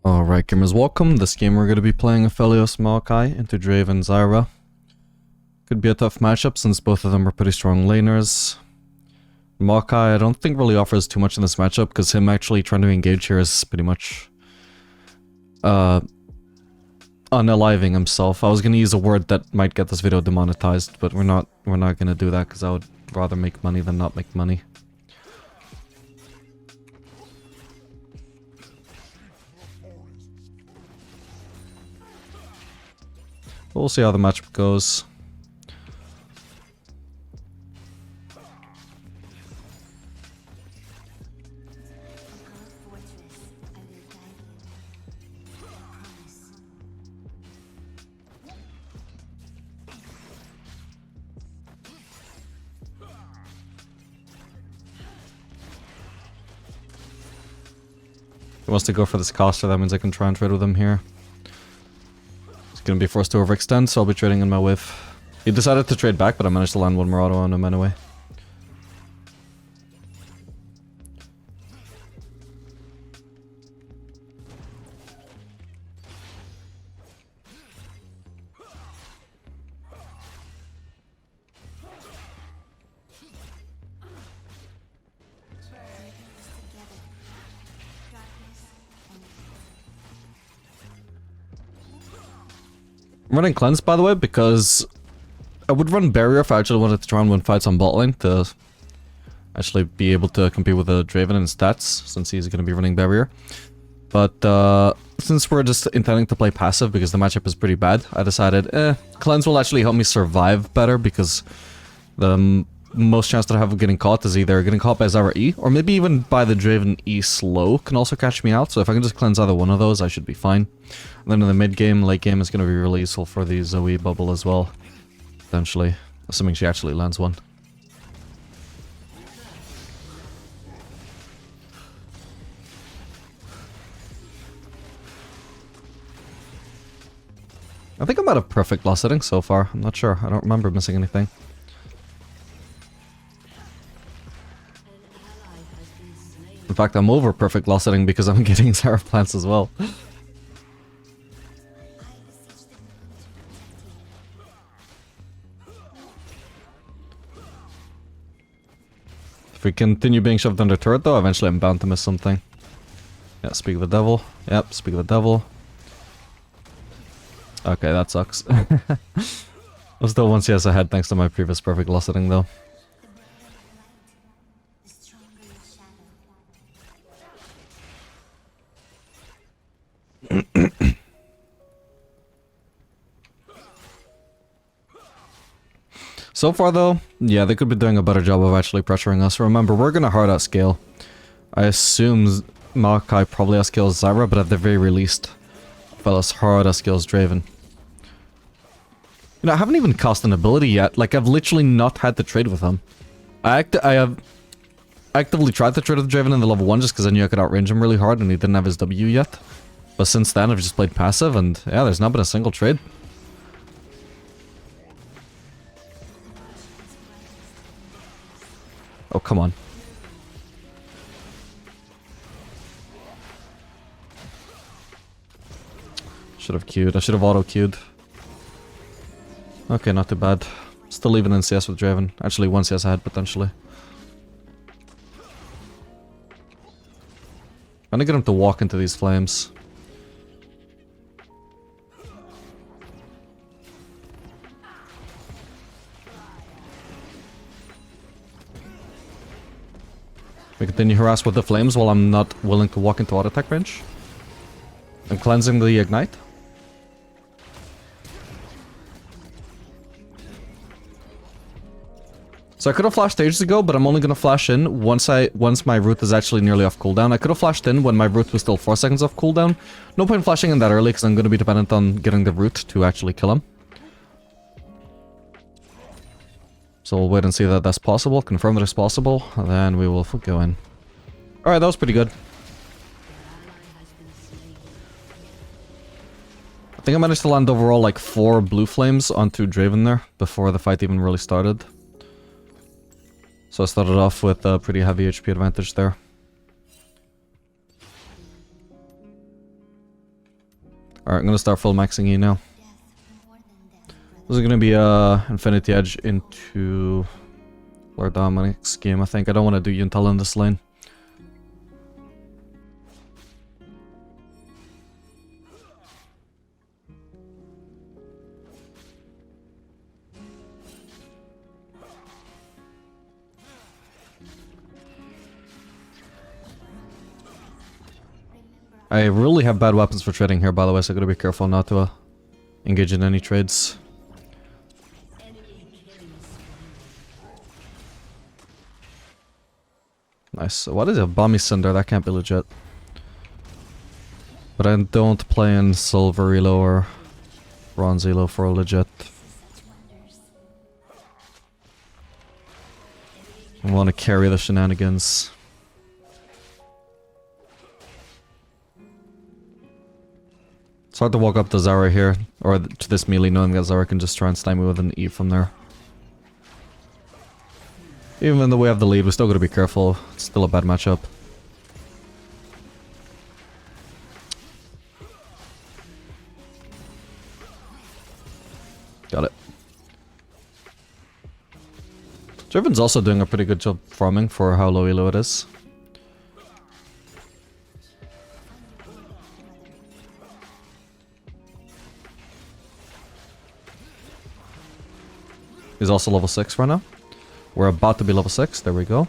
Alright gamers, welcome. This game we're going to be playing Aphelios Maokai into Draven Zyra. Could be a tough matchup since both of them are pretty strong laners. Maokai I don't think really offers too much in this matchup because him actually trying to engage here is pretty much unaliving himself. I was going to use a word that might get this video demonetized, but we're not going to do that because I would rather make money than not make money. We'll see how the matchup goes. He wants to go for this caster, that means I can try and trade with him here. Gonna be forced to overextend, so I'll be trading in my wave. He decided to trade back, but I managed to land one more auto on him anyway. I'm running Cleanse, by the way, because I would run Barrier if I actually wanted to try and win fights on bot lane to actually be able to compete with a Draven in stats, since he's going to be running Barrier. But since we're just intending to play passive because the matchup is pretty bad, I decided, Cleanse will actually help me survive better because the most chance that I have of getting caught is either getting caught by Zyra E, or maybe even by the Draven E slow can also catch me out, so if I can just cleanse either one of those, I should be fine. And then in the mid game, late game is going to be really useful for the Zoe bubble as well, potentially, assuming she actually lands one. I think I'm at a perfect last setting so far, I'm not sure, I don't remember missing anything. In fact, I'm over perfect loss setting because I'm getting Zyra plants as well. If we continue being shoved under turret though, eventually I'm bound to miss something. Yeah, speak of the devil. Yep, speak of the devil. Okay, that sucks. I'm still 1 CS ahead thanks to my previous perfect loss setting though. So far though, yeah, they could be doing a better job of actually pressuring us. Remember, we're gonna hard out scale. I assume Maokai probably outscales Zyra, but at the very least, Aphelios hard outscales Draven. You know, I haven't even cast an ability yet. Like, I've literally not had to trade with him. I have actively tried to trade with Draven in the level 1 just because I knew I could outrange him really hard and he didn't have his W yet. But since then, I've just played passive and yeah, there's not been a single trade. Oh, come on. Should have queued. I should have auto-queued. Okay, not too bad. Still even in CS with Draven. Actually, 1 CS ahead, potentially. I'm gonna get him to walk into these flames. We continue harass with the flames while I'm not willing to walk into auto attack range. I'm cleansing the ignite. So I could have flashed ages ago, but I'm only gonna flash in once my root is actually nearly off cooldown. I could have flashed in when my root was still 4 seconds off cooldown. No point flashing in that early because I'm gonna be dependent on getting the root to actually kill him. So we'll wait and see that that's possible, confirm that it's possible, and then we will go in. Alright, that was pretty good. I think I managed to land overall like 4 blue flames onto Draven there before the fight even really started. So I started off with a pretty heavy HP advantage there. Alright, I'm gonna start full maxing E now. This is gonna be Infinity Edge into Lord Dominic's game, I think. I don't want to do Yuntal in this lane. I really have bad weapons for trading here, by the way, so I gotta be careful not to engage in any trades. Nice. What is a Bomby Cinder? That can't be legit. But I don't play in Silver Elo or Bronze Elo for a legit. I want to carry the shenanigans. It's hard to walk up to Zara here, or to this melee knowing that Zara can just try and stymie with an E from there. Even though we have the lead, we still gotta be careful. It's still a bad matchup. Got it. Draven's also doing a pretty good job farming for how low elo it is. He's also level 6 right now. We're about to be level 6, there we go.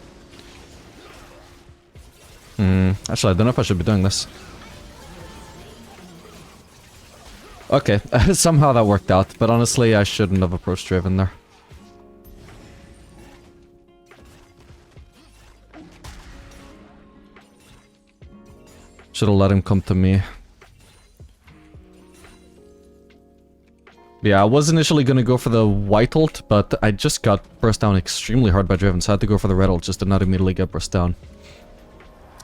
Actually I don't know if I should be doing this. Okay, somehow that worked out, but honestly I shouldn't have approached Draven there. Should have let him come to me. Yeah, I was initially gonna go for the white ult, but I just got burst down extremely hard by Draven, so I had to go for the red ult just to not immediately get burst down.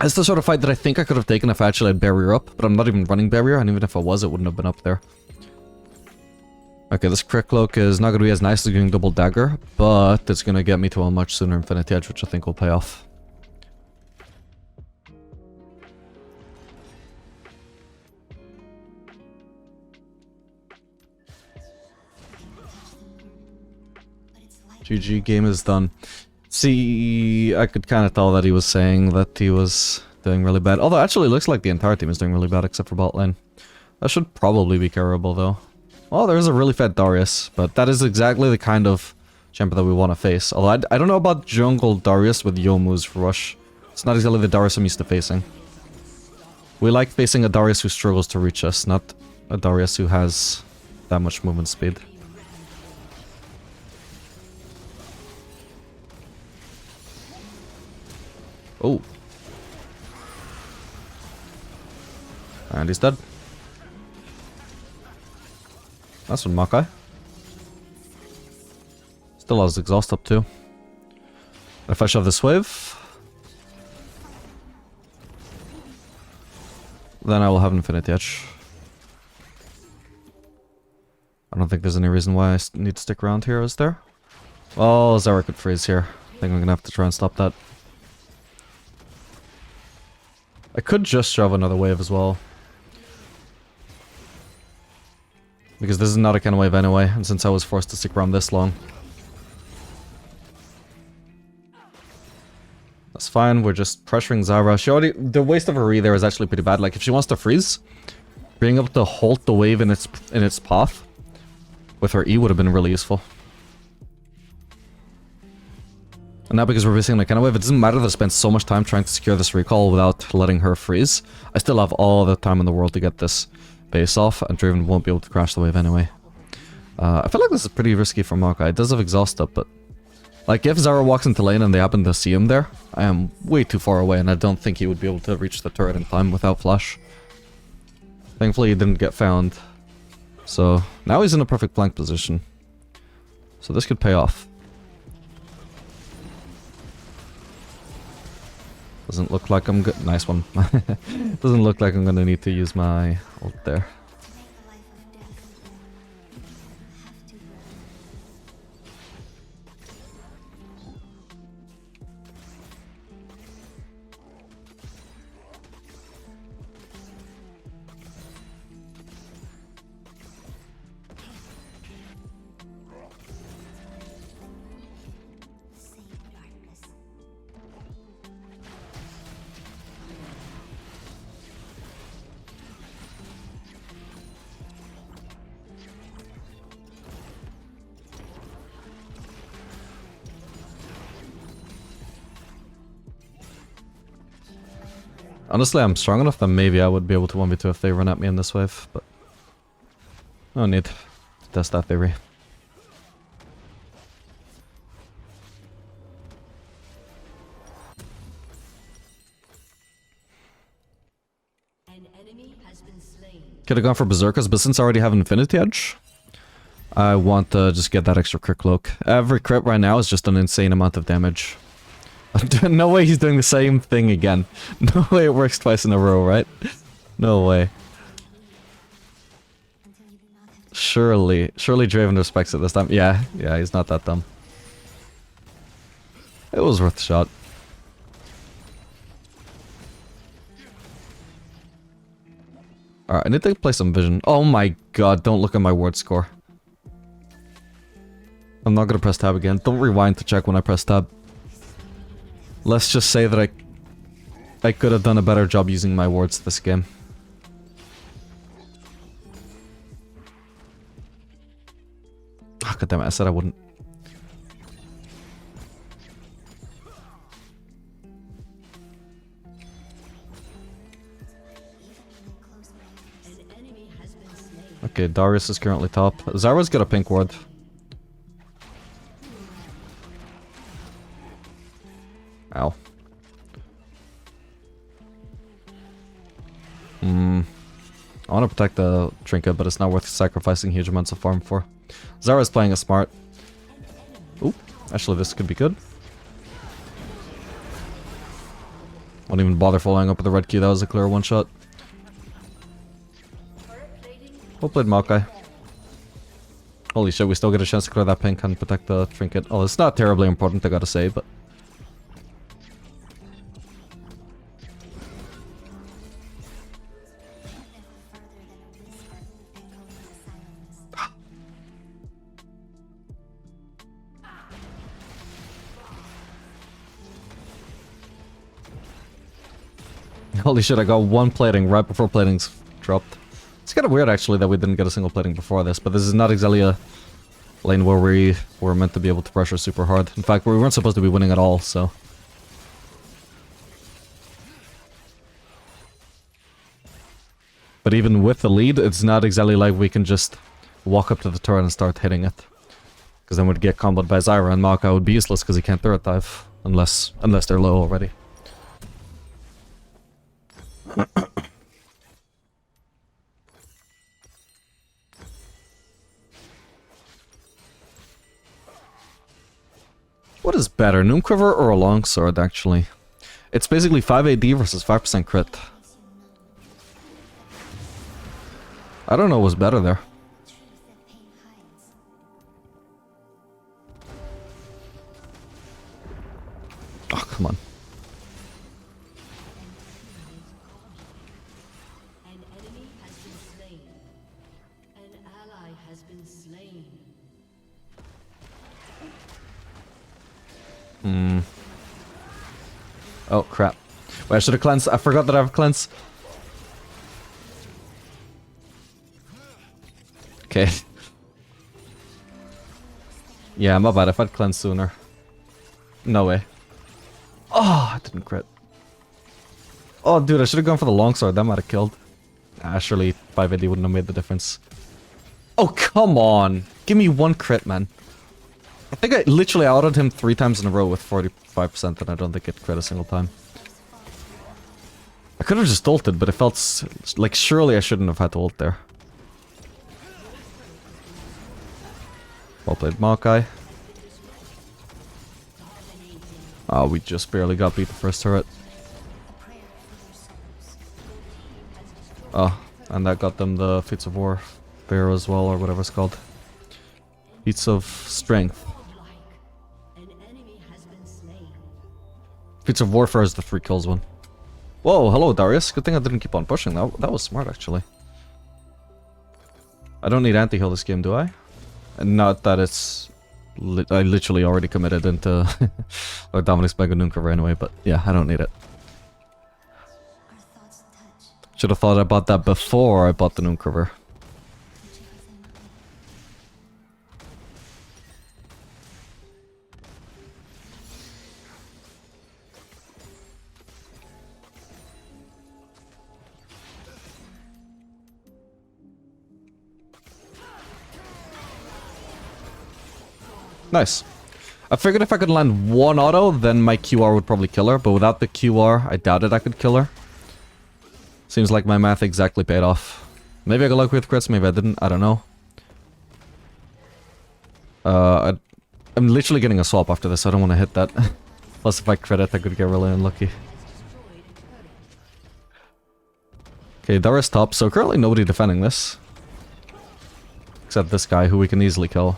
It's the sort of fight that I think I could have taken if I actually had barrier up, but I'm not even running barrier, and even if I was, it wouldn't have been up there. Okay, this crit cloak is not gonna be as nice as doing double dagger, but it's gonna get me to a much sooner Infinity Edge, which I think will pay off. GG, game is done. See, I could kind of tell that he was saying that he was doing really bad. Although, actually, it looks like the entire team is doing really bad except for bot lane. That should probably be carryable, though. Oh, there's a really fat Darius, but that is exactly the kind of champion that we want to face. Although, I don't know about jungle Darius with Yomu's rush. It's not exactly the Darius I'm used to facing. We like facing a Darius who struggles to reach us, not a Darius who has that much movement speed. Oh. And he's dead. That's one Makai. Still has exhaust up too. And if I shove this wave, then I will have Infinity Edge. I don't think there's any reason why I need to stick around here, is there? Oh, Zara could freeze here. I think I'm gonna have to try and stop that. I could just shove another wave as well. Because this is not a kind of wave anyway, and since I was forced to stick around this long. That's fine, we're just pressuring Zara. She already, the waste of her re there is actually pretty bad. Like, if she wants to freeze, being able to halt the wave in its path with her E would have been really useful. And now because we're facing like kind of wave, it doesn't matter that I spent so much time trying to secure this recall without letting her freeze. I still have all the time in the world to get this base off, and Draven won't be able to crash the wave anyway. I feel like this is pretty risky for Makai. It does have exhaust up, but like if Zara walks into lane and they happen to see him there, I am way too far away and I don't think he would be able to reach the turret in time without flash. Thankfully he didn't get found. So now he's in a perfect flank position. So this could pay off. Doesn't look like I'm good. Nice one. Doesn't look like I'm gonna need to use my ult there. Honestly, I'm strong enough that maybe I would be able to 1v2 if they run at me in this wave, but... no need to test that theory. Could have gone for Berserkers, but since I already have Infinity Edge, I want to just get that extra crit cloak. Every crit right now is just an insane amount of damage. No way he's doing the same thing again. No way it works twice in a row, right? No way. Surely Draven respects it this time. Yeah, he's not that dumb. It was worth a shot. Alright, I need to play some vision. Oh my god, don't look at my ward score. I'm not gonna press tab again. Don't rewind to check when I press tab. Let's just say that I could have done a better job using my wards this game. Oh, god damn it, I said I wouldn't. Okay, Darius is currently top. Zara's got a pink ward. Ow. I want to protect the trinket, but it's not worth sacrificing huge amounts of farm for. Zara's playing it smart. Ooh, actually this could be good. Won't even bother following up with the red key, that was a clear one shot. Well played, Maokai. Holy shit, we still get a chance to clear that pink and protect the trinket. Oh, it's not terribly important, I gotta say, but... Holy shit, I got one plating right before plating's dropped. It's kind of weird actually that we didn't get a single plating before this, but this is not exactly a lane where we were meant to be able to pressure super hard. In fact, we weren't supposed to be winning at all, so... But even with the lead, it's not exactly like we can just walk up to the turret and start hitting it. Because then we'd get comboed by Zyra, and Maokai would be useless because he can't turret dive. Unless they're low already. What is better, Noomquiver or a Longsword, actually? It's basically 5 AD versus 5% crit. I don't know what's better there. Oh, come on. Oh, crap. Wait, I should have cleansed. I forgot that I have cleanse. Okay. Yeah, my bad. If I'd cleansed sooner. No way. Oh, I didn't crit. Oh, dude, I should have gone for the longsword. That might have killed. Nah, surely 5 AD wouldn't have made the difference. Oh, come on. Give me one crit, man. I think I literally outed him 3 times in a row with 45% and I don't think it crit a single time. I could have just ulted, but it felt like surely I shouldn't have had to ult there. Well played, Maokai. Oh, we just barely got beat the first turret. Oh, and that got them the Feats of War bear as well, or whatever it's called. Feats of Strength. Feats of Warfare is the 3 kills one. Whoa, hello Darius. Good thing I didn't keep on pushing. That was smart, actually. I don't need anti-heal this game, do I? And not that it's... I literally already committed into or Dominic's Mega Noomquiver anyway, but yeah, I don't need it. Should have thought I bought that before I bought the Noomquiver. Nice. I figured if I could land one auto, then my QR would probably kill her, but without the QR, I doubted I could kill her. Seems like my math exactly paid off. Maybe I got lucky with crits, maybe I didn't, I don't know. I'm literally getting a swap after this, so I don't want to hit that. Plus if I crit it, I could get really unlucky. Okay, Darius top, so currently nobody defending this. Except this guy, who we can easily kill.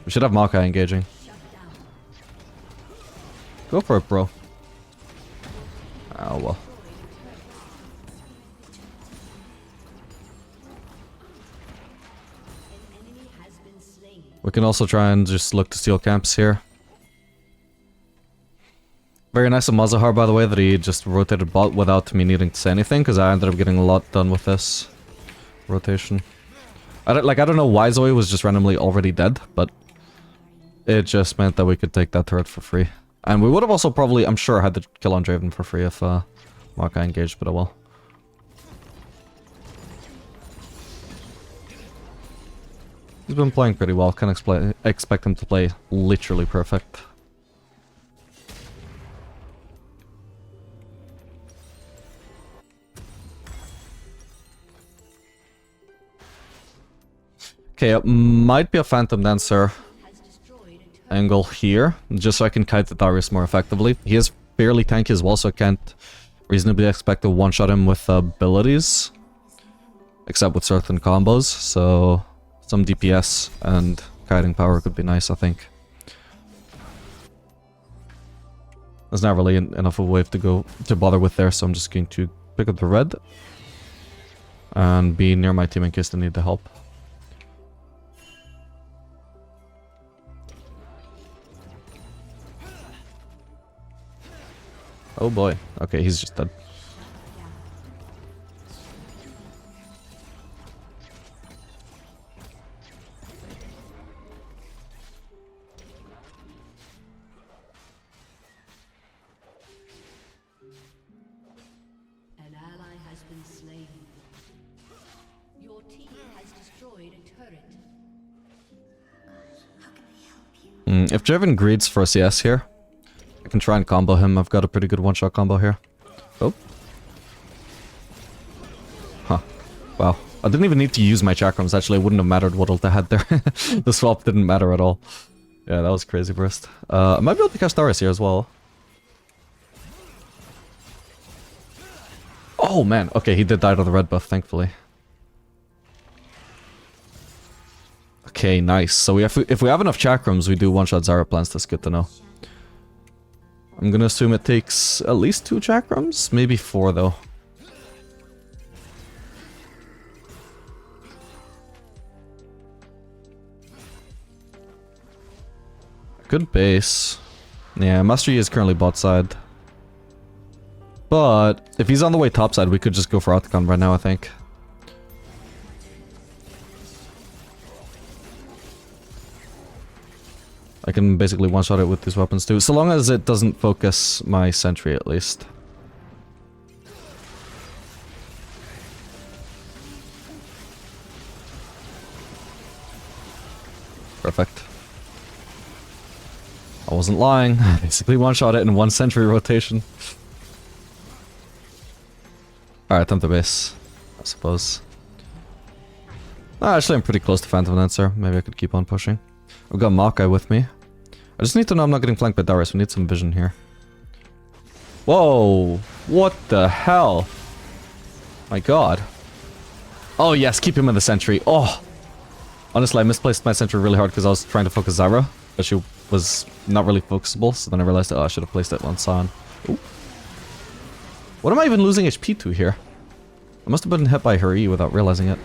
We should have Maokai engaging. Go for it, bro. Oh, well. We can also try and just look to steal camps here. Very nice of Mazahar, by the way, that he just rotated bot without me needing to say anything, because I ended up getting a lot done with this rotation. I don't know why Zoe was just randomly already dead, but it just meant that we could take that turret for free. And we would have also probably, I'm sure, had the kill on Draven for free if Maokai engaged, but oh well. He's been playing pretty well, can't expect him to play literally perfect. Okay, it might be a Phantom Dancer angle here, just so I can kite the Darius more effectively. He is fairly tanky as well, so I can't reasonably expect to one-shot him with abilities. Except with certain combos, so some DPS and kiting power could be nice, I think. There's not really enough of a wave to bother with there, so I'm just going to pick up the red. And be near my team in case they need the help. Oh boy. Okay, he's just dead. An ally has been slain. Your team has destroyed a turret. How can I help you? If Draven greeds for a CS here, I can try and combo him. I've got a pretty good one-shot combo here. Oh. Huh. Wow. I didn't even need to use my chakrams. Actually, it wouldn't have mattered what ult I had there. The swap didn't matter at all. Yeah, that was crazy burst. I might be able to catch Darius here as well. Oh man. Okay, he did die to the red buff, thankfully. Okay, nice. So if we have enough chakrams, we do one-shot Zarya plants. That's good to know. I'm gonna assume it takes at least 2 chakrams, maybe 4 though. Good base. Yeah, Master Yi is currently bot side. But if he's on the way top side, we could just go for Outcon right now, I think. I can basically one-shot it with these weapons too, so long as it doesn't focus my sentry at least. Perfect. I wasn't lying. I basically one-shot it in 1 sentry rotation. Alright, time to base, I suppose. Actually, I'm pretty close to Phantom Dancer. Maybe I could keep on pushing. I've got Maokai with me. I just need to know I'm not getting flanked by Darius. We need some vision here. Whoa! What the hell? My god. Oh yes, keep him in the sentry. Oh! Honestly, I misplaced my sentry really hard because I was trying to focus Zarya, but she was not really focusable, so then I realized, oh, I should have placed it on San. Ooh. What am I even losing HP to here? I must have been hit by her E without realizing it.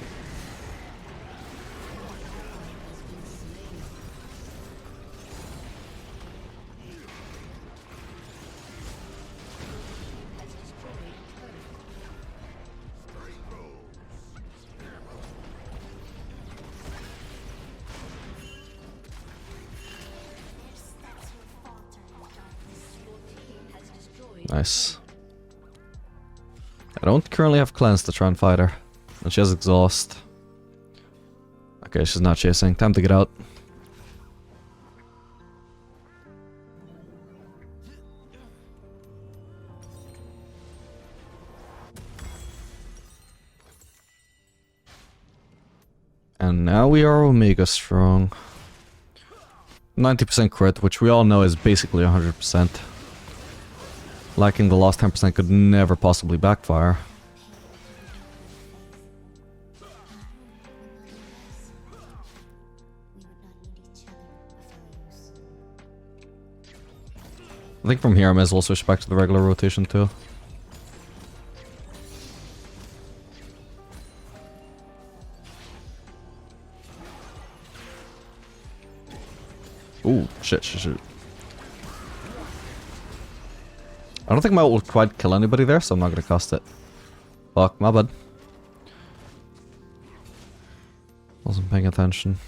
Nice. I don't currently have cleanse to try and fight her. And she has exhaust. I Okay, she's not chasing. Time to get out. And now we are Omega strong. 90% crit, which we all know is basically 100%. Lacking the last 10% could never possibly backfire. I think from here I may as well switch back to the regular rotation too. Ooh, shit. I don't think my ult will quite kill anybody there, so I'm not gonna cast it. Fuck, my bad. Wasn't paying attention.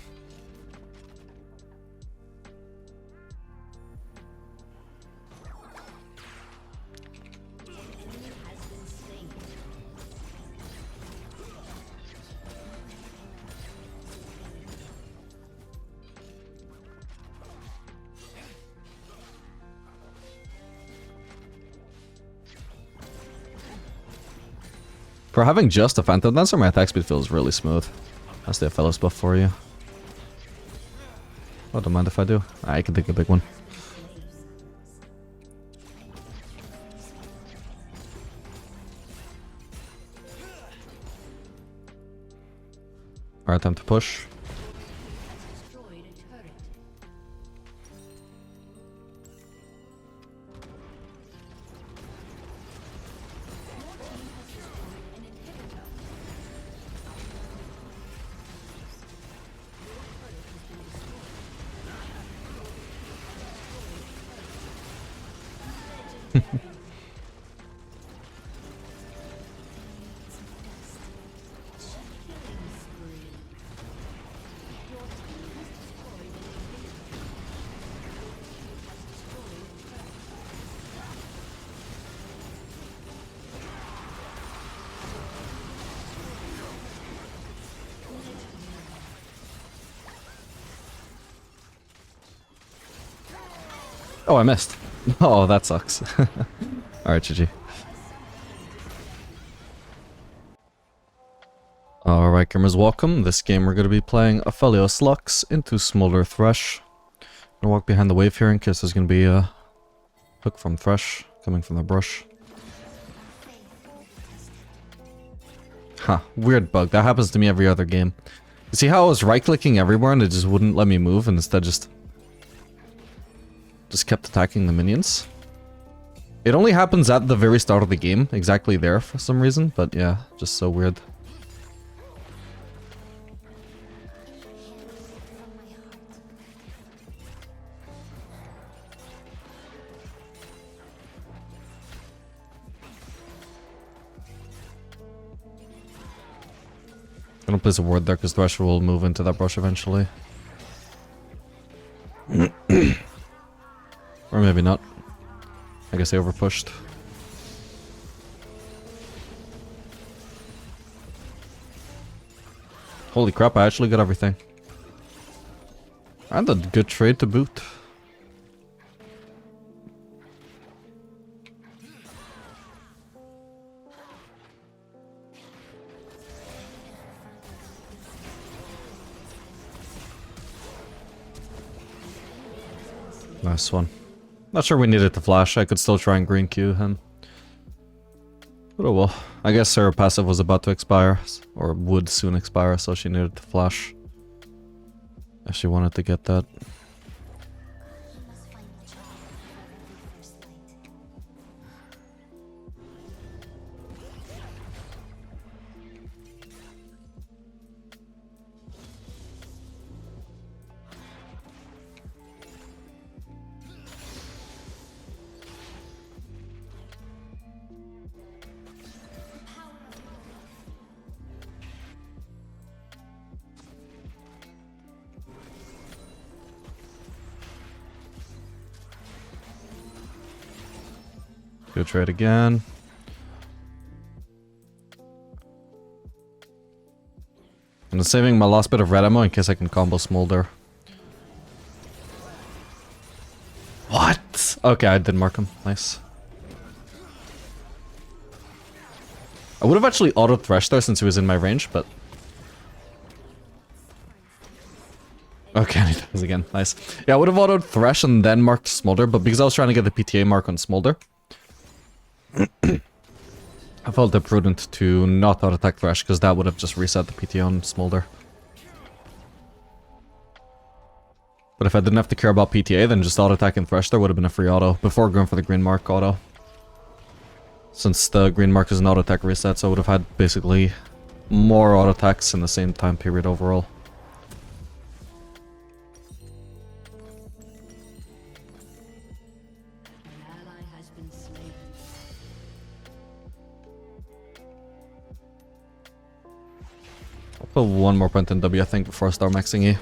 For having just a Phantom Dancer, my attack speed feels really smooth. That's the Aphelios buff for you. Oh, don't mind if I do. I can take a big one. Alright, time to push. Oh, I missed. Oh, that sucks. Alright, GG. Alright, gamers, welcome. This game we're going to be playing Aphelios Lux into Smolder Thresh. I'm going to walk behind the wave here in case there's going to be a hook from Thresh coming from the brush. Huh, weird bug. That happens to me every other game. You see how I was right-clicking everywhere and it just wouldn't let me move and instead just kept attacking the minions? It only happens at the very start of the game, exactly there for some reason, but yeah, just so weird. I don't place a ward there because Thresh will move into that brush eventually. Or maybe not. I guess they overpushed. Holy crap, I actually got everything. And a good trade to boot. Nice one. Not sure we needed to flash. I could still try and green Q him. But oh well. I guess her passive was about to expire. Or would soon expire, so she needed to flash. If she wanted to get that. Go trade again. I'm saving my last bit of red ammo in case I can combo Smolder. What? Okay, I did mark him. Nice. I would have actually auto-thresh there since he was in my range, but... Okay, he does again. Nice. Yeah, I would have auto-thresh and then marked Smolder, but because I was trying to get the PTA mark on Smolder, I felt it prudent to not auto-attack Thresh, because that would have just reset the PTA on Smolder. But if I didn't have to care about PTA, then just auto-attacking Thresh there would have been a free auto, before going for the green mark auto. Since the green mark is an auto-attack reset, so I would have had basically more auto-attacks in the same time period overall. I'll put one more point in W, I think, before I start maxing E.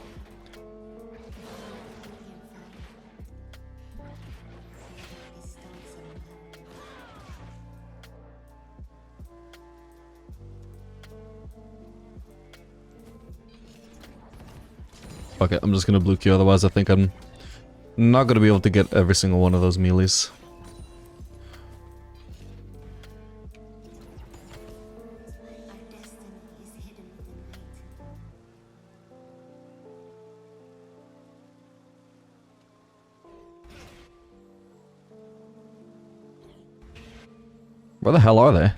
Fuck it, I'm just gonna blue Q, otherwise I think I'm not gonna be able to get every single one of those melees. Where the hell are they?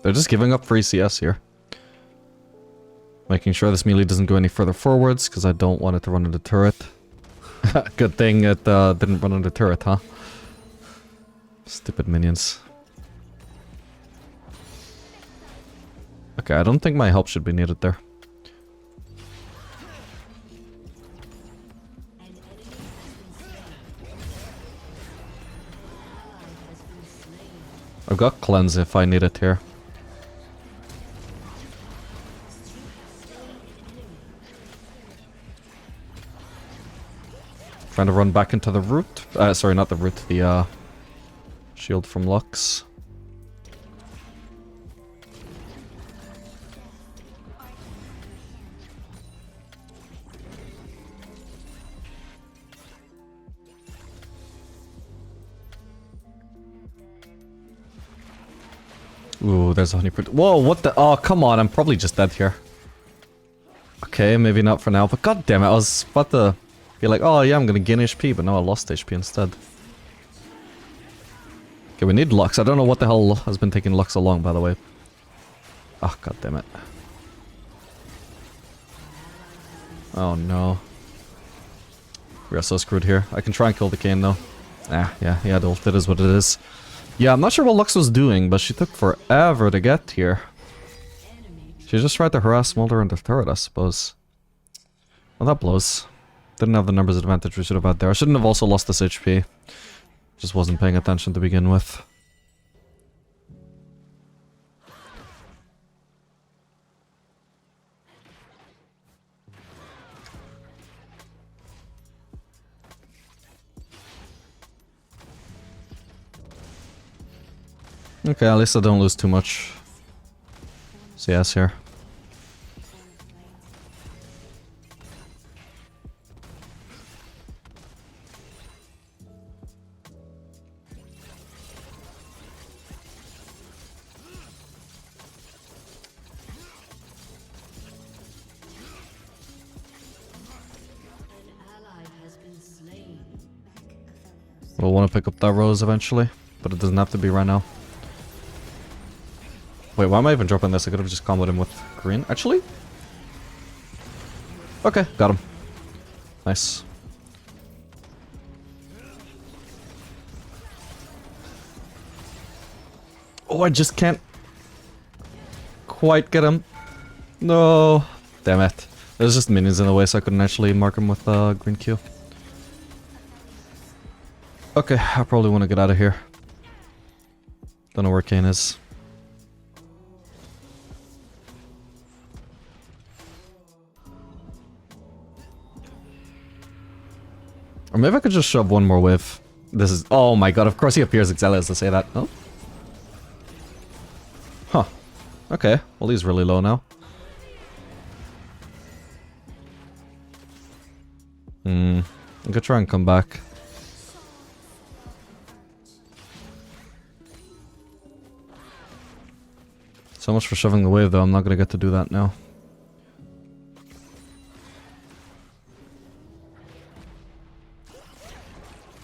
They're just giving up free CS here. Making sure this melee doesn't go any further forwards, because I don't want it to run into turret. Good thing it didn't run into turret, huh? Stupid minions. Okay, I don't think my help should be needed there. I've got cleanse if I need it here. Trying to run back into the root. Sorry, not the root, the shield from Lux. Ooh, there's a honey fruit. Whoa, what the? Oh, come on, I'm probably just dead here. Okay, maybe not for now, but god damn it, I was about to be like, oh yeah, I'm gonna gain HP, but no, I lost HP instead. Okay, we need Lux. I don't know what the hell has been taking Lux along, by the way. Oh, god damn it. Oh no. We are so screwed here. I can try and kill the Kayn though. Ah, yeah, the ult, it is what it is. Yeah, I'm not sure what Lux was doing, but she took forever to get here. She just tried to harass Smolder and the turret, I suppose. Well, that blows. Didn't have the numbers advantage we should have had there. I shouldn't have also lost this HP. Just wasn't paying attention to begin with. Okay, at least I don't lose too much CS here. We'll want to pick up that rose eventually, but it doesn't have to be right now. Wait, why am I even dropping this? I could have just comboed him with green. Actually? Okay, got him. Nice. Oh, I just can't quite get him. No. Damn it. There's just minions in the way, so I couldn't actually mark him with green Q. Okay, I probably want to get out of here. Don't know where Kayn is. Or maybe I could just shove one more wave. This is... Oh my god, of course he appears Exilius to say that. Oh? Huh. Okay, well he's really low now. I could try and come back. So much for shoving the wave though, I'm not gonna get to do that now.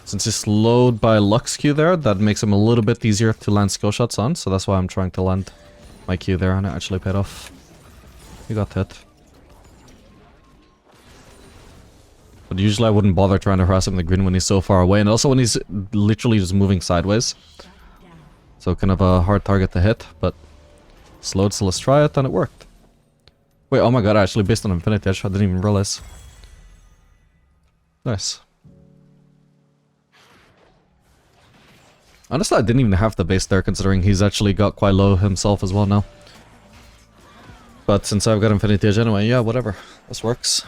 Since he's slowed by Lux Q there, that makes him a little bit easier to land skill shots on, so that's why I'm trying to land my Q there, and it actually paid off. He got hit. But usually I wouldn't bother trying to harass him in the green when he's so far away, and also when he's literally just moving sideways. So kind of a hard target to hit, but slowed, so let's try it, and it worked. Wait, oh my god, I actually based on Infinity Edge, I didn't even realize. Nice. Honestly, I didn't even have the base there, considering he's actually got quite low himself as well now. But since I've got Infinity Edge anyway, yeah, whatever. This works.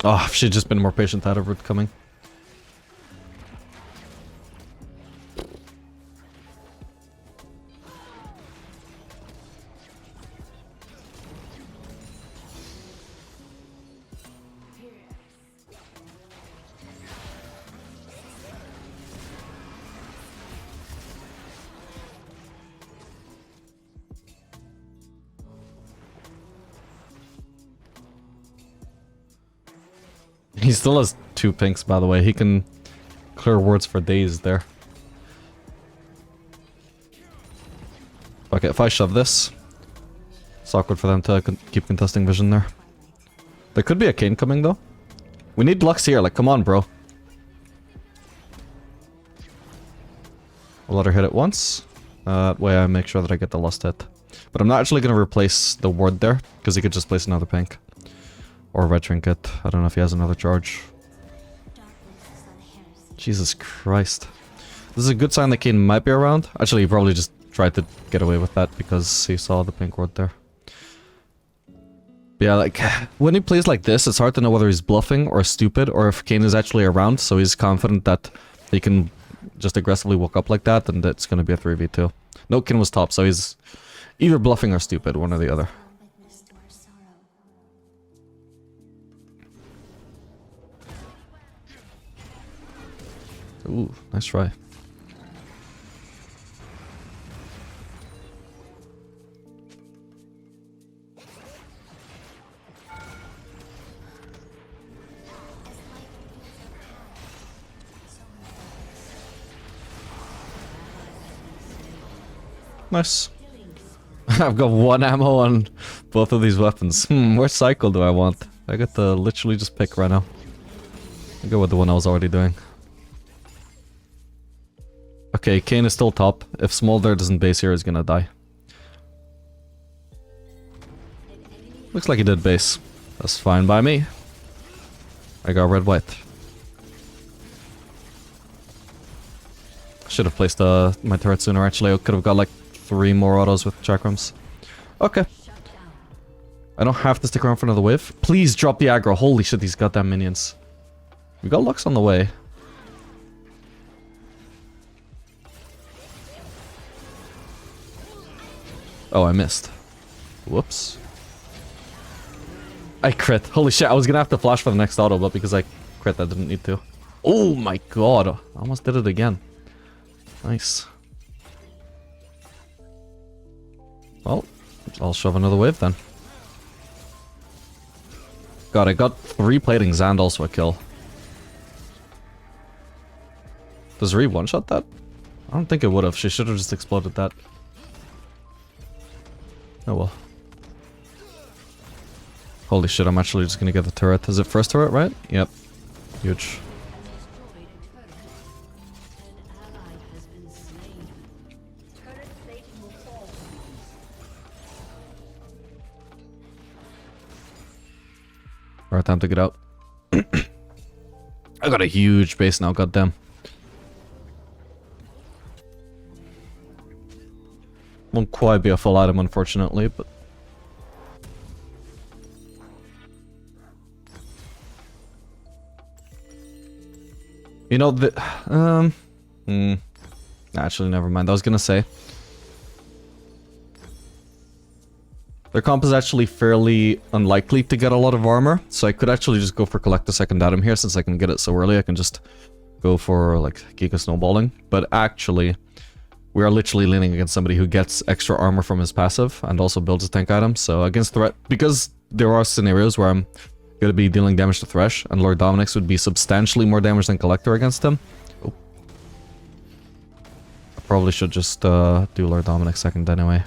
Oh, if she'd just been more patient, I'd have root coming. He still has 2 pinks, by the way. He can clear wards for days there. Okay, if I shove this, it's awkward for them to keep contesting vision there. There could be a Kayn coming, though. We need Lux here, like, come on, bro. I'll let her hit it once. That way I make sure that I get the last hit. But I'm not actually going to replace the ward there, because he could just place another pink. Or red trinket. I don't know if he has another charge. Jesus Christ. This is a good sign that Kayn might be around. Actually, he probably just tried to get away with that because he saw the pink ward there. But yeah, like, when he plays like this, it's hard to know whether he's bluffing or stupid or if Kayn is actually around, so he's confident that he can just aggressively walk up like that and it's going to be a 3v2. No, Kayn was top, so he's either bluffing or stupid, one or the other. Ooh, nice try. Nice. I've got 1 ammo on both of these weapons. Which cycle do I want? I get to literally just pick right now. I'll go with the one I was already doing. Okay, Kayn is still top. If Smolder doesn't base here, he's gonna die. Looks like he did base. That's fine by me. I got red-white. Should have placed my turret sooner, actually. I could have got like 3 more autos with chakrams. Okay. I don't have to stick around for another wave. Please drop the aggro. Holy shit, these goddamn minions. We got Lux on the way. Oh, I missed. Whoops. I crit. Holy shit, I was gonna have to flash for the next auto, but because I crit, I didn't need to. Oh my god. I almost did it again. Nice. Well, I'll shove another wave then. God, I got 3 platings and also a kill. Does Ree one-shot that? I don't think it would have. She should have just exploded that. Oh well. Holy shit, I'm actually just gonna get the turret. Is it first turret, right? Yep. Huge. Alright, time to get out. I got a huge base now, goddamn. Won't quite be a full item, unfortunately, but... You know, the... Actually, never mind. I was gonna say... Their comp is actually fairly unlikely to get a lot of armor, so I could actually just go for collect the second item here, since I can get it so early. I can just go for, like, Giga Snowballing. But actually, we are literally leaning against somebody who gets extra armor from his passive, and also builds a tank item. So against Thresh, because there are scenarios where I'm going to be dealing damage to Thresh, and Lord Dominik's would be substantially more damage than Collector against him. Oh. I probably should just do Lord Dominik second anyway.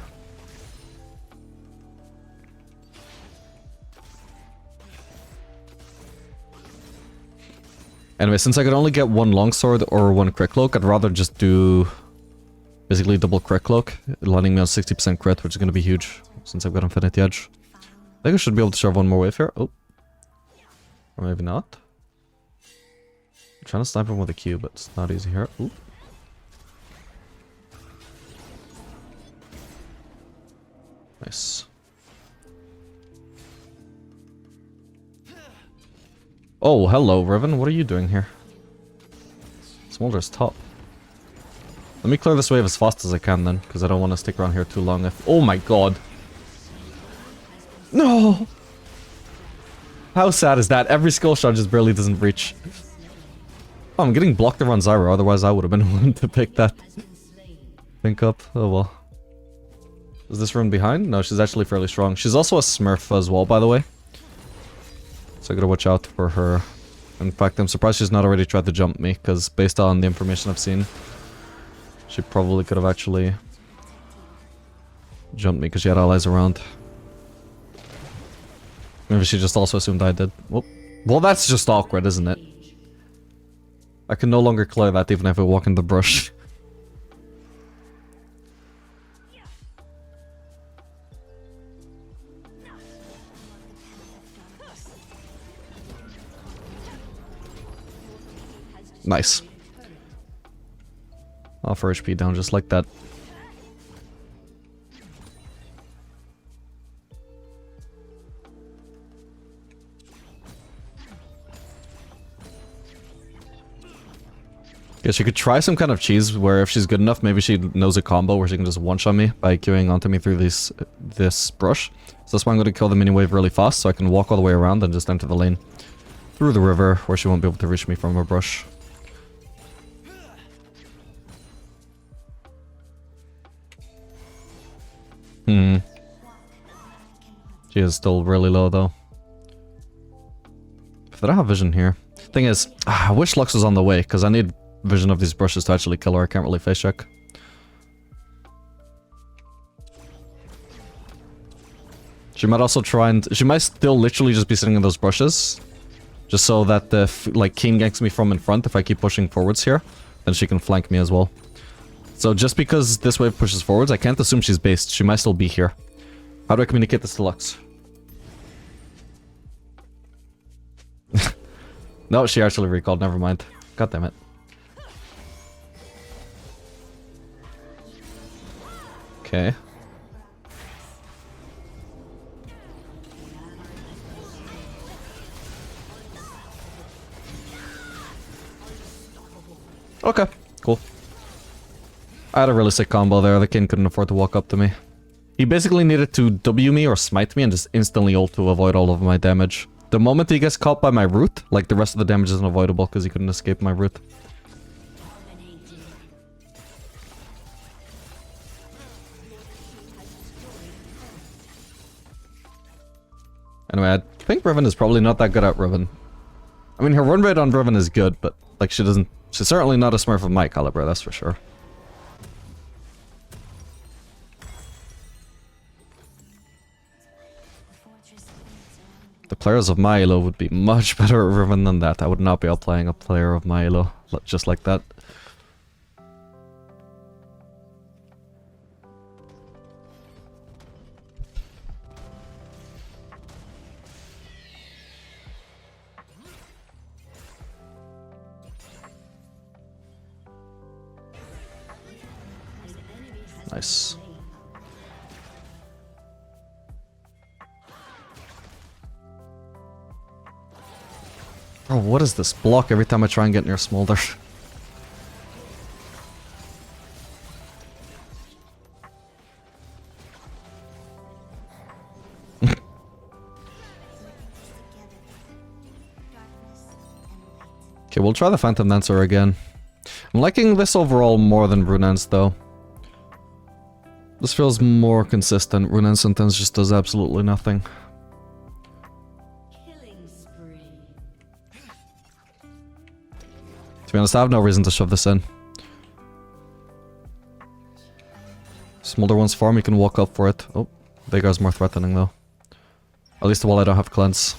Anyway, since I could only get one longsword or one crit cloak, I'd rather just do basically double crit cloak, landing me on 60% crit, which is going to be huge since I've got Infinity Edge. I think I should be able to shove one more wave here. Oh. Or maybe not. I'm trying to snipe him with a Q, but it's not easy here. Ooh. Nice. Oh, hello, Riven. What are you doing here? Smolder's top. Let me clear this wave as fast as I can then, because I don't want to stick around here too long. Oh my god. No! How sad is that? Every skill shot just barely doesn't reach. Oh, I'm getting blocked around Zyra, otherwise I would have been willing to pick that pink up. Oh well. Is this rune behind? No, she's actually fairly strong. She's also a Smurf as well, by the way. So I gotta watch out for her. In fact, I'm surprised she's not already tried to jump me, because based on the information I've seen, she probably could have actually jumped me because she had allies around. Maybe she just also assumed I did. Well, that's just awkward, isn't it? I can no longer clear that even if I walk in the brush. Nice. Off her HP down just like that. Guess she could try some kind of cheese where if she's good enough, maybe she knows a combo where she can just one-shot me by queuing onto me through this brush. So that's why I'm going to kill the mini wave really fast so I can walk all the way around and just enter the lane. Through the river where she won't be able to reach me from her brush. She is still really low though. If I don't have vision here. Thing is, I wish Lux was on the way, because I need vision of these brushes to actually kill her. I can't really face check. She might also try and... She might still literally just be sitting in those brushes. Just so that the like Keen ganks me from in front if I keep pushing forwards here. Then she can flank me as well. So just because this wave pushes forwards, I can't assume she's based. She might still be here. How do I communicate this to Lux? No, she actually recalled. Never mind. God damn it. Okay. Okay, cool. I had a really sick combo there. The king couldn't afford to walk up to me. He basically needed to W me or smite me and just instantly ult to avoid all of my damage. The moment he gets caught by my root, like the rest of the damage is unavoidable because he couldn't escape my root. Anyway, I think Riven is probably not that good at Riven. I mean, her run rate on Riven is good, but like she's certainly not a Smurf of my caliber, that's for sure. The players of my elo would be much better at Riven than that. I would not be outplaying a player of my elo just like that. Nice. Bro, what is this block every time I try and get near Smolder? Okay, we'll try the Phantom Dancer again. I'm liking this overall more than Rune's though. This feels more consistent. Rune Sentence just does absolutely nothing. Killing spree. To be honest, I have no reason to shove this in. Smolder wants farm, you can walk up for it. Oh, Veigar's more threatening though. At least while I don't have cleanse.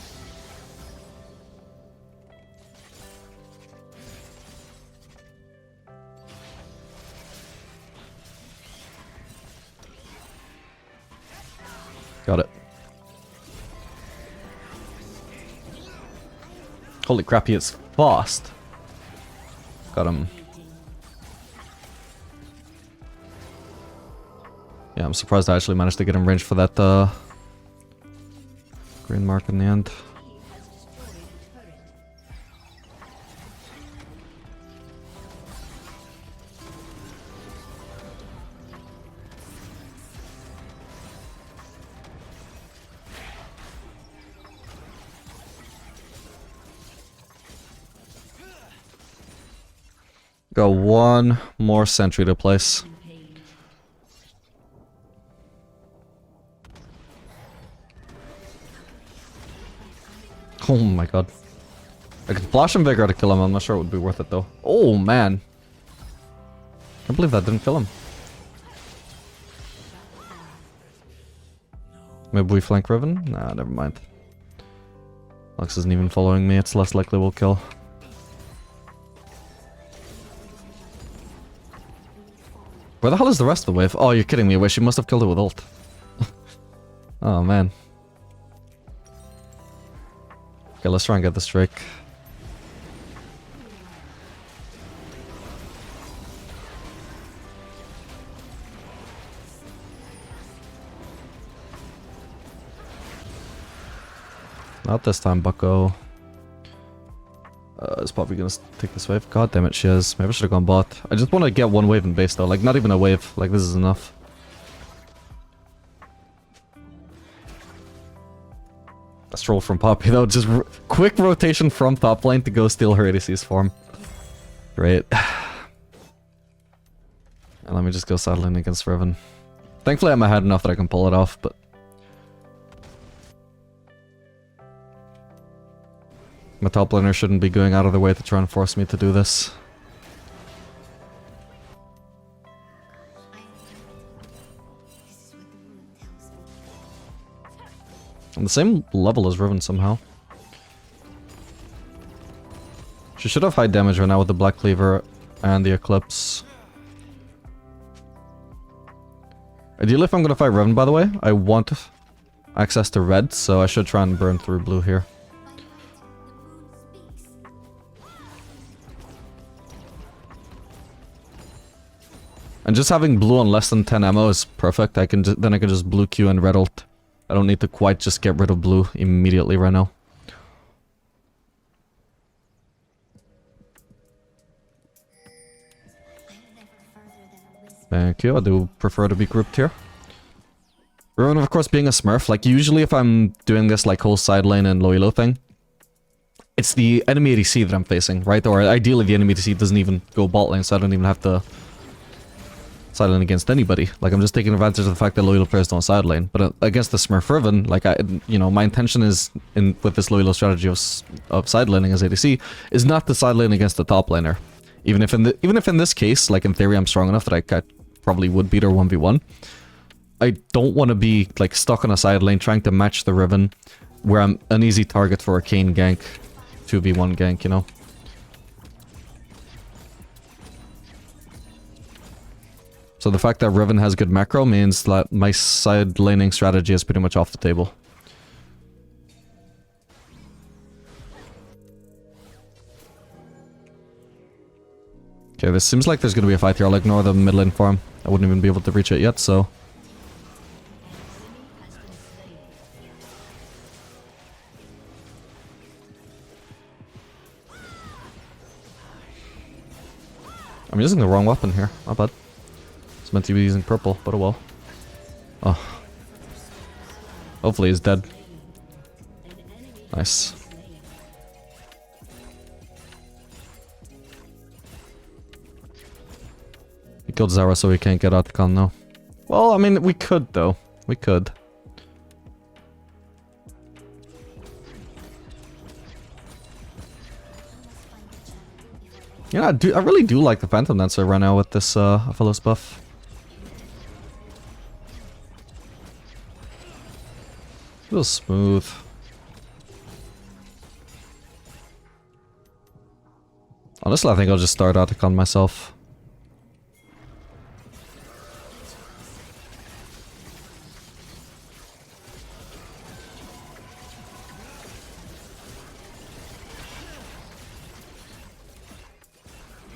Got it. Holy crap, he is fast. Got him. Yeah, I'm surprised I actually managed to get him range for that green mark in the end. Got one more sentry to place. Oh my god. I could flash him Vigor to kill him, I'm not sure it would be worth it though. Oh man. Can't believe that didn't kill him. Maybe we flank Riven? Nah, never mind. Lux isn't even following me, it's less likely we'll kill. Where the hell is the rest of the wave? Oh, you're kidding me. Wait, she must have killed it with ult. Oh, man. Okay, let's try and get this Drake. Not this time, bucko. Is probably gonna take this wave. God damn it, she is. Maybe I should have gone bot. I just want to get one wave in base though. Like, not even a wave. Like, this is enough. That's troll from Poppy though. Just quick rotation from top lane to go steal her ADC's farm. Great. And let me just go side lane against Riven. Thankfully I'm ahead enough that I can pull it off, but... my top laner shouldn't be going out of their way to try and force me to do this. On the same level as Riven somehow. She should have high damage right now with the Black Cleaver and the Eclipse. Ideally, if I'm gonna fight Riven, by the way, I want access to red, so I should try and burn through blue here. And just having blue on less than 10 ammo is perfect. Then I can just blue Q and red ult. I don't need to quite just get rid of blue immediately right now. Thank you, I do prefer to be grouped here. Ruin, of course, being a Smurf, like usually if I'm doing this like whole side lane and low elo thing, it's the enemy ADC that I'm facing, right? Or ideally the enemy ADC doesn't even go bot lane, so I don't even have to side lane against anybody. Like, I'm just taking advantage of the fact that low elo players don't side lane. But against the Smurf Riven, like, my intention is, with this low elo strategy of side laning as ADC, is not to side lane against the top laner. Even if in this case, like, in theory I'm strong enough that I probably would beat her 1v1. I don't want to be, like, stuck on a side lane trying to match the Riven, where I'm an easy target for a Kayn gank, 2v1 gank, you know? So the fact that Riven has good macro means that my side laning strategy is pretty much off the table. Okay, this seems like there's gonna be a fight here. I'll ignore the mid lane farm. I wouldn't even be able to reach it yet, so... I'm using the wrong weapon here. My bad. It's meant to be using purple, but oh well. Oh. Hopefully he's dead. Nice. He killed Zara so he can't get out the con now. Well, I mean, we could though. We could. Yeah, I really do like the Phantom Dancer right now with this Aphelios buff. Feels smooth. Honestly, I think I'll just start Atacon myself.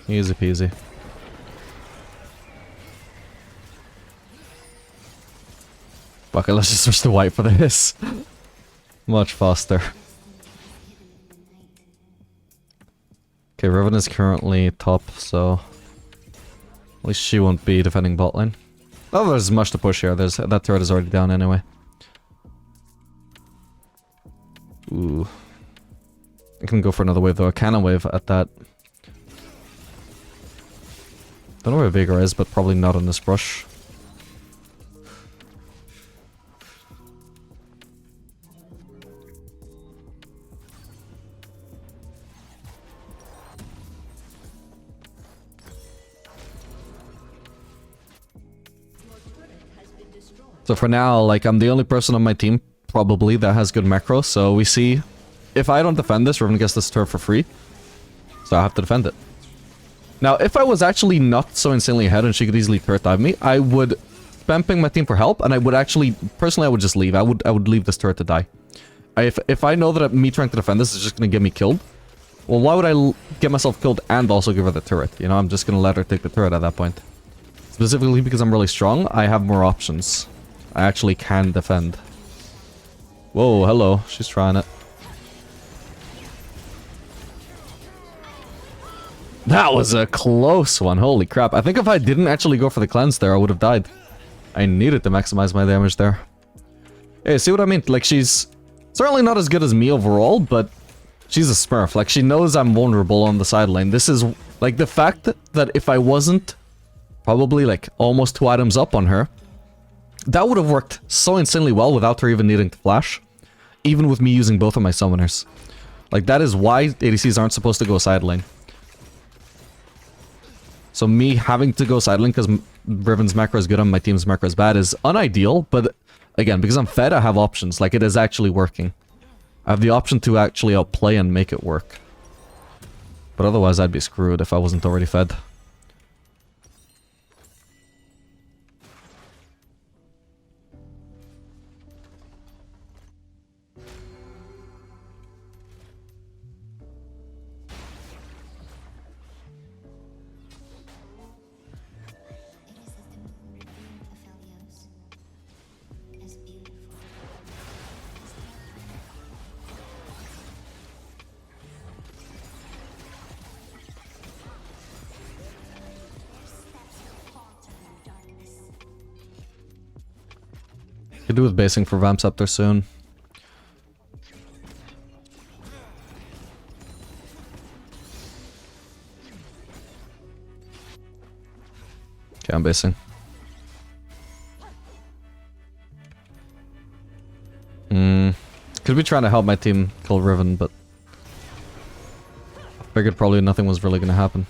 Easy peasy. Okay, let's just switch to white for this. Much faster. Okay, Riven is currently top, so at least she won't be defending bot lane. Oh, there's much to push here. That turret is already down anyway. Ooh. I can go for another wave though, a cannon wave at that. Don't know where Vigor is, but probably not on this brush. So for now, like, I'm the only person on my team, probably, that has good macro, so we see... If I don't defend this, Riven gets this turret for free. So I have to defend it. Now, if I was actually not so insanely ahead and she could easily turret dive me, I would spam ping my team for help, and I would actually... Personally, I would just leave. I would leave this turret to die. If I know that me trying to defend this is just gonna get me killed, well, why would I get myself killed and also give her the turret? You know, I'm just gonna let her take the turret at that point. Specifically because I'm really strong, I have more options. I actually can defend. Whoa, hello. She's trying it. That was a close one. Holy crap. I think if I didn't actually go for the cleanse there, I would have died. I needed to maximize my damage there. Hey, see what I mean? Like, she's certainly not as good as me overall, but she's a Smurf. Like, she knows I'm vulnerable on the side lane. This is, like, the fact that if I wasn't probably, like, almost 2 items up on her, that would have worked so insanely well without her even needing to flash. Even with me using both of my summoners. Like, that is why ADCs aren't supposed to go side lane. So me having to go side lane because Riven's macro is good and my team's macro is bad is unideal, but again, because I'm fed, I have options. Like, it is actually working. I have the option to actually outplay and make it work. But otherwise, I'd be screwed if I wasn't already fed. Could do with basing for Vamp Scepter soon. Okay, I'm basing. Could be trying to help my team kill Riven, but I figured probably nothing was really gonna happen.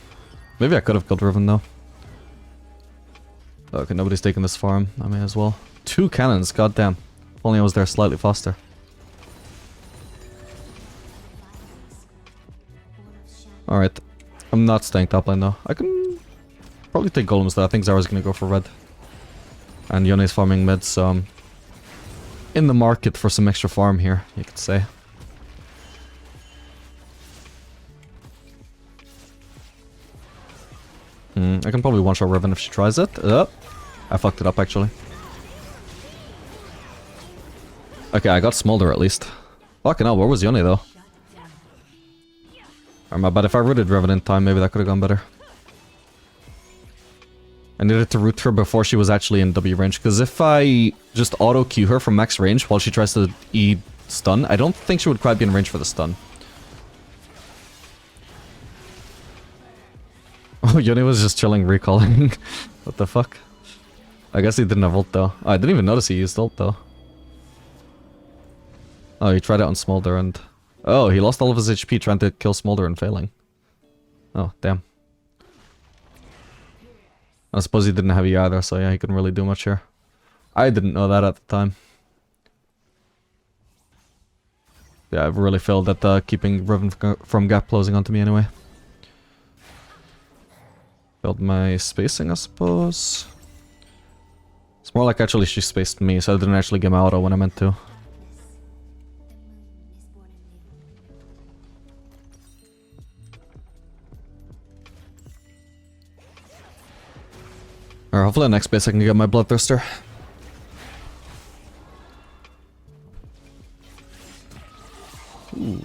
Maybe I could have killed Riven though. Okay, nobody's taking this farm. I may as well. 2 cannons, goddamn. If only I was there slightly faster. Alright. I'm not staying top lane though. I can probably take golems though. I think Zara's gonna go for red. And Yone's farming mid, so I'm in the market for some extra farm here, you could say. I can probably one-shot Riven if she tries it. I fucked it up actually. Okay, I got Smolder at least. Fucking hell, where was Yone though? My bad, if I rooted Riven in time, maybe that could have gone better. I needed to root her before she was actually in W range, because if I just auto-Q her from max range while she tries to E stun, I don't think she would quite be in range for the stun. Oh, Yoni was just chilling, recalling. What the fuck? I guess he didn't have ult though. Oh, I didn't even notice he used ult though. Oh, he tried it on Smolder and... Oh, he lost all of his HP trying to kill Smolder and failing. Oh, damn. I suppose he didn't have E either, so yeah, he couldn't really do much here. I didn't know that at the time. Yeah, I've really failed at keeping Riven from gap closing onto me anyway. Failed my spacing, I suppose. It's more like actually she spaced me, so I didn't actually get my auto when I meant to. Or hopefully next base I can get my Bloodthirster. Ooh.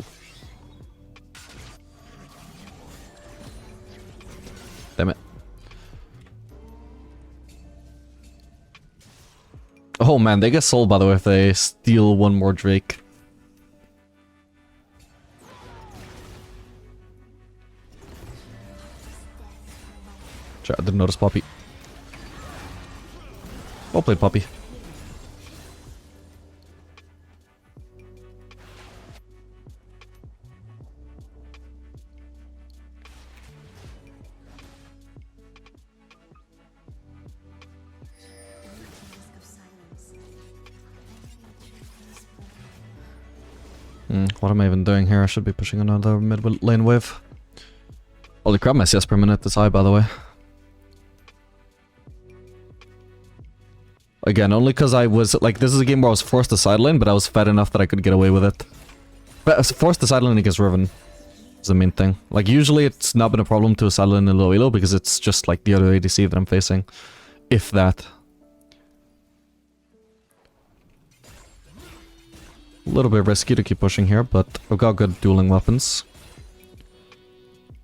Damn it. Oh man, they get sold by the way if they steal one more Drake. I didn't notice Poppy. Well played, Poppy. What am I even doing here? I should be pushing another mid lane wave. Holy crap, my CS per minute is high, by the way. Again, only because I was, like, this is a game where I was forced to side lane, but I was fed enough that I could get away with it. But I was forced to side lane against Riven. Is the main thing. Like, usually it's not been a problem to side lane in low elo, because it's just, like, the other ADC that I'm facing. If that. A little bit risky to keep pushing here, but I've got good dueling weapons.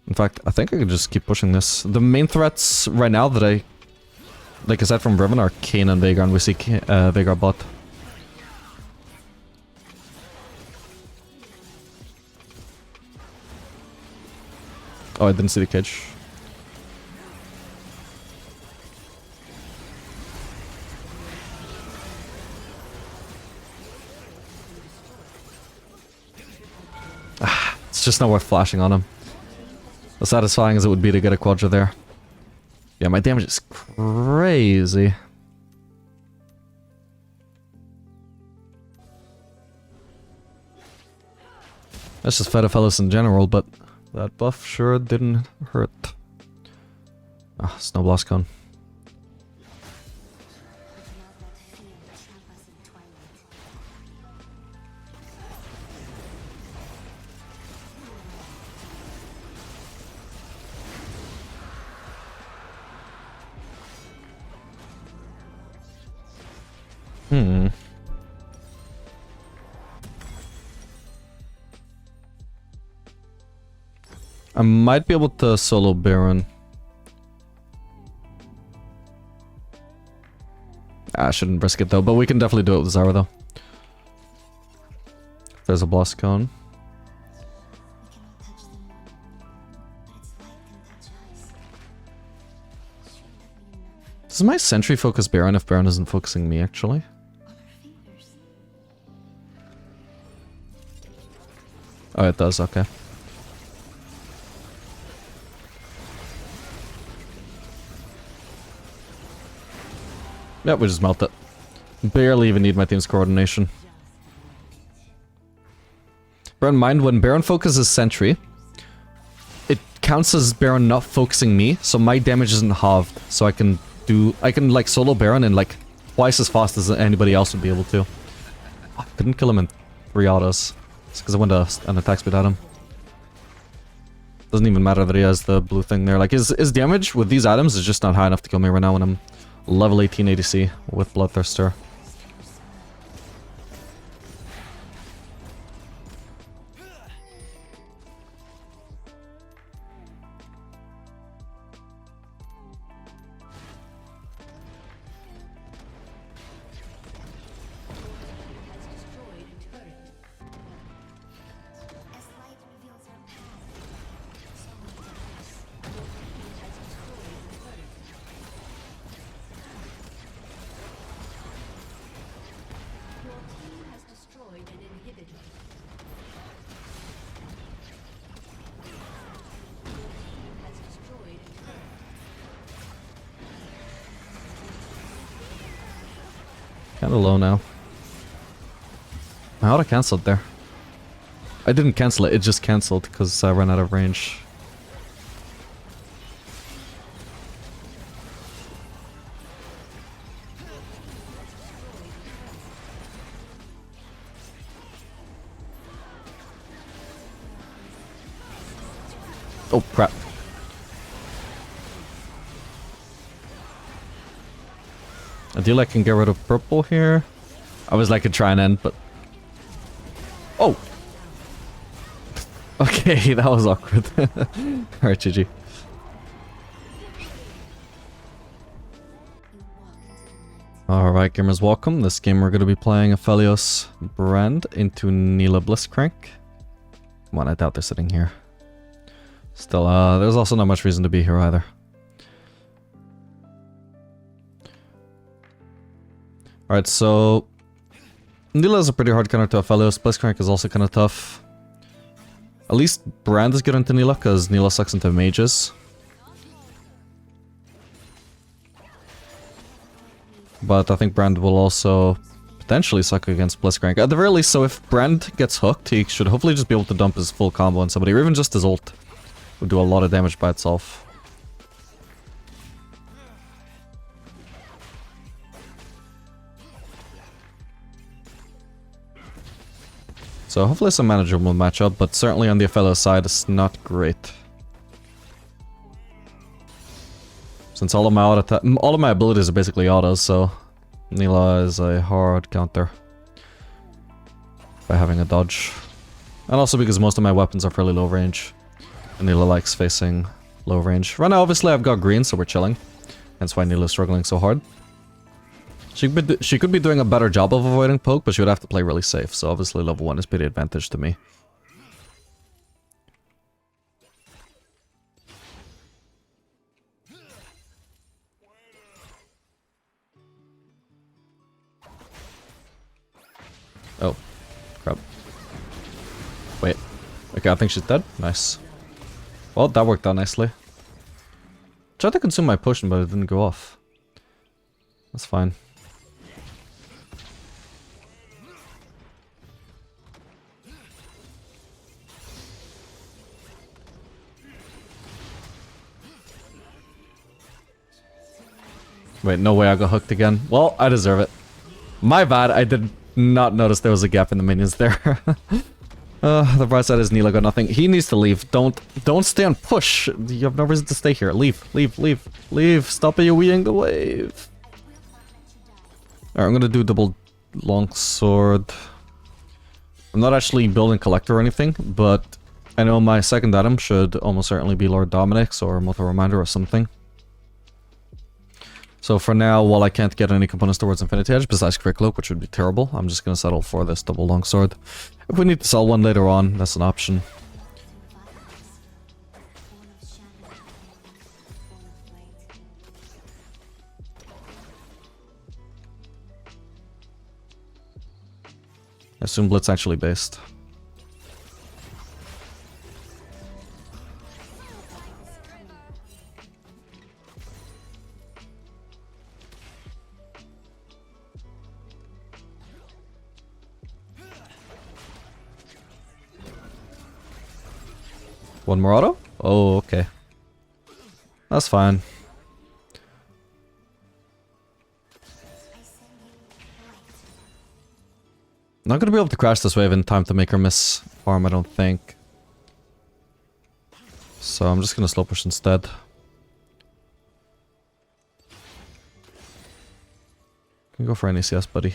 In fact, I think I could just keep pushing this. The main threats right now that I... like, aside from Riven, are Kayn and Veigar, and we see Veigar bot. Oh, I didn't see the cage. It's just not worth flashing on him. As satisfying as it would be to get a quadra there. Yeah, my damage is crazy. That's just fed Aphelios in general, but that buff sure didn't hurt. Ah, Snow Blast Cone. I might be able to solo Baron. I shouldn't risk it though, but we can definitely do it with Zara though. There's a Blast Cone. Does my sentry focus Baron if Baron isn't focusing me actually? Oh, it does, okay. Yep, we just melt it. Barely even need my team's coordination. Bear in mind, when Baron focuses sentry, it counts as Baron not focusing me, so my damage isn't halved. So I can like solo Baron in like twice as fast as anybody else would be able to. I couldn't kill him in 3 autos. It's because I went an attack speed at him. Doesn't even matter that he has the blue thing there. Like his damage with these items is just not high enough to kill me right now when I'm level 18 ADC with Bloodthirster. Kinda low now. How'd I cancel it there? I didn't cancel it, it just cancelled because I ran out of range. Oh crap. Ideally I can get rid of purple here. I was like a try and end, but... Oh! Okay, that was awkward. Alright, GG. Alright, gamers, welcome. This game we're going to be playing Aphelios Brand into Nila Blitzcrank. Come on, I doubt they're sitting here. Still, there's also not much reason to be here either. Alright, so... Nila is a pretty hard counter to Aphelios. Blitzcrank is also kind of tough. At least Brand is good into Nila, because Nila sucks into mages. But I think Brand will also potentially suck against Blitzcrank. At the very least, so if Brand gets hooked, he should hopefully just be able to dump his full combo on somebody, or even just his ult. Would do a lot of damage by itself. So hopefully it's a manageable matchup, but certainly on the Aphelios side it's not great. Since all of my abilities are basically autos, so Nila is a hard counter by having a dodge. And also because most of my weapons are fairly low range. And Nila likes facing low range. Right now obviously I've got green, so we're chilling. Hence why Nila's struggling so hard. She could be doing a better job of avoiding poke, but she would have to play really safe, so obviously level 1 is pretty advantage to me. Oh, crap. Wait. Okay, I think she's dead. Nice. Well, that worked out nicely. Tried to consume my potion, but it didn't go off. That's fine. Wait, no way I got hooked again. Well, I deserve it. My bad, I did not notice there was a gap in the minions there. The bright side is Nila got nothing. He needs to leave. Don't stay on push. You have no reason to stay here. Leave. Stop AoEing the wave. Alright, I'm gonna do double longsword. I'm not actually building collector or anything, but I know my second item should almost certainly be Lord Dominic's or Mortal Reminder or something. So for now, while I can't get any components towards Infinity Edge, besides Quick Cloak, which would be terrible, I'm just gonna settle for this double longsword. If we need to sell one later on, that's an option. I assume Blitz actually based. One more auto? Oh, okay. That's fine. Not gonna be able to crash this wave in time to make her miss farm, I don't think. So I'm just gonna slow push instead. Can go for an ACS, buddy.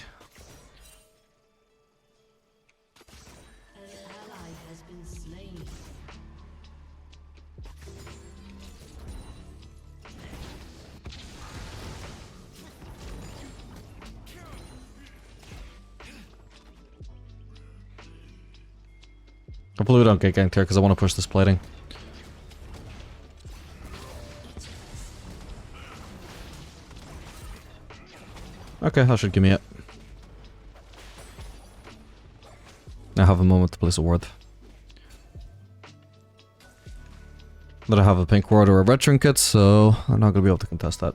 Hopefully we don't get ganked here because I want to push this plating. Okay, that should give me it. I have a moment to place a ward. But I have a pink ward or a red trinket, so I'm not going to be able to contest that.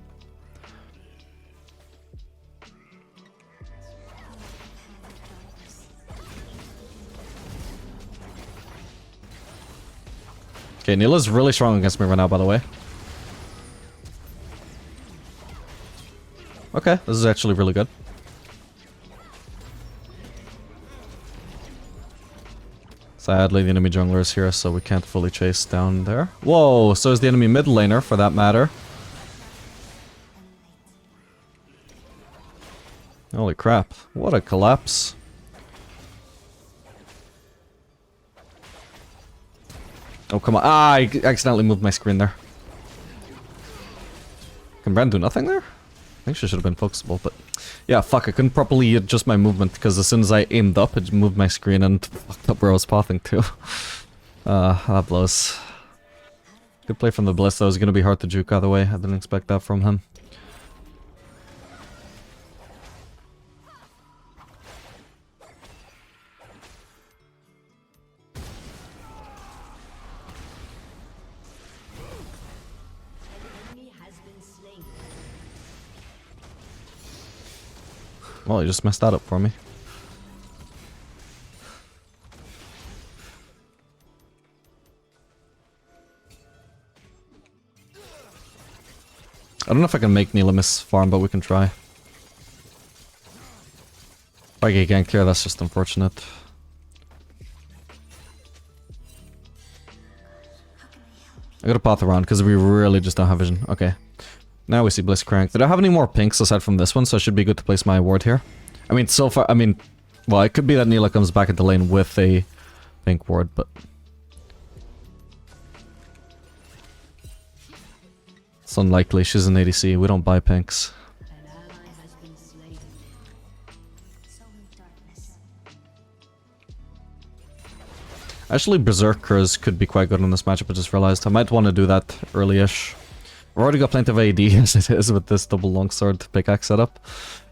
Okay, Nila's really strong against me right now, by the way. Okay, this is actually really good. Sadly, the enemy jungler is here, so we can't fully chase down there. Whoa, so is the enemy mid laner, for that matter. Holy crap, what a collapse. Oh, come on. Ah, I accidentally moved my screen there. Can Brand do nothing there? I think she should have been focusable, but... Yeah, fuck, I couldn't properly adjust my movement, because as soon as I aimed up, it moved my screen and fucked up where I was pathing to. That blows. Good play from the Bliss, though. It was gonna be hard to juke either way. I didn't expect that from him. Well, he just messed that up for me. I don't know if I can make Nila miss farm, but we can try. If I get ganked here, that's just unfortunate. I gotta path around because we really just don't have vision. Okay. Now we see Blitzcrank. Did I have any more pinks aside from this one? So it should be good to place my ward here. I mean, so far, well, it could be that Nila comes back at the lane with a pink ward, but... It's unlikely. She's an ADC. We don't buy pinks. Actually, Berserkers could be quite good in this matchup, I just realized. I might want to do that early-ish. I've already got plenty of AD as it is with this double longsword pickaxe setup.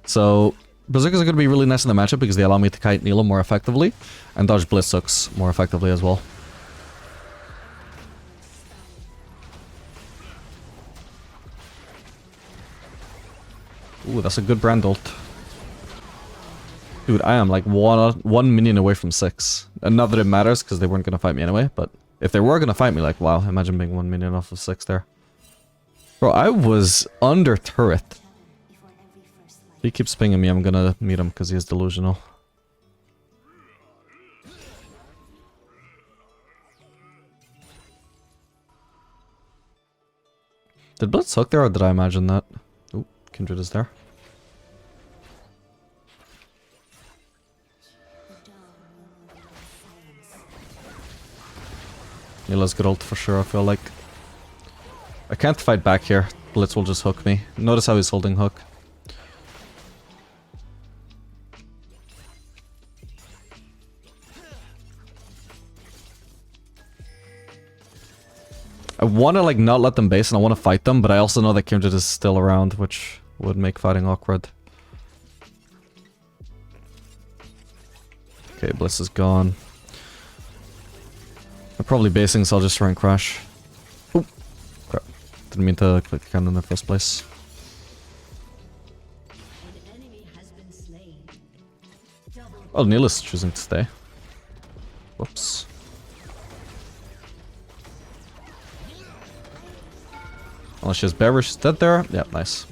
So, Berserkers are going to be really nice in the matchup because they allow me to kite Nila more effectively and dodge Blitz hooks more effectively as well. Ooh, that's a good Brand ult. Dude, I am like one minion away from 6. And not that it matters because they weren't going to fight me anyway, but if they were going to fight me, like, wow, imagine being 1 minion off of 6 there. Bro, I was under turret. If he keeps pinging me, I'm gonna meet him because he is delusional. Did Blitz hook there or did I imagine that? Ooh, Kindred is there. Nila's good ult for sure, I feel like. I can't fight back here. Blitz will just hook me. Notice how he's holding hook. I want to like not let them base and I want to fight them, but I also know that Kindred is still around, which would make fighting awkward. Okay, Blitz is gone. I'm probably basing, so I'll just try and crash. Oop. Crap. Didn't mean to click the cannon in the first place. Oh, Nila's choosing to stay. Whoops. Oh, she has Bear, she's dead there. Yeah, nice.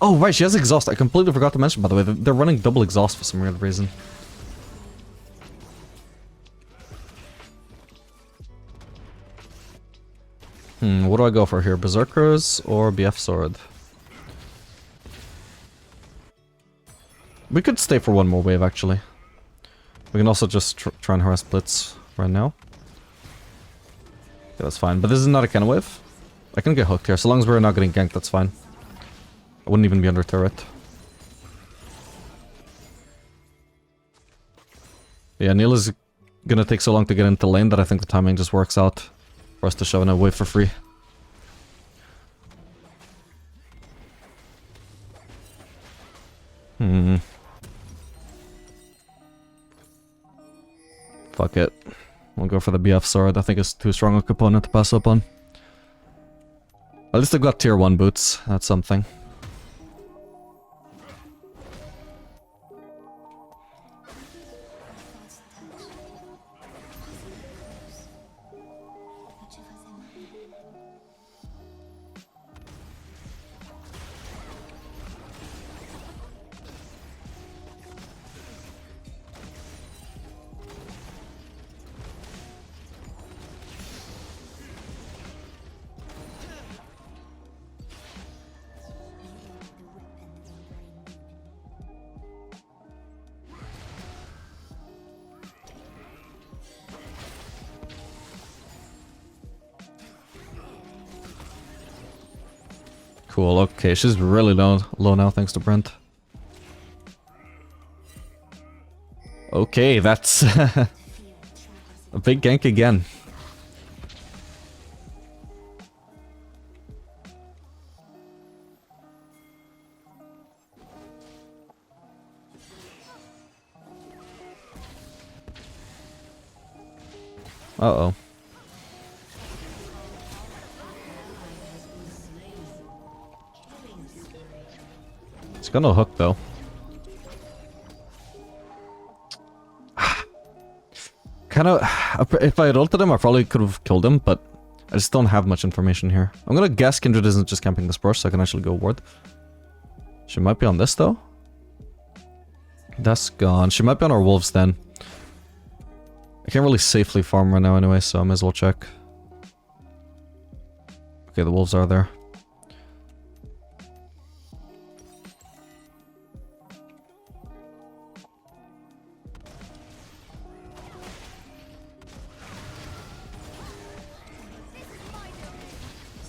Oh, right, she has exhaust. I completely forgot to mention, by the way. They're running double exhaust for some weird reason. What do I go for here? Berserkers or BF Sword? We could stay for one more wave, actually. We can also just try and harass Blitz right now. Okay, that's fine. But this is not a cannon wave. I can get hooked here. So long as we're not getting ganked, that's fine. I wouldn't even be under turret. Yeah, Nila's gonna take so long to get into lane that I think the timing just works out for us to shove in a wave for free. Fuck it. We'll go for the BF sword. I think it's too strong a component to pass up on. At least I've got tier 1 boots. That's something. Cool, okay, she's really low now thanks to Brent. Okay, that's a big gank again. Uh-oh. It's gonna hook though. Kinda, if I had ulted him, I probably could have killed him, but I just don't have much information here. I'm gonna guess Kindred isn't just camping this brush, so I can actually go ward. She might be on this though. That's gone. She might be on our wolves then. I can't really safely farm right now anyway, so I may as well check. Okay, the wolves are there.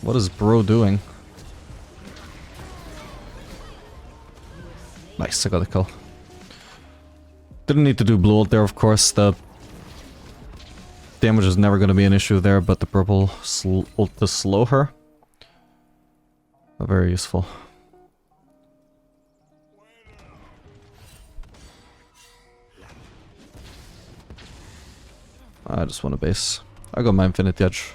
What is bro doing? Nice, I got the kill. Didn't need to do blue ult there, of course. The damage is never going to be an issue there, but the purple ult to slow her. Very useful. I just want a base. I got my Infinity Edge.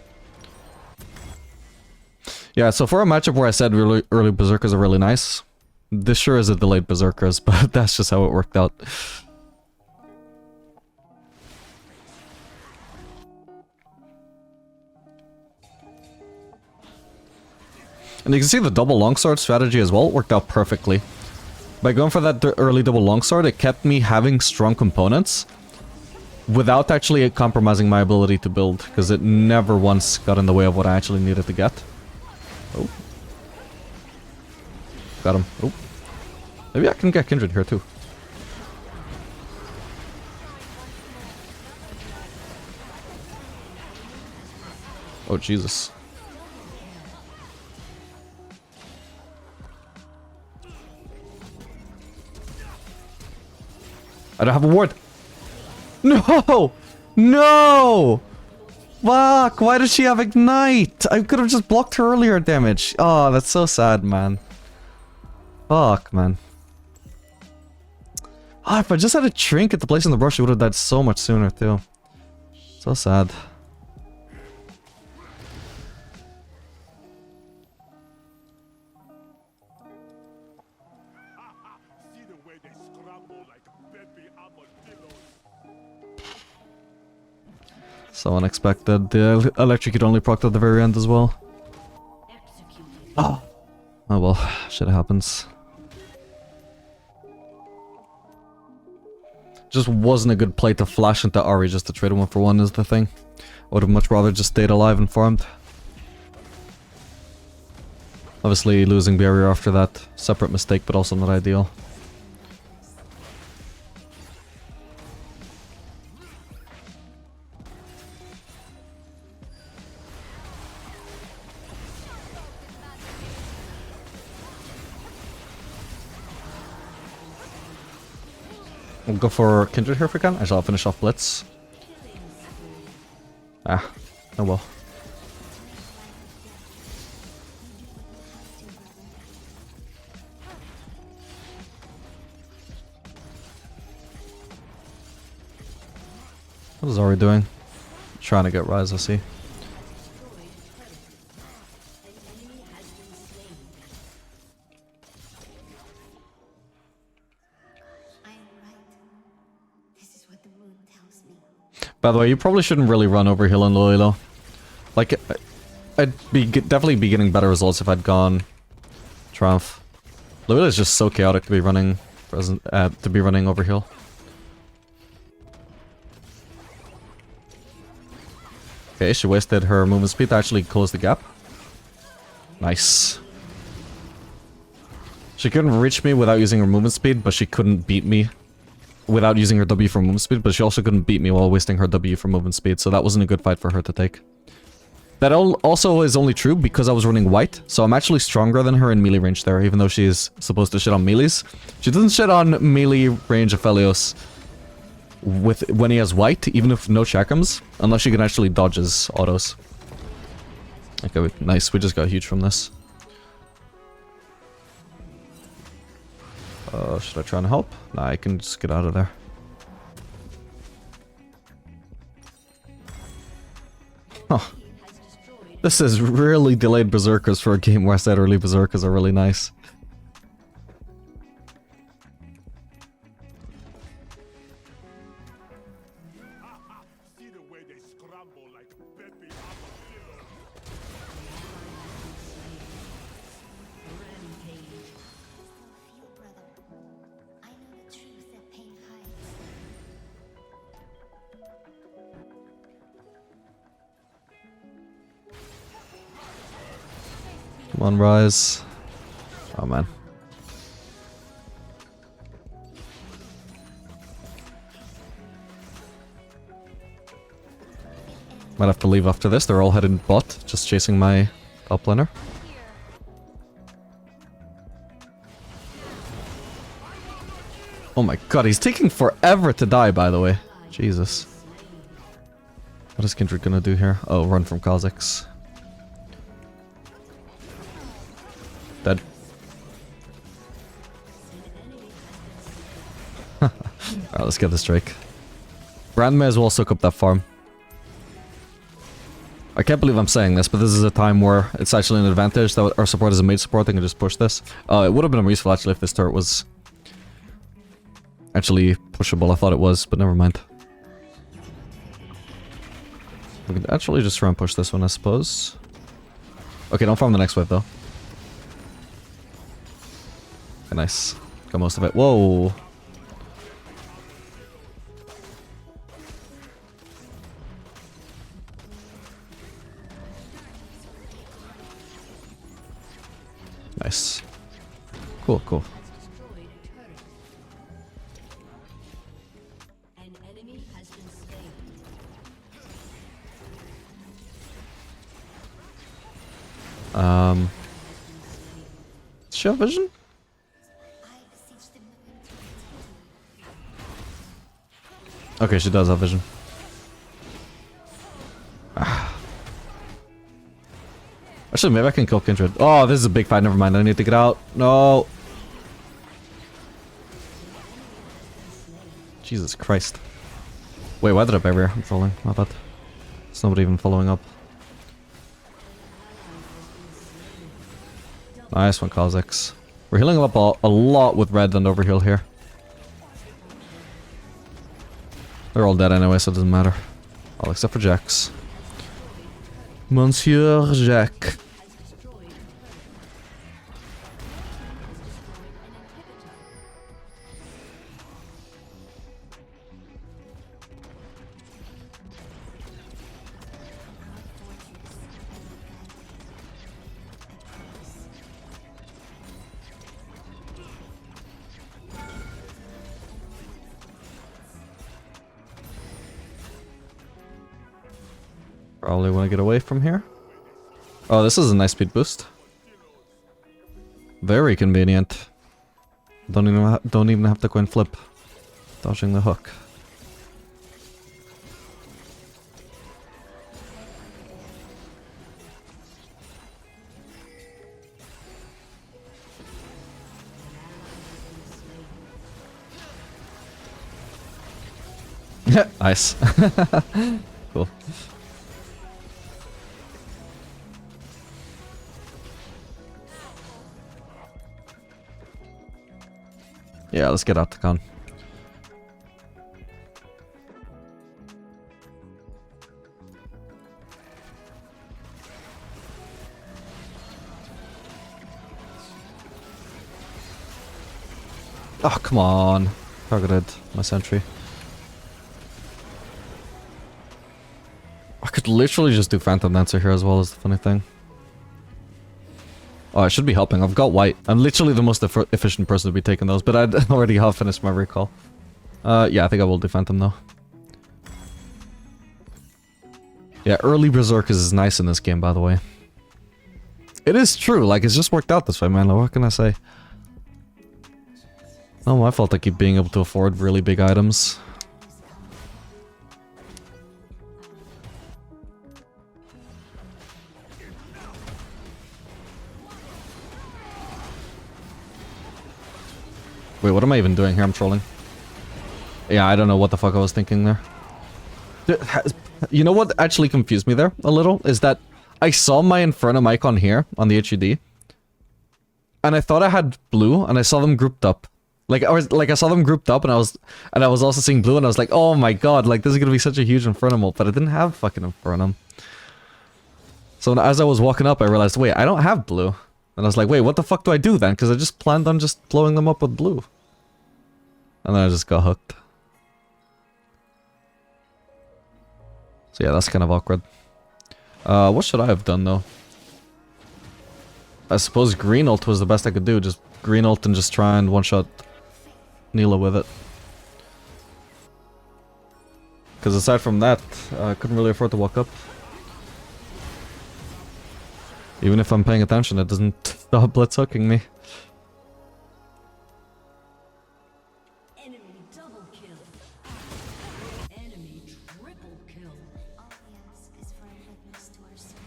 Yeah, so for a matchup where I said really early Berserkers are really nice, this sure is a delayed Berserkers, but that's just how it worked out. And you can see the double longsword strategy as well worked out perfectly. By going for that early double longsword, it kept me having strong components without actually compromising my ability to build, because it never once got in the way of what I actually needed to get. Oh. Got him. Oh. Maybe I can get Kindred here too. Oh, Jesus. I don't have a ward. No! No! Fuck, why does she have Ignite? I could have just blocked her earlier damage. Oh, that's so sad, man. Fuck, man. Oh, if I just had a trinket to place in the brush, she would have died so much sooner, too. So sad. So unexpected. The electrocute only procced at the very end as well. Oh, oh well, shit happens. Just wasn't a good play to flash into Ahri just to trade 1-for-1 is the thing. I would have much rather just stayed alive and farmed. Obviously losing barrier after that, separate mistake but also not ideal. We'll go for Kindred here if we can. I shall finish off Blitz. Ah, oh well. What is Ahri doing? Trying to get Rise, I see. By the way, you probably shouldn't really run over Hill and Loyalo. Like, I'd definitely be getting better results if I'd gone Triumph. Loyalo is just so chaotic to be running over Hill. Okay, she wasted her movement speed to actually close the gap. Nice. She couldn't reach me without using her movement speed, but she couldn't beat me without using her W for movement speed, but she also couldn't beat me while wasting her W for movement speed, so that wasn't a good fight for her to take. That also is only true because I was running white, so I'm actually stronger than her in melee range there, even though she's supposed to shit on melees. She doesn't shit on melee range Aphelios when he has white, even if no checkums, unless she can actually dodge his autos. Okay, nice, we just got huge from this. Should I try and help? Nah, I can just get out of there. Huh. This is really delayed berserkers for a game where I said early berserkers are really nice. Come on, Rise. Oh, man. Might have to leave after this. They're all headed bot, just chasing my top laner. Oh my god, he's taking forever to die, by the way. Jesus. What is Kindred gonna do here? Oh, run from Kha'Zix. Dead. Alright, let's get this Drake. Brand may as well soak up that farm. I can't believe I'm saying this, but this is a time where it's actually an advantage that our support is a mid support. They can just push this. It would have been useful actually if this turret was actually pushable. I thought it was, but never mind. We could actually just try and push this one, I suppose. Okay, don't farm the next wave though. Okay, nice. Got most of it. Whoa! Nice. Cool, cool. Does she have vision? Okay, she does have vision. Actually, maybe I can kill Kindred. Oh, this is a big fight. Never mind. I need to get out. No. Jesus Christ. Wait, why did I barrier? I'm falling. My bad. There's nobody even following up. Nice one, Kha'Zix. We're healing up a lot with red and overheal here. They're all dead anyway, so it doesn't matter. All except for Jax. Monsieur Jack. Probably want to get away from here. Oh, this is a nice speed boost. Very convenient. Don't even have to coin flip. Dodging the hook. Nice. Cool. Yeah, let's get out the con. Oh, come on. Targeted my sentry. I could literally just do Phantom Dancer here as well, as the funny thing. Oh, I should be helping. I've got white. I'm literally the most efficient person to be taking those, but I'd already have finished my recall. Yeah, I think I will do Phantom though. Yeah, early Berserkers is nice in this game, by the way. It is true, like, it's just worked out this way, man. What can I say? Oh, my fault I keep being able to afford really big items. Wait, what am I even doing here? I'm trolling. Yeah, I don't know what the fuck I was thinking there. You know what actually confused me there a little? Is that I saw my Infernum icon here on the HUD. And I thought I had blue, and I saw them grouped up. I saw them grouped up, and I was also seeing blue, and I was like, oh my god, like, this is gonna be such a huge Infernum ult, but I didn't have fucking Infernum. So as I was walking up, I realized, wait, I don't have blue. And I was like, wait, what the fuck do I do then? Because I just planned on just blowing them up with blue. And then I just got hooked. So yeah, that's kind of awkward. What should I have done though? I suppose green ult was the best I could do. Just green ult and just try and one-shot Nila with it. Because aside from that, I couldn't really afford to walk up. Even if I'm paying attention, it doesn't stop blitz hooking me. Enemy double kill. Enemy triple kill. All we ask is for a witness to our skill.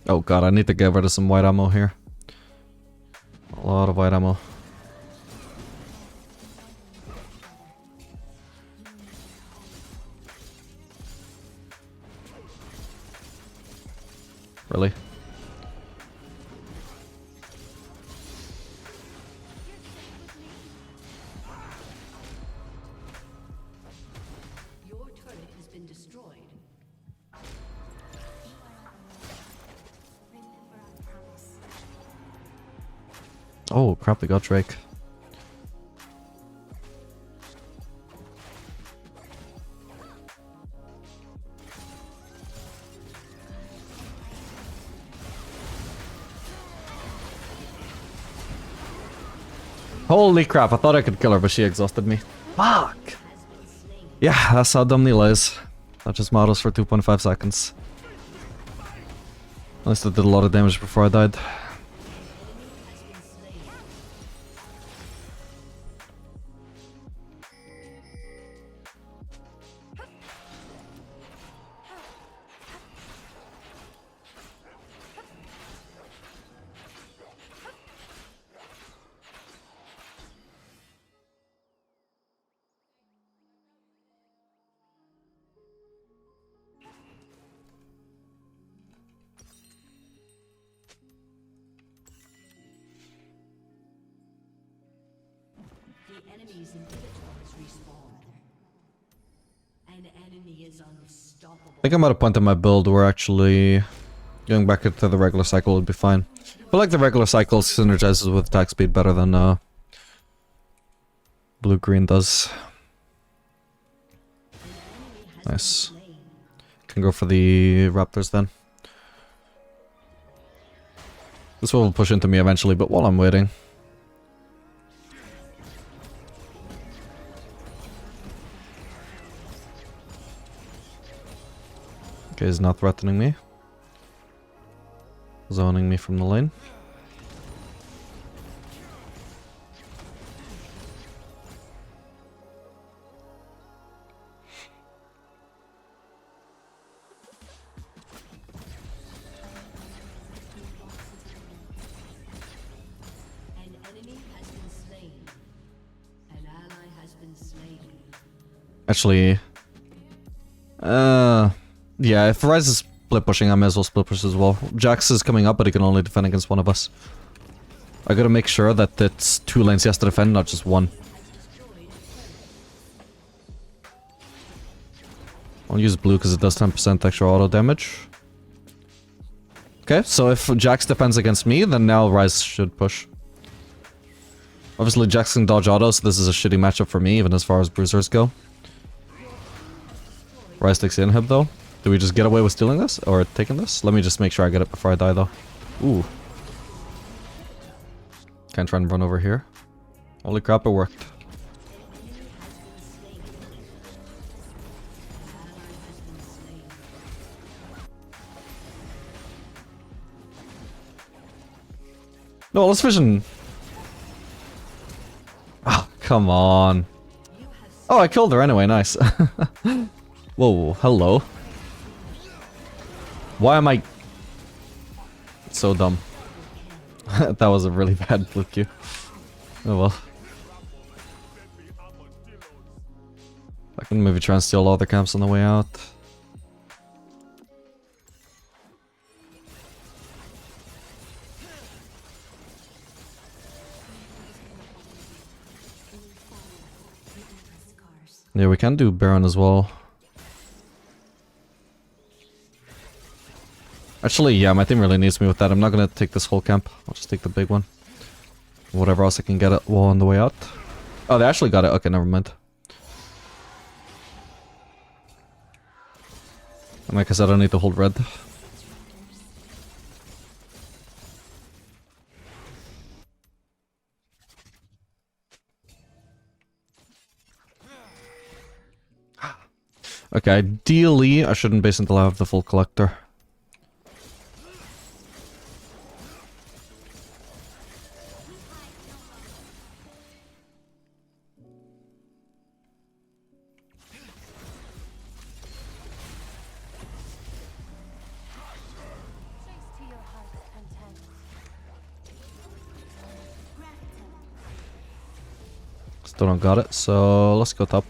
Oh god, I need to get rid of some white ammo here. A lot of white ammo. Really? Your turret has been destroyed. Remember our promise. Oh crap, they got Drake. Holy crap, I thought I could kill her, but she exhausted me. Fuck! Yeah, that's how dumb Nila is. That just models for 2.5 seconds. At least I did a lot of damage before I died. The enemy's inhibitor has respawned. An enemy is unstoppable. I think I'm at a point in my build where actually going back into the regular cycle would be fine. I feel like the regular cycle synergizes with attack speed better than blue-green does. Nice. Can go for the raptors then. This will push into me eventually, but while I'm waiting. Okay, he's not threatening me. Zoning me from the lane. An enemy has been slain. An ally has been slain. Actually, yeah, if Ryze is split pushing, I may as well split push as well. Jax is coming up, but he can only defend against one of us. I gotta make sure that it's 2 lanes he has to defend, not just one. I'll use blue because it does 10% extra auto damage. Okay, so if Jax defends against me, then now Ryze should push. Obviously, Jax can dodge auto, so this is a shitty matchup for me, even as far as bruisers go. Ryze takes the inhib though. Do we just get away with stealing this? Or taking this? Let me just make sure I get it before I die, though. Ooh. Can't try and run over here. Holy crap, it worked. No, let's vision. Oh, come on. Oh, I killed her anyway, nice. Whoa, hello. Why am I so dumb? That was a really bad blue Q. Oh well. I can maybe try and steal all the camps on the way out. Yeah, we can do Baron as well. Actually, yeah, my team really needs me with that. I'm not gonna take this whole camp. I'll just take the big one. Whatever else I can get it while on the way out. Oh, they actually got it. Okay, never mind. And like I said, I need to hold red. Okay, ideally, I shouldn't base until I have the full collector. Still don't got it, so let's go top.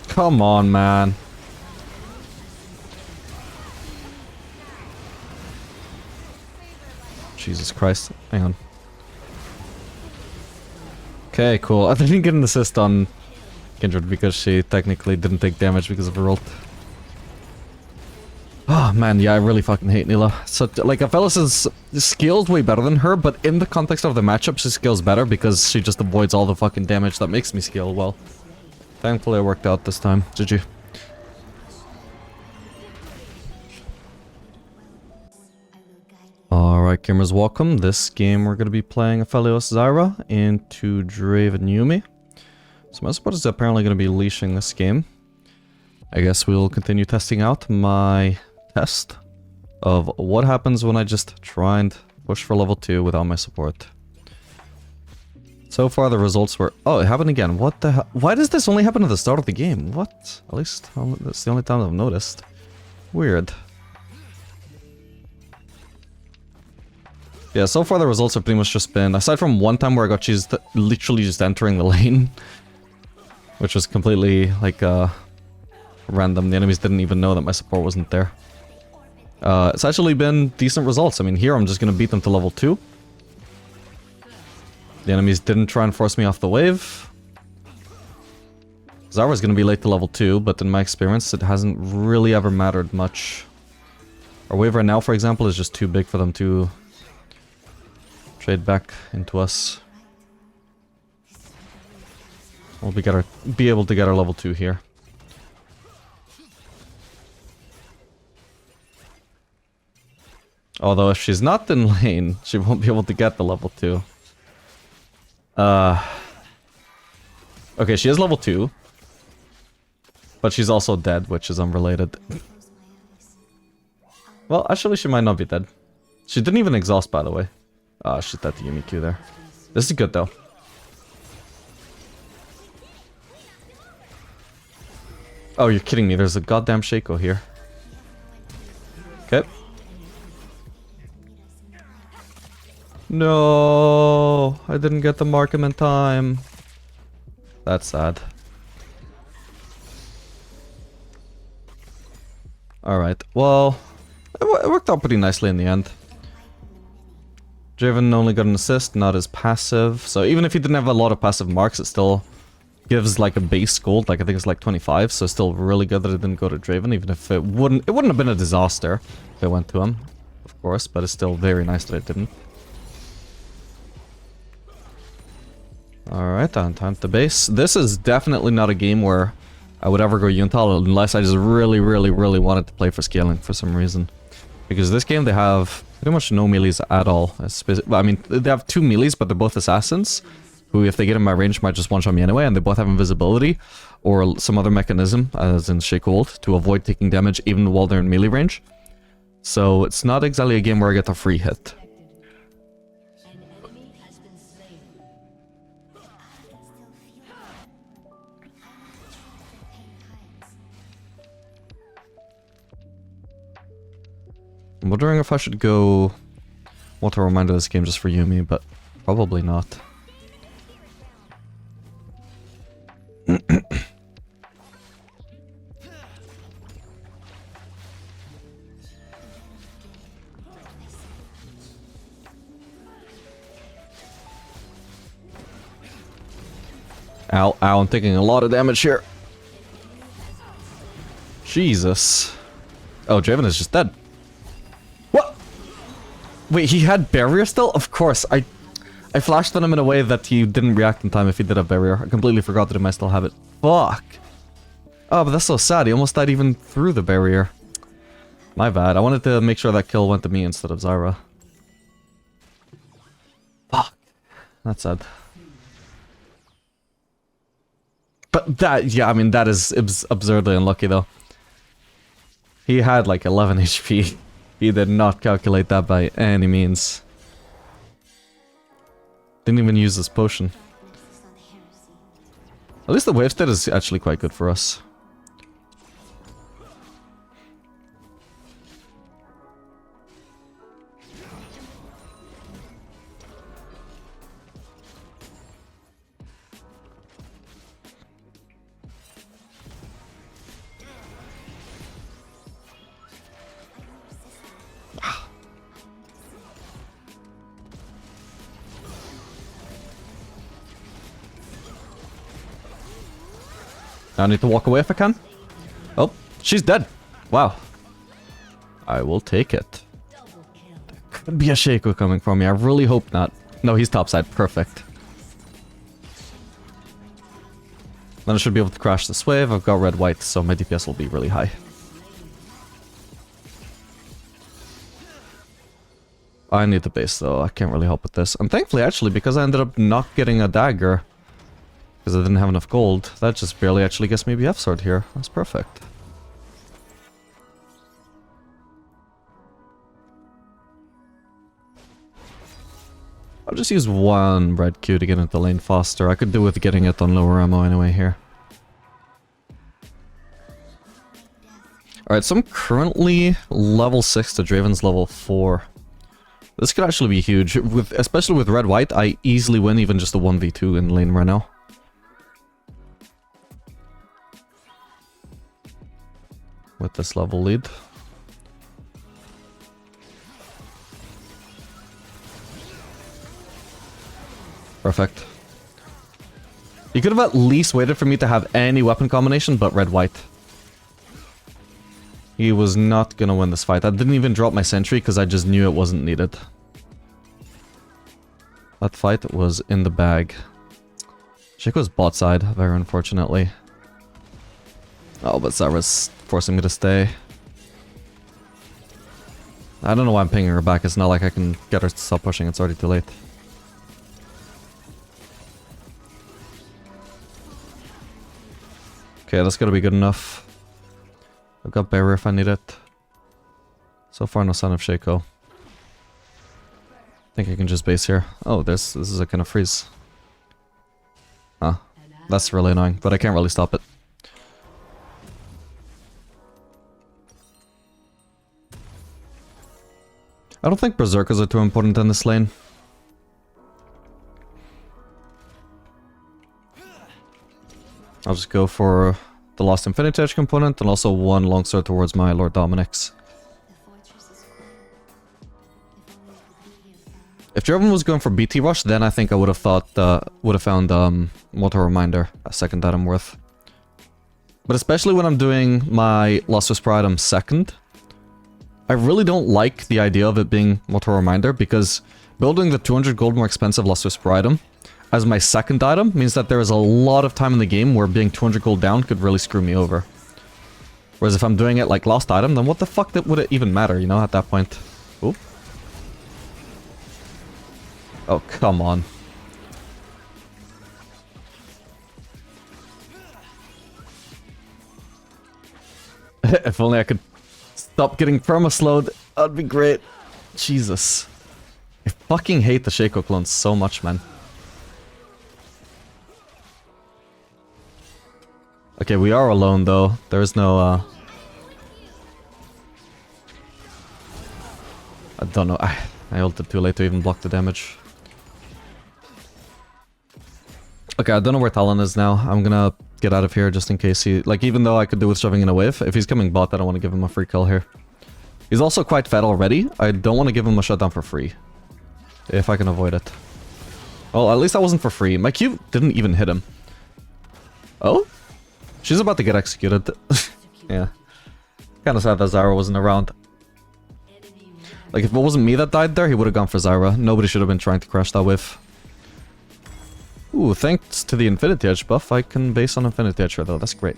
Come on, man. Jesus Christ. Hang on. Okay, cool. I didn't get an assist on Kindred because she technically didn't take damage because of her ult. Oh man, yeah, I really fucking hate Nila. So, like, Aphelios' skill's way better than her, but in the context of the matchup, she skills better because she just avoids all the fucking damage that makes me skill well. Thankfully, it worked out this time. GG. Alright, gamers, welcome. This game we're going to be playing Aphelios Zyra into Draven and Yumi. So my support is apparently going to be leashing this game. I guess we'll continue testing out my test of what happens when I just try and push for level 2 without my support. So far the results were... Oh, it happened again. What the hell? Why does this only happen at the start of the game? What? At least that's the only time I've noticed. Weird. Yeah, so far the results have pretty much just been... Aside from one time where I got cheesed literally just entering the lane. Which was completely, like, random. The enemies didn't even know that my support wasn't there. It's actually been decent results. I mean, here I'm just gonna beat them to level 2. The enemies didn't try and force me off the wave. Zyra's gonna be late to level 2, but in my experience, it hasn't really ever mattered much. Our wave right now, for example, is just too big for them to trade back into us. We'll be able to get our level 2 here. Although if she's not in lane, she won't be able to get the level 2. Okay, she is level 2. But she's also dead, which is unrelated. Well, actually she might not be dead. She didn't even exhaust, by the way. Ah, shit, that Yumi Q there. This is good, though. Oh, you're kidding me. There's a goddamn Shaco here. Okay. No, I didn't get the mark him in time. That's sad. Alright, well, it worked out pretty nicely in the end. Draven only got an assist, not his passive. So even if he didn't have a lot of passive marks, it still gives like a base gold, like I think it's like 25, so still really good that it didn't go to Draven, even if it wouldn't have been a disaster if it went to him, of course, but it's still very nice that it didn't. Alright, on time to base. This is definitely not a game where I would ever go Yuntal unless I just really wanted to play for scaling for some reason. Because this game they have pretty much no melees at all. I mean, they have 2 melees, but they're both assassins, who if they get in my range might just one-shot me anyway, and they both have invisibility, or some other mechanism, as in Shake Hold, to avoid taking damage even while they're in melee range. So it's not exactly a game where I get a free hit. I'm wondering if I should go Water Reminder this game just for Yumi, but probably not. Ow, ow, I'm taking a lot of damage here. Jesus. Oh, Draven is just dead. What? Wait, he had barrier still? Of course, I flashed on him in a way that he didn't react in time if he did have barrier. I completely forgot that he might still have it. Fuck. Oh, but that's so sad. He almost died even through the barrier. My bad. I wanted to make sure that kill went to me instead of Zyra. Fuck. That's sad. But that, yeah, I mean, that is absurdly unlucky though. He had like 11 HP. He did not calculate that by any means. Didn't even use this potion. At least the wave state is actually quite good for us. I need to walk away if I can. Oh, she's dead. Wow. I will take it. There could be a Shaco coming from me. I really hope not. No, he's topside. Perfect. Then I should be able to crash this wave. I've got red-white, so my DPS will be really high. I need the base, though. I can't really help with this. And thankfully, actually, because I ended up not getting a dagger, because I didn't have enough gold, that just barely actually gets me BF sword here. That's perfect. I'll just use one red Q to get into the lane faster. I could do with getting it on lower ammo anyway here. Alright, so I'm currently level 6 to Draven's level 4. This could actually be huge. Especially with red-white, I easily win even just a 1v2 in lane right now. With this level lead. Perfect. You could have at least waited for me to have any weapon combination but red-white. He was not gonna win this fight. I didn't even drop my sentry because I just knew it wasn't needed. That fight was in the bag. Shaco's bot side, very unfortunately. Oh, but Zyra's forcing me to stay. I don't know why I'm pinging her back. It's not like I can get her to stop pushing. It's already too late. Okay, that's gotta be good enough. I've got barrier if I need it. So far, no sign of Shaco. I think I can just base here. Oh, this is a kind of freeze. Huh. That's really annoying, but I can't really stop it. I don't think Berserkers are too important in this lane. I'll just go for the Lost Infinity Edge component and also one longsword towards my Lord Dominic's. If Draven was going for BT Rush, then I think I would have thought, would have found Mortal Reminder a second item worth. But especially when I'm doing my Lost Whisper item second, I really don't like the idea of it being Mortal Reminder, because building the 200 gold more expensive Lost Whisper item as my second item means that there is a lot of time in the game where being 200 gold down could really screw me over. Whereas if I'm doing it like last item, then what the fuck would it even matter, you know, at that point? Oop. Oh, come on. If only I could stop getting perma-slowed, that'd be great. Jesus. I fucking hate the Shaco clones so much, man. Okay, we are alone though. There is no, I don't know. I ulted too late to even block the damage. Okay, I don't know where Talon is now. I'm gonna get out of here just in case he... Like, even though I could do with shoving in a wave, if he's coming bot, I don't want to give him a free kill here. He's also quite fed already. I don't want to give him a shutdown for free. If I can avoid it. Well, at least that wasn't for free. My Q didn't even hit him. Oh? She's about to get executed. Yeah. Kinda sad that Zyra wasn't around. Like, if it wasn't me that died there, he would have gone for Zyra. Nobody should have been trying to crash that wave. Ooh, thanks to the Infinity Edge buff, I can base on Infinity Edge here, though. That's great.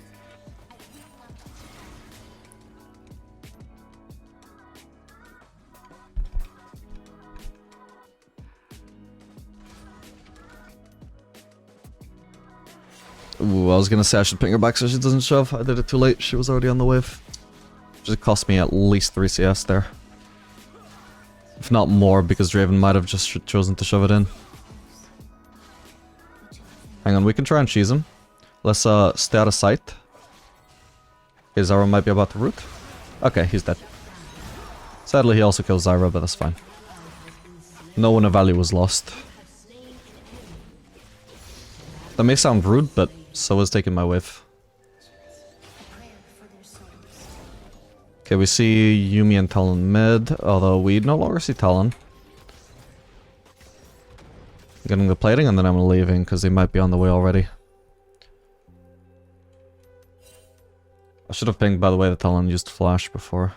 Ooh, I was gonna say I should ping her back so she doesn't shove. I did it too late. She was already on the wave. Just cost me at least 3 CS there. If not more, because Draven might have just chosen to shove it in. Hang on, we can try and cheese him. Let's stay out of sight. Okay, Zyra might be about to root. Okay, he's dead. Sadly, he also kills Zyra, but that's fine. No one of value was lost. That may sound rude, but so is taking my wave. Okay, we see Yumi and Talon mid, although we no longer see Talon. Getting the plating and then I'm leaving because they might be on the way already. I should have pinged, by the way, that Talon used flash before.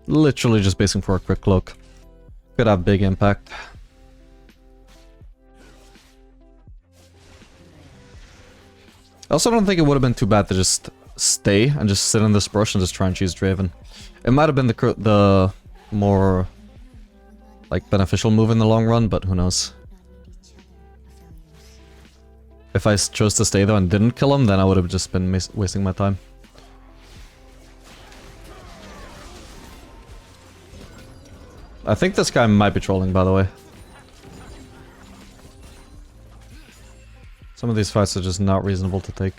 Literally just basing for a quick cloak. Could have big impact. I also don't think it would have been too bad to just stay and just sit in this brush and just try and choose Draven. It might have been the more like beneficial move in the long run, but who knows. If I chose to stay though and didn't kill him, then I would have just been wasting my time. I think this guy might be trolling, by the way. Some of these fights are just not reasonable to take.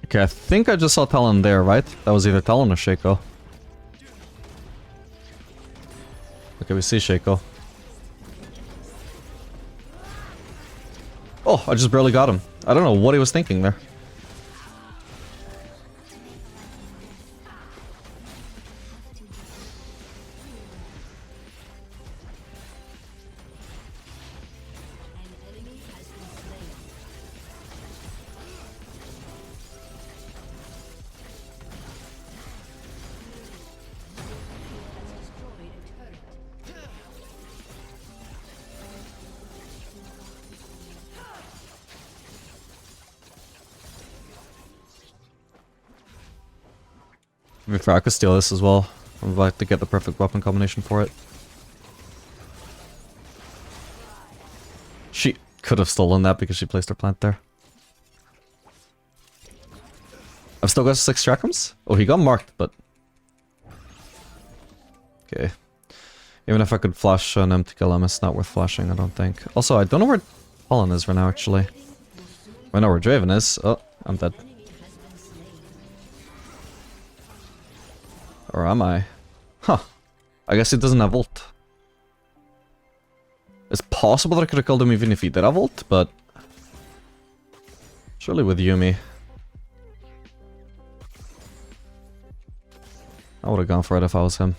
Okay, I think I just saw Talon there, right? That was either Talon or Shaco. Okay, we see Shaco. Oh, I just barely got him. I don't know what he was thinking there. To be fair, I could steal this as well. I'm about to get the perfect weapon combination for it. She could have stolen that because she placed her plant there. I've still got 6 Chakrams? Oh, he got marked, but okay. Even if I could flash an empty kill him, it's not worth flashing, I don't think. Also, I don't know where Talon is right now, actually. I know where Draven is. Oh, I'm dead. Or am I? Huh. I guess he doesn't have ult. It's possible that I could have killed him even if he did have ult, but... surely with Yumi. I would have gone for it if I was him.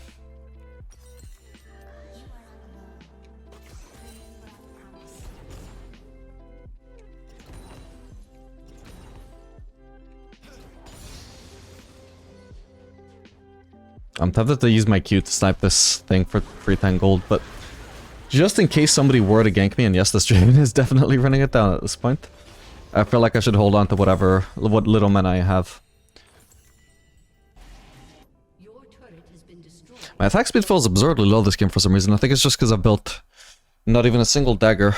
I'm tempted to use my Q to snipe this thing for 310 gold, but just in case somebody were to gank me, and yes, this Draven is definitely running it down at this point, I feel like I should hold on to what little mana I have. My attack speed feels absurdly low this game for some reason. I think it's just because I've built not even a single dagger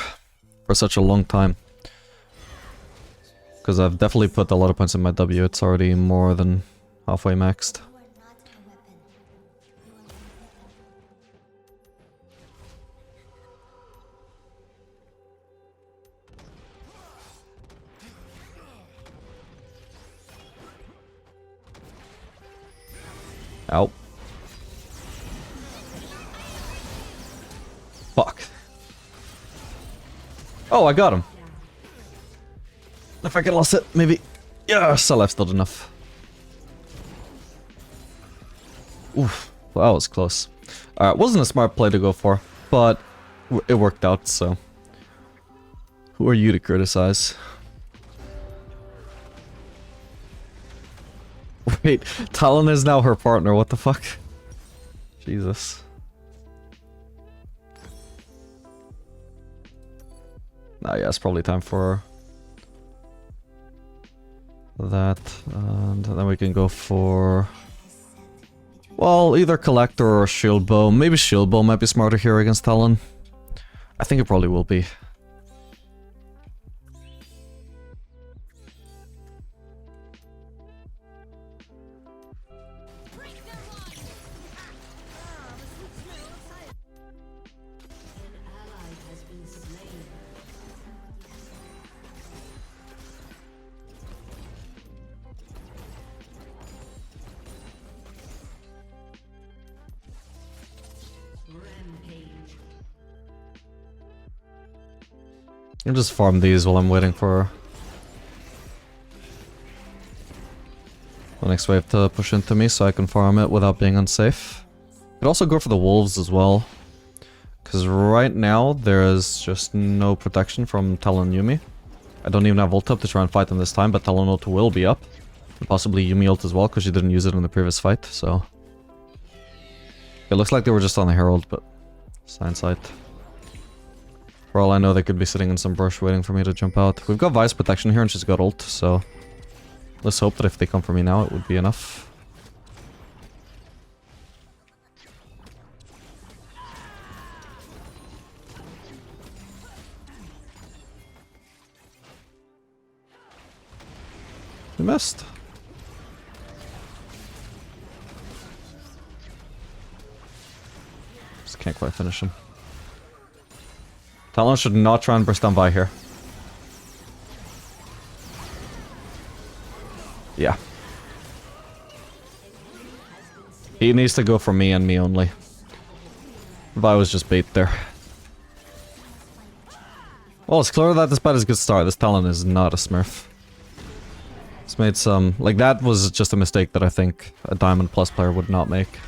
for such a long time. Because I've definitely put a lot of points in my W, it's already more than halfway maxed. Ow. Fuck. Oh, I got him. If I could lost it, maybe. Yeah, still left still enough. Oof, well, that was close. Wasn't a smart play to go for, but it worked out, so. Who are you to criticize? Wait, Talon is now her partner, what the fuck? Jesus. Nah, yeah, it's probably time for that, and then we can go for... well, either Collector or Shield Bow. Maybe Shield Bow might be smarter here against Talon. I think it probably will be. I'll just farm these while I'm waiting for the next wave to push into me so I can farm it without being unsafe. Could also go for the wolves as well, because right now there is just no protection from Talon and Yumi. I don't even have ult up to try and fight them this time, but Talon ult will be up. And possibly Yumi ult as well, because she didn't use it in the previous fight, so... it looks like they were just on the Herald, but... it's hindsight. For all I know, they could be sitting in some brush waiting for me to jump out. We've got Vice protection here and she's got ult, so... let's hope that if they come for me now, it would be enough. We missed. Just can't quite finish him. Talon should not try and burst down by here. Yeah. He needs to go for me and me only. Vi was just bait there. Well, it's clear that despite his good start, this Talon is not a Smurf. It's made some... like, that was just a mistake that I think a Diamond Plus player would not make.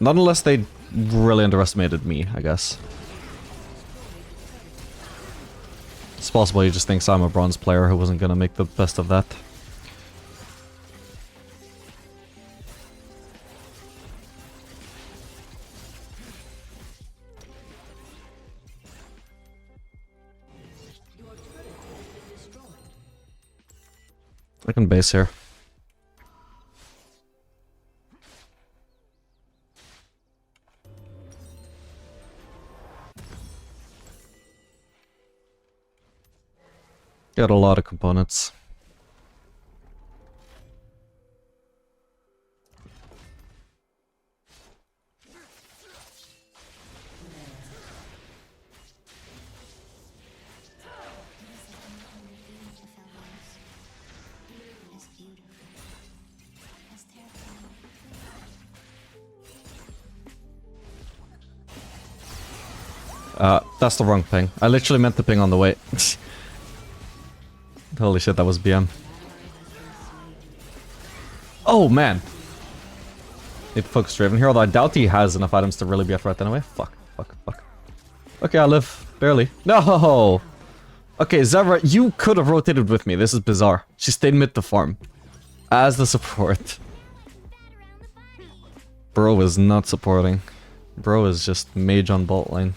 Not unless they really underestimated me, I guess. It's possible he just thinks I'm a bronze player who wasn't gonna make the best of that. I can base here. Got a lot of components. That's the wrong ping. I literally meant the ping on the way. Holy shit, that was BM. Oh, man. Need to focus Draven here, although I doubt he has enough items to really be a threat anyway. Fuck. Okay, I live. Barely. No! Okay, Zevra, you could have rotated with me. This is bizarre. She stayed mid to farm. As the support. Bro is not supporting. Bro is just mage on bot lane.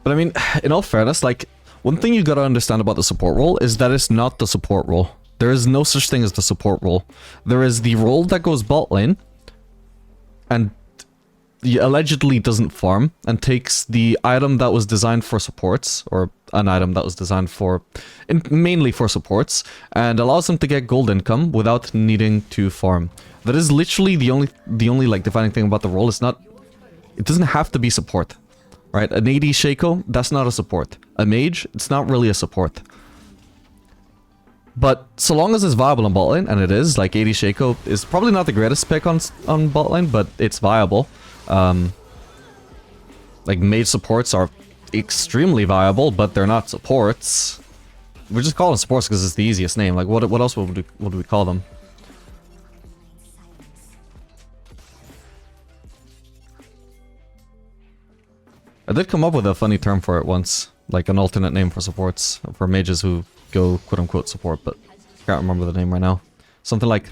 But I mean, in all fairness, like, one thing you gotta understand about the support role is that it's not the support role. There is no such thing as the support role. There is the role that goes bot lane, and he allegedly doesn't farm, and takes the item that was designed for supports, or an item that was designed for, mainly for supports, and allows them to get gold income without needing to farm. That is literally the only like defining thing about the role. It's not, it doesn't have to be support, right? An AD Shaco, that's not a support. A mage, it's not really a support. But so long as it's viable on bot lane, and it is, like AD Shaco is probably not the greatest pick on bot lane, but it's viable. Like mage supports are extremely viable, but they're not supports. We just call them supports because it's the easiest name. Like what else would we call them? I did come up with a funny term for it once, like an alternate name for supports, for mages who go quote-unquote support, but I can't remember the name right now. Something like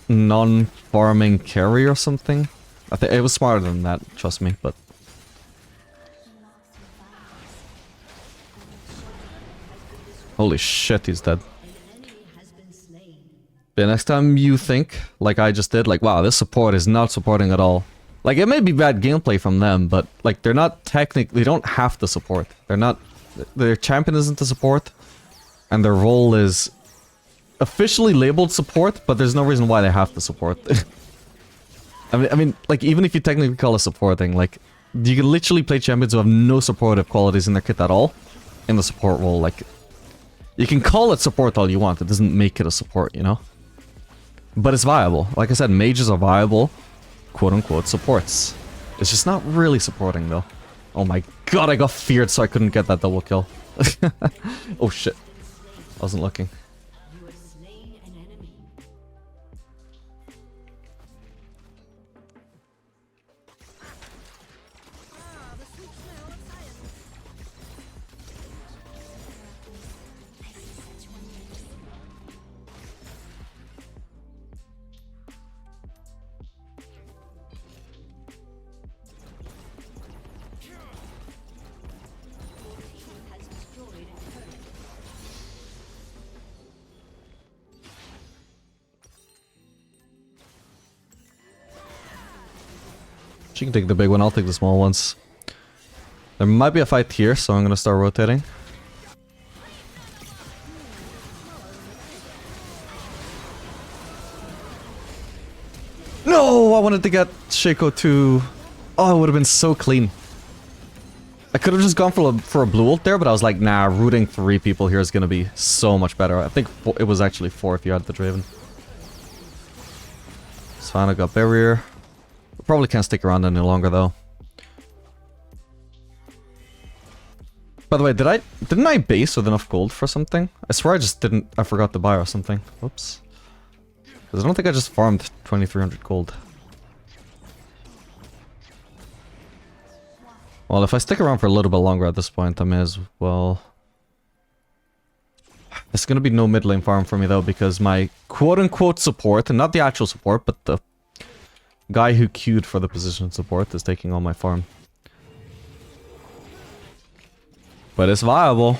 non-farming carry or something? I think it was smarter than that, trust me, but... Holy shit, he's dead. Yeah, next time you think, like I just did, like, wow, this support is not supporting at all. Like, it may be bad gameplay from them, but, like, they're not technically... They don't have to support. They're not... Their champion isn't the support, and their role is officially labeled support, but there's no reason why they have to support. I mean, like, even if you technically call it supporting, like, you can literally play champions who have no supportive qualities in their kit at all in the support role. Like, you can call it support all you want, it doesn't make it a support, you know? But it's viable. Like I said, mages are viable, quote-unquote, supports. It's just not really supporting, though. Oh my god, I got feared so I couldn't get that double kill. Oh shit. I wasn't looking. She can take the big one, I'll take the small ones. There might be a fight here, so I'm gonna start rotating. No! I wanted to get Shaco to... Oh, it would have been so clean. I could have just gone for a blue ult there, but I was like, nah, rooting 3 people here is gonna be so much better. I think it was actually 4 if you had the Draven. Swain got barrier. Probably can't stick around any longer though. By the way, didn't I base with enough gold for something? I swear I just didn't. I forgot to buy or something. Whoops. Because I don't think I just farmed 2300 gold. Well, if I stick around for a little bit longer at this point, I may as well. It's gonna be no mid lane farm for me though, because my quote-unquote support, and not the actual support, but the guy who queued for the position support is taking all my farm. But it's viable.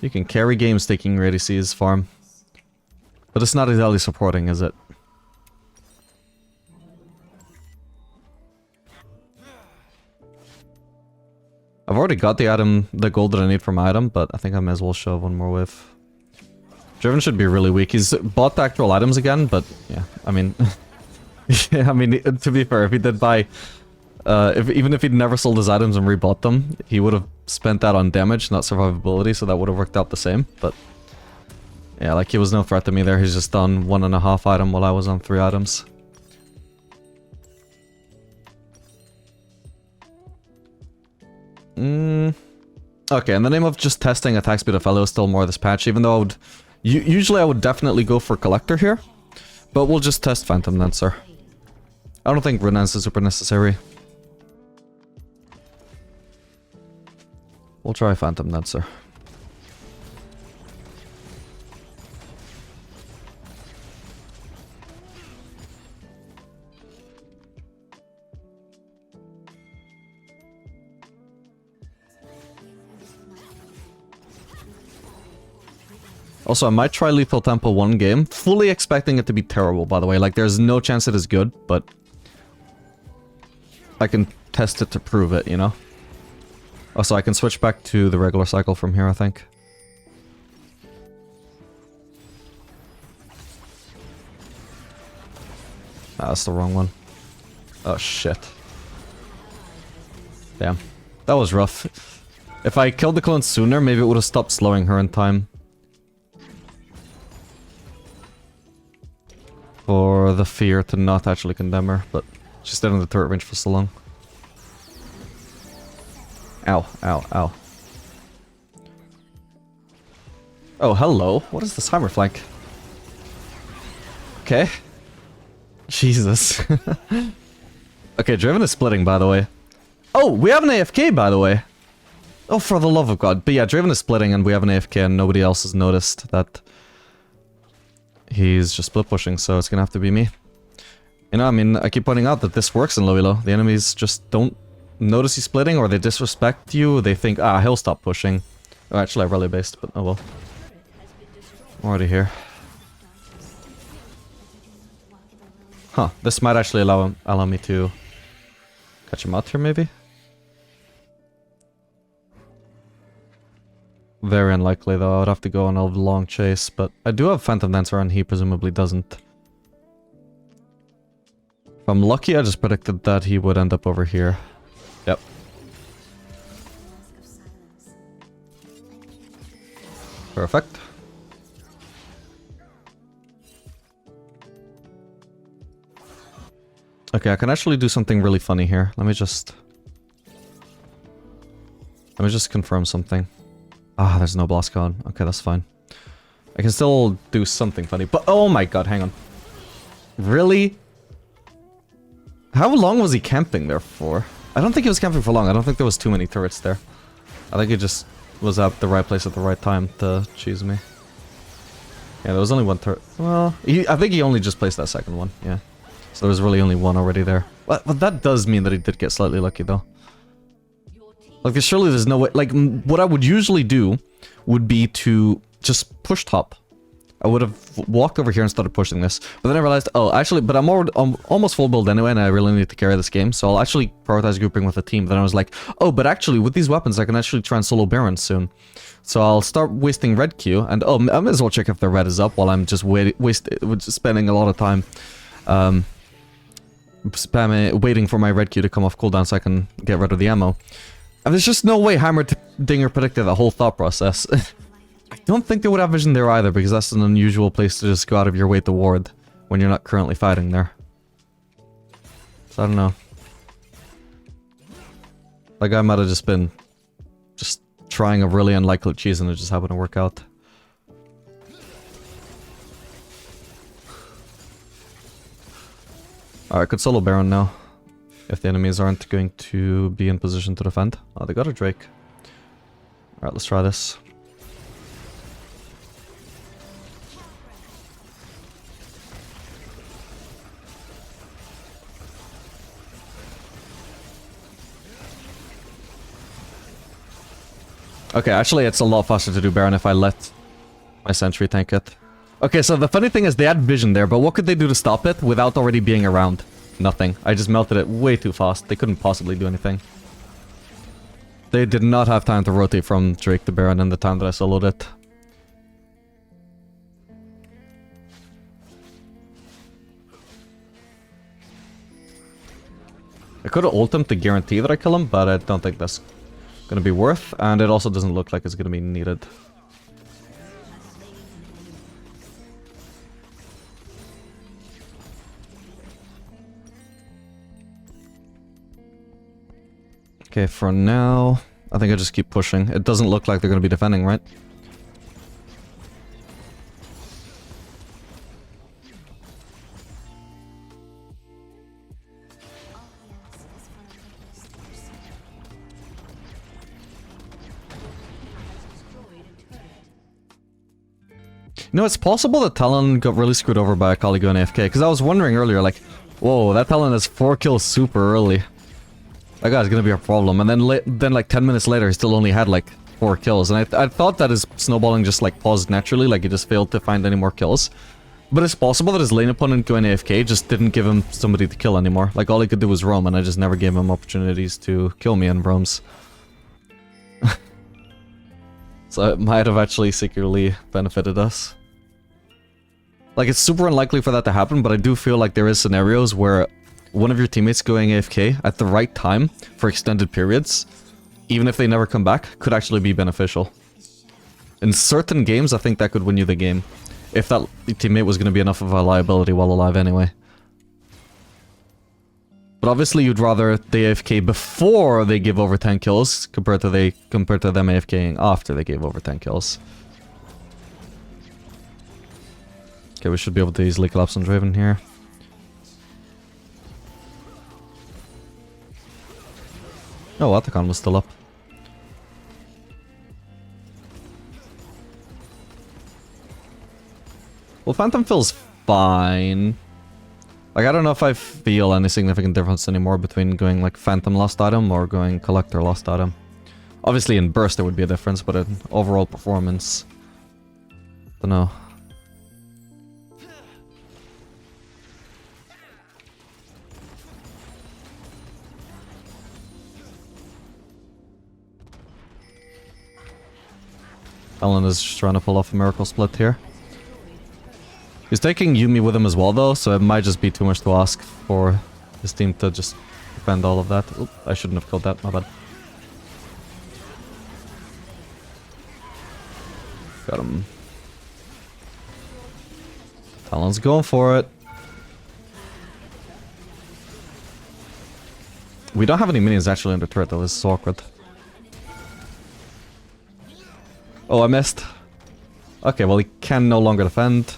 You can carry games taking your ADC's farm. But it's not exactly supporting, is it? I've already got the item, the gold that I need for my item, but I think I may as well shove one more wave. Draven should be really weak. He's bought the actual items again, but yeah, I mean... yeah, I mean, to be fair, if he did buy... even if he'd never sold his items and rebought them, he would have spent that on damage, not survivability, so that would have worked out the same, but... Yeah, like, he was no threat to me there. He's just done 1.5 item while I was on 3 items. Okay, in the name of just testing attack speed of Aphelios still more this patch, even though I would... Usually I would definitely go for Collector here. But we'll just test Phantom Dancer. I don't think Renance is super necessary. We'll try Phantom Dancer. Also, I might try Lethal Temple one game, fully expecting it to be terrible, by the way. Like, there's no chance it is good, but I can test it to prove it, you know? Also, I can switch back to the regular cycle from here, I think. Ah, that's the wrong one. Oh, shit. Damn. That was rough. If I killed the clone sooner, maybe it would have stopped slowing her in time. For the fear to not actually condemn her, but she stayed in the turret range for so long. Ow, ow, ow. Oh, hello. What is this hammer flank? Okay. Jesus. Okay, Draven is splitting, by the way. Oh, we have an AFK, by the way. Oh, for the love of God. But yeah, Draven is splitting and we have an AFK and nobody else has noticed that he's just split pushing, so it's gonna have to be me. You know, I mean, I keep pointing out that this works in low elo. The enemies just don't notice you splitting, or they disrespect you, they think, ah, he'll stop pushing. Oh, actually, I rally based, but oh well. I'm already here. Huh, this might actually allow me to catch him out here, maybe? Very unlikely, though. I would have to go on a long chase, but I do have Phantom Dancer, and he presumably doesn't. If I'm lucky, I just predicted that he would end up over here. Yep. Perfect. Okay, I can actually do something really funny here. Let me just confirm something. Ah, there's no blast cone. Okay, that's fine. I can still do something funny, but oh my god, hang on. Really? How long was he camping there for? I don't think he was camping for long. I don't think there was too many turrets there. I think he just was at the right place at the right time to choose me. Yeah, there was only one turret. Well, I think he only just placed that second one, yeah. So there was really only one already there. But that does mean that he did get slightly lucky, though. Like, surely there's no way... Like, what I would usually do would be to just push top. I would have walked over here and started pushing this. But then I realized, oh, actually, but I'm almost full build anyway, and I really need to carry this game. So I'll actually prioritize grouping with a team. Then I was like, oh, but actually, with these weapons, I can actually try and solo Baron soon. So I'll start wasting red Q. And, oh, I might as well check if the red is up while I'm just spending a lot of time... waiting for my red Q to come off cooldown so I can get rid of the ammo. And there's just no way Hammer Dinger predicted the whole thought process. I don't think they would have vision there either, because that's an unusual place to just go out of your way to ward when you're not currently fighting there. So I don't know. That guy might have just been trying a really unlikely cheese and it just happened to work out. Alright, could solo Baron now. If the enemies aren't going to be in position to defend. Oh, they got a Drake. Alright, let's try this. Okay, actually it's a lot faster to do Baron if I let my sentry tank it. Okay, so the funny thing is they had vision there, but what could they do to stop it without already being around? Nothing. I just melted it way too fast. They couldn't possibly do anything. They did not have time to rotate from Drake to Baron in the time that I soloed it. I could have ult him to guarantee that I kill him, but I don't think that's gonna be worth, and it also doesn't look like it's gonna be needed. Okay, for now, I think I just keep pushing. It doesn't look like they're going to be defending, right? You know, it's possible that Talon got really screwed over by Akali going AFK, because I was wondering earlier, like, whoa, that Talon has 4 kills super early. That guy's gonna be a problem. And then like 10 minutes later, he still only had like 4 kills. And I thought that his snowballing just like paused naturally, like he just failed to find any more kills. But it's possible that his lane opponent going AFK just didn't give him somebody to kill anymore. Like all he could do was roam, and I just never gave him opportunities to kill me in roams. So it might have actually secretly benefited us. Like, it's super unlikely for that to happen, but I do feel like there is scenarios where one of your teammates going AFK at the right time for extended periods, even if they never come back, could actually be beneficial. In certain games, I think that could win you the game, if that teammate was going to be enough of a liability while alive anyway. But obviously you'd rather they AFK before they give over 10 kills compared to them AFKing after they gave over 10 kills. Okay, we should be able to easily collapse on Draven here. Oh, Atacon was still up. Well, Phantom feels fine. Like, I don't know if I feel any significant difference anymore between going, like, Phantom lost item or going Collector lost item. Obviously, in burst there would be a difference, but in overall performance... don't know. Alan is just trying to pull off a miracle split here. He's taking Yumi with him as well though, so it might just be too much to ask for his team to just defend all of that. Oop, I shouldn't have killed that, my bad. Got him. Talon's going for it. We don't have any minions actually in the turret though, this is awkward. Oh, I missed. Okay, well he can no longer defend.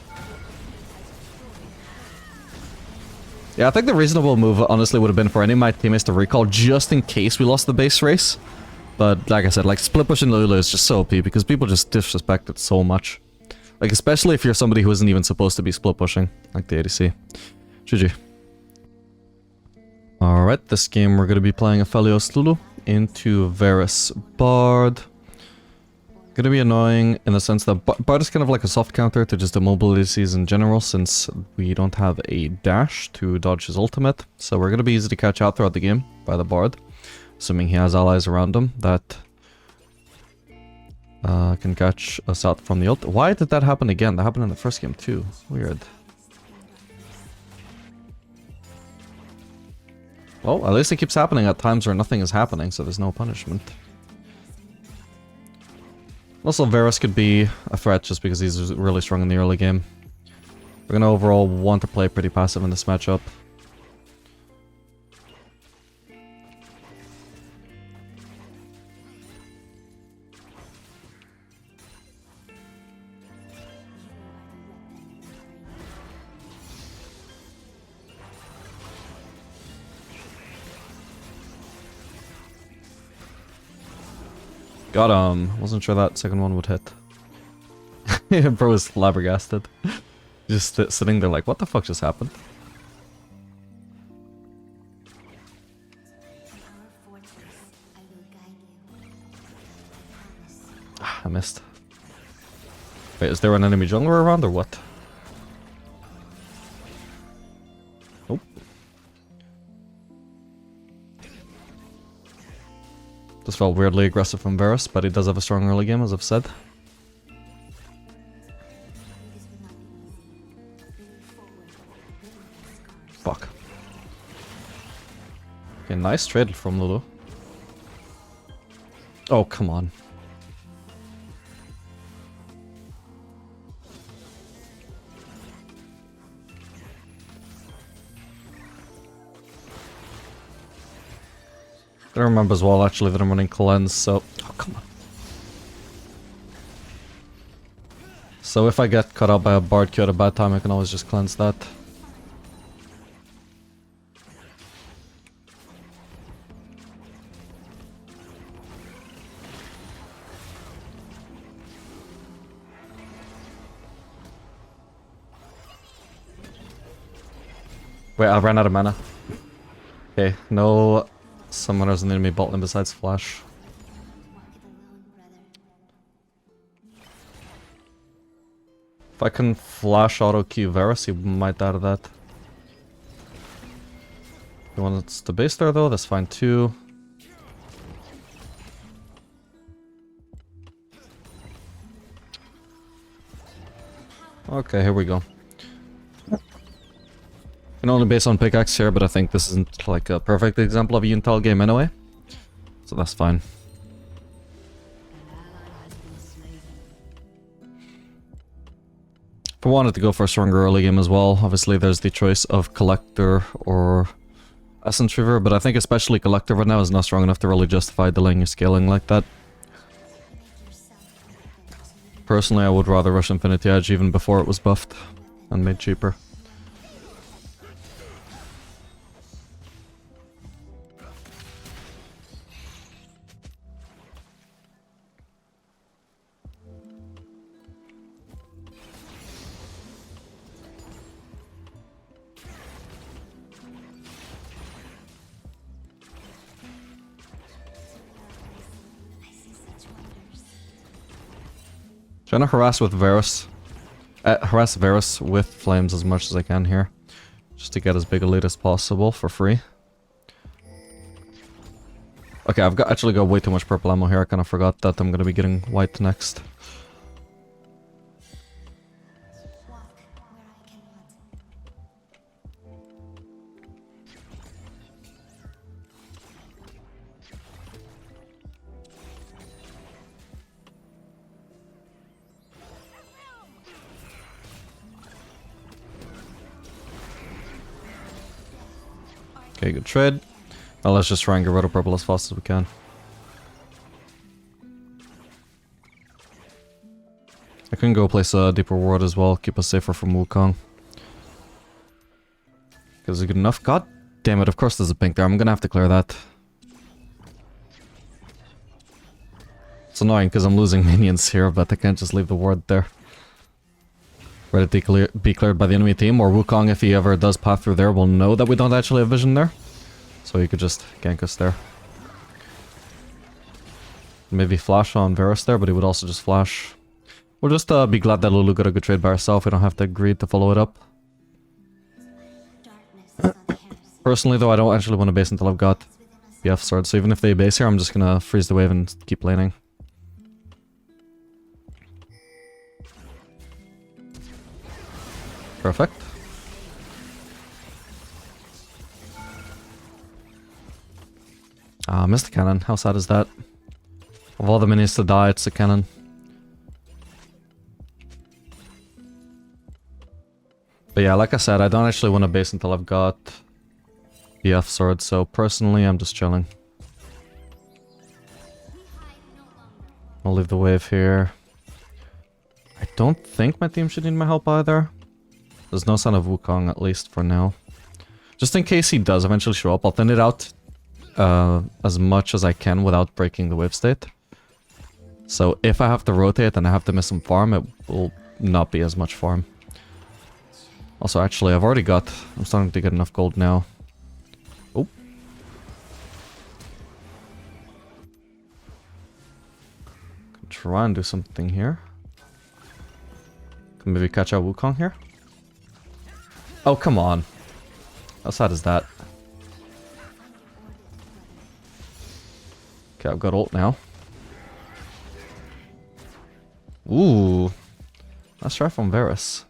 Yeah, I think the reasonable move honestly would have been for any of my teammates to recall just in case we lost the base race. But like I said, like split pushing Lulu is just so OP because people just disrespect it so much. Like especially if you're somebody who isn't even supposed to be split pushing, like the ADC. GG. Alright, this game we're going to be playing Aphelios Lulu into Varus Bard. Gonna be annoying in the sense that Bard is kind of like a soft counter to just the mobile ADCs in general, since we don't have a dash to dodge his ultimate. So we're gonna be easy to catch out throughout the game by the Bard, assuming he has allies around him that can catch us out from the ult. Why did that happen again? That happened in the first game too. Weird. Well, at least it keeps happening at times where nothing is happening, so there's no punishment. Also, Varus could be a threat just because he's really strong in the early game. We're gonna overall want to play pretty passive in this matchup. Got him. Wasn't sure that second one would hit. Bro is flabbergasted. Just sitting there like, what the fuck just happened? Ah, I missed. Wait, is there an enemy jungler around or what? Nope. This felt weirdly aggressive from Varus, but he does have a strong early game, as I've said. Fuck. Okay, nice trade from Lulu. Oh, come on. I remember as well actually that I'm running cleanse, so... Oh, come on. So if I get caught up by a Bard Q at a bad time, I can always just cleanse that. Wait, I ran out of mana. Okay, no summoners in the enemy bot lane besides Flash. If I can Flash auto Q Varus, he might die to that. He wants to base there though, that's fine too. Okay, here we go. Can only base on pickaxe here, but I think this isn't like a perfect example of a Yuntal game anyway. So that's fine. If I wanted to go for a stronger early game as well, obviously there's the choice of Collector or Essence Reaver, but I think especially Collector right now is not strong enough to really justify delaying your scaling like that. Personally, I would rather rush Infinity Edge even before it was buffed and made cheaper. Trying to harass with Varus. Harass Varus with flames as much as I can here. Just to get as big a lead as possible for free. Okay, I've actually got way too much purple ammo here. I kind of forgot that I'm going to be getting white next. Okay, good trade. Now let's just try and get rid of purple as fast as we can. I can go place a deeper ward as well, keep us safer from Wukong. Is it good enough? God damn it, of course there's a pink there. I'm gonna have to clear that. It's annoying because I'm losing minions here, but I can't just leave the ward there. Ready to be cleared by the enemy team, or Wukong, if he ever does path through there, will know that we don't actually have vision there. So he could just gank us there. Maybe flash on Varus there, but he would also just flash. We'll just be glad that Lulu got a good trade by herself. We don't have to agree to follow it up. Personally though, I don't actually want to base until I've got BF sword, so even if they base here, I'm just gonna freeze the wave and keep laning. Perfect. Ah, missed the cannon. How sad is that? Of all the minions to die, it's the cannon. But yeah, like I said, I don't actually want to base until I've got BF sword, so personally I'm just chilling. I'll leave the wave here. I don't think my team should need my help either. There's no sign of Wukong, at least for now. Just in case he does eventually show up, I'll thin it out as much as I can without breaking the wave state. So if I have to rotate and I have to miss some farm, it will not be as much farm. Also, actually, I'm starting to get enough gold now. Oh. Can try and do something here. Can maybe catch out Wukong here. Oh, come on. How sad is that? Okay, I've got ult now. Ooh. Nice try from Varus.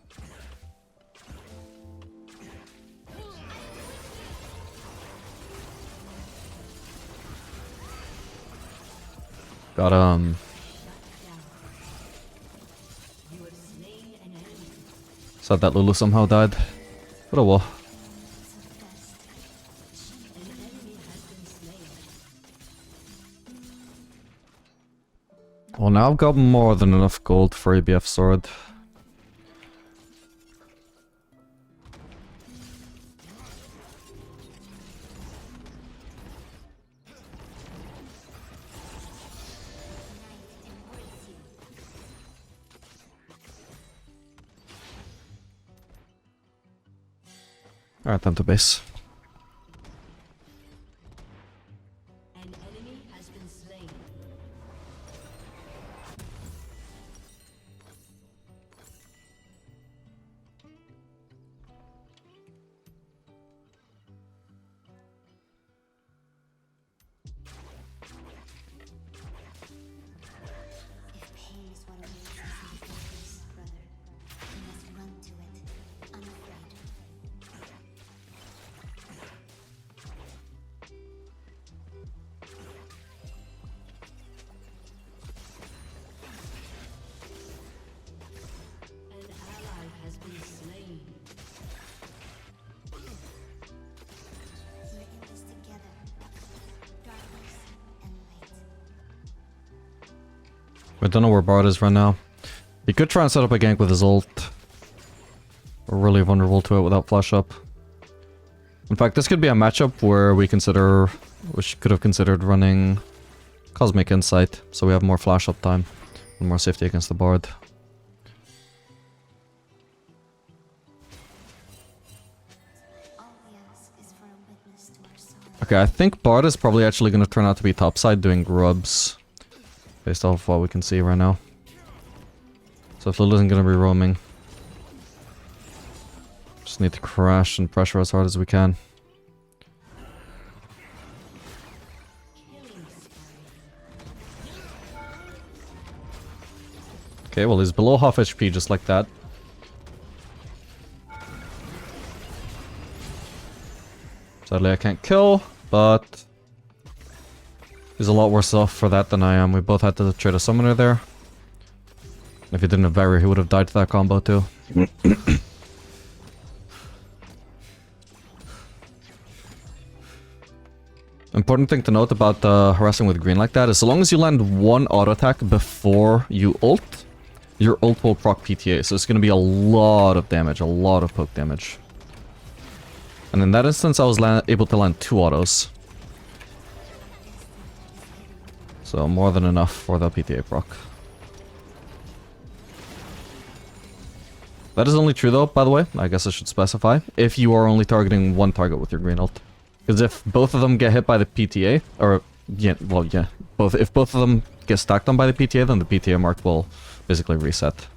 Got Sad that Lulu somehow died. But oh well. Well, now I've got more than enough gold for ABF sword. Alright, time to base. An enemy has been slain. If pain is what awaits us in the darkness, brother, we must run to it, unafraid. An ally has been slain. We're in this together. Darkness and light. We don't know where Bard is right now. He could try and set up a gank with his ult. We're really vulnerable to it without flash up. In fact, this could be a matchup where we could have considered running Cosmic Insight, so we have more flash up time and more safety against the Bard. All we ask is for a witness to our sorrow. Okay, I think Bard is probably actually going to turn out to be topside doing grubs. Based off of what we can see right now. So if Lil isn't going to be roaming. Just need to crash and pressure as hard as we can. Okay, well he's below half HP just like that. Sadly I can't kill, but he's a lot worse off for that than I am. We both had to trade a summoner there. If he didn't have Barrier, he would have died to that combo too. Important thing to note about harassing with green like that is so long as you land one auto attack before you ult, your ult will proc PTA. So it's going to be a lot of damage, a lot of poke damage. And in that instance, I was able to land 2 autos. So more than enough for the PTA proc. That is only true though, by the way, I guess I should specify, if you are only targeting one target with your green ult. Because if both of them get hit by the PTA, or, yeah, well, yeah, if both of them get stacked on by the PTA, then the PTA mark will basically reset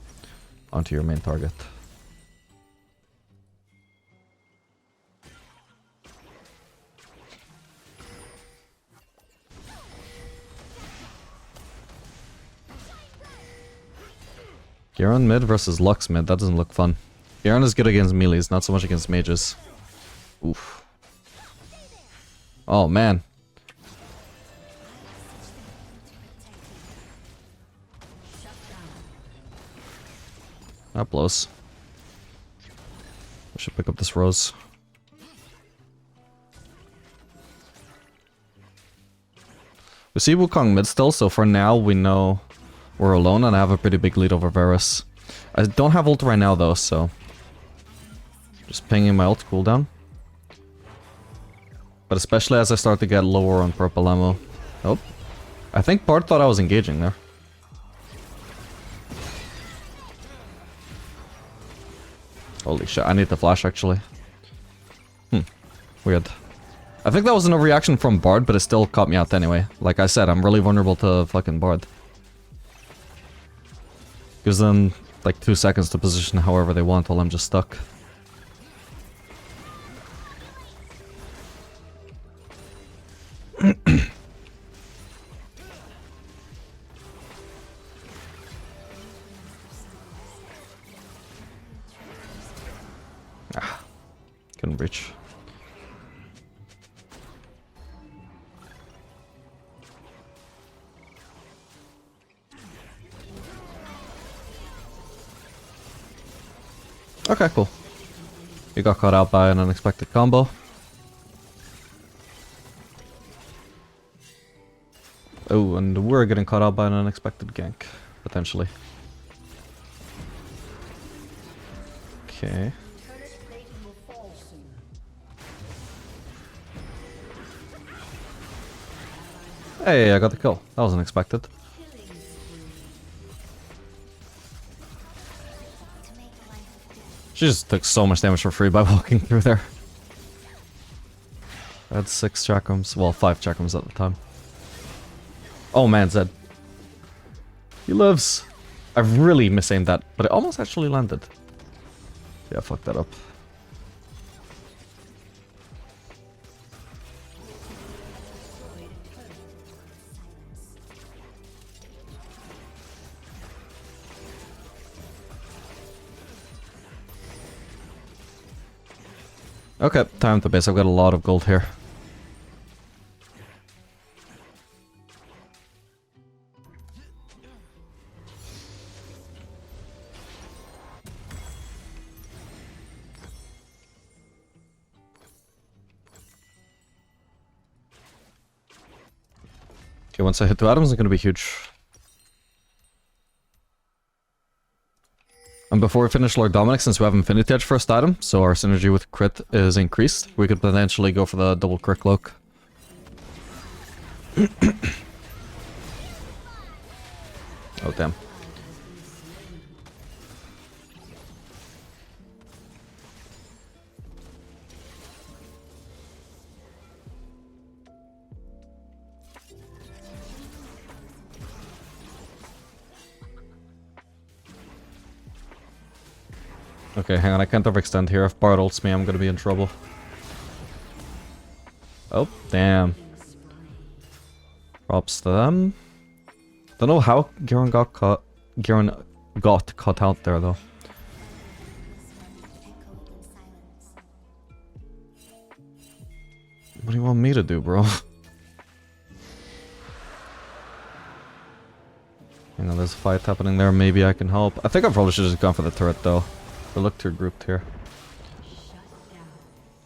onto your main target. Garen mid versus Lux mid, that doesn't look fun. Garen is good against melees, not so much against mages. Oof. Oh man. That blows. I should pick up this rose. We see Wukong mid still, so for now we know we're alone and I have a pretty big lead over Varus. I don't have ult right now though, so just pinging my ult cooldown. But especially as I start to get lower on purple ammo. Oh, I think Bard thought I was engaging there. Holy shit, I need the flash actually. Weird. I think that was an overreaction from Bard, but it still caught me out anyway. Like I said, I'm really vulnerable to fucking Bard. Gives them like 2 seconds to position however they want while I'm just stuck. Couldn't reach. Okay, cool. You got caught out by an unexpected combo. Oh, and we're getting caught out by an unexpected gank, potentially. Okay. Hey, I got the kill. That wasn't expected. She just took so much damage for free by walking through there. I had 6 chakrams. Well, 5 chakrams at the time. Oh man, Zed. He lives. I really misaimed that, but it almost actually landed. Yeah, fuck that up. Okay, time to base. I've got a lot of gold here. Okay, once I hit 2 atoms, it's gonna be huge. And before we finish Lord Dominic, since we have Infinity Edge first item, so our synergy with crit is increased, we could potentially go for the double crit cloak. Oh damn. Okay, hang on, I can't overextend here. If Bard ults me, I'm gonna be in trouble. Oh, damn. Props to them. Don't know how Garen got caught out there though. What do you want me to do, bro? Hang on, there's a fight happening there. Maybe I can help. I think I probably should have just gone for the turret though. We look too grouped here.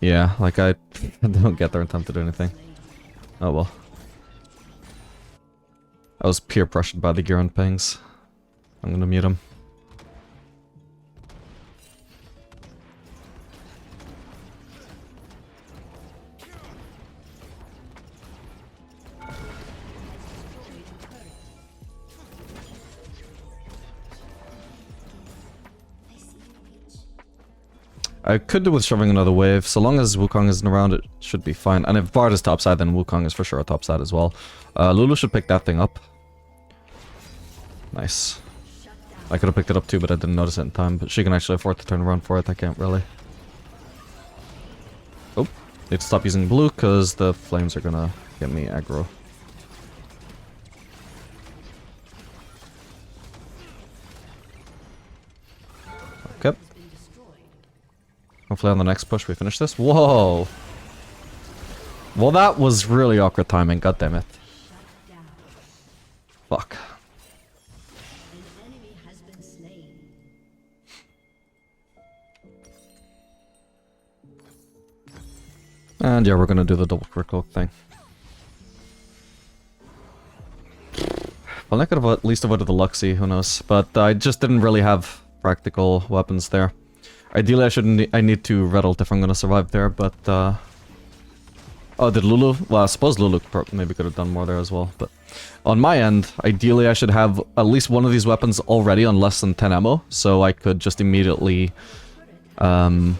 Yeah, like I don't get there in time to do anything. Oh well. I was peer pressured by the Garen pings. I'm gonna mute him. I could do with shoving another wave. So long as Wukong isn't around, it should be fine. And if Bard is topside, then Wukong is for sure a topside as well. Lulu should pick that thing up. Nice. I could have picked it up too, but I didn't notice it in time. But she can actually afford to turn around for it. I can't really. Oh, need to stop using blue because the flames are gonna get me aggro. Okay. Hopefully on the next push we finish this. Whoa! Well, that was really awkward timing, goddammit. Fuck. And yeah, we're gonna do the double quick cloak thing. Well, I could have at least avoided the Luxie, who knows. But I just didn't really have practical weapons there. Ideally, I need to red ult if I'm gonna survive there, but oh, did Lulu? Well, I suppose Lulu maybe could have done more there as well, but on my end, ideally I should have at least one of these weapons already on less than 10 ammo, so I could just immediately red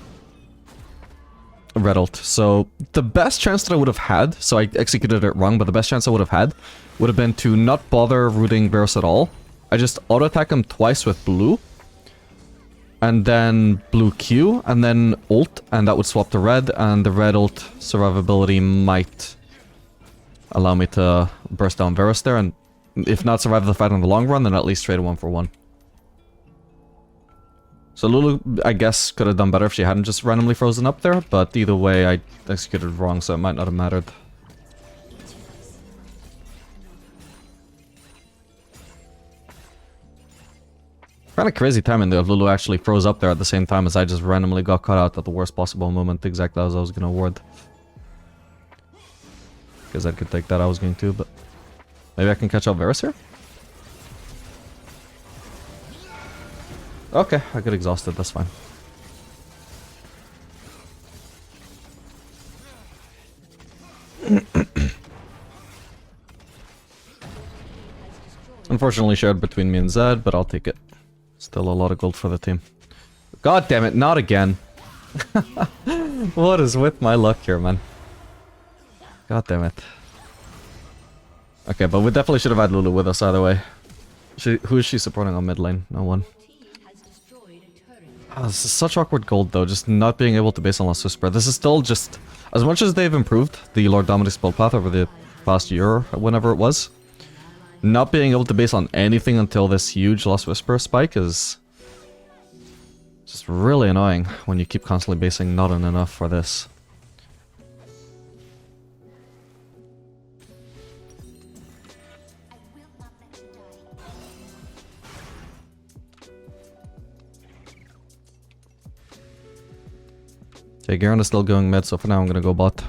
ult. So the best chance that I would have had, so I executed it wrong, but the best chance I would have had would have been to not bother rooting Varus at all. I just auto-attack him twice with blue, and then blue Q, and then ult, and that would swap to red, and the red ult survivability might allow me to burst down Varus there, and if not survive the fight in the long run, then at least trade a 1-for-1. So Lulu, I guess, could have done better if she hadn't just randomly frozen up there, but either way, I executed wrong, so it might not have mattered. Kind of crazy timing though, if Lulu actually froze up there at the same time as I just randomly got caught out at the worst possible moment, exactly as I was gonna ward. Because I could take that, I was going to, but... Maybe I can catch up Varus here? Okay, I get exhausted, that's fine. Unfortunately shared between me and Zed, but I'll take it. Still a lot of gold for the team. God damn it, not again. What is with my luck here, man? God damn it. Okay, but we definitely should have had Lulu with us either way. Who is she supporting on mid lane? No one. Oh, this is such awkward gold though, just not being able to base on Last Whisper. This is still just... As much as they've improved the Lord Dominic's build path over the past year or whenever it was, not being able to base on anything until this huge Last Whisper spike is... just really annoying when you keep constantly basing not on enough for this. Okay, Garen is still going mid, so for now I'm gonna go bot.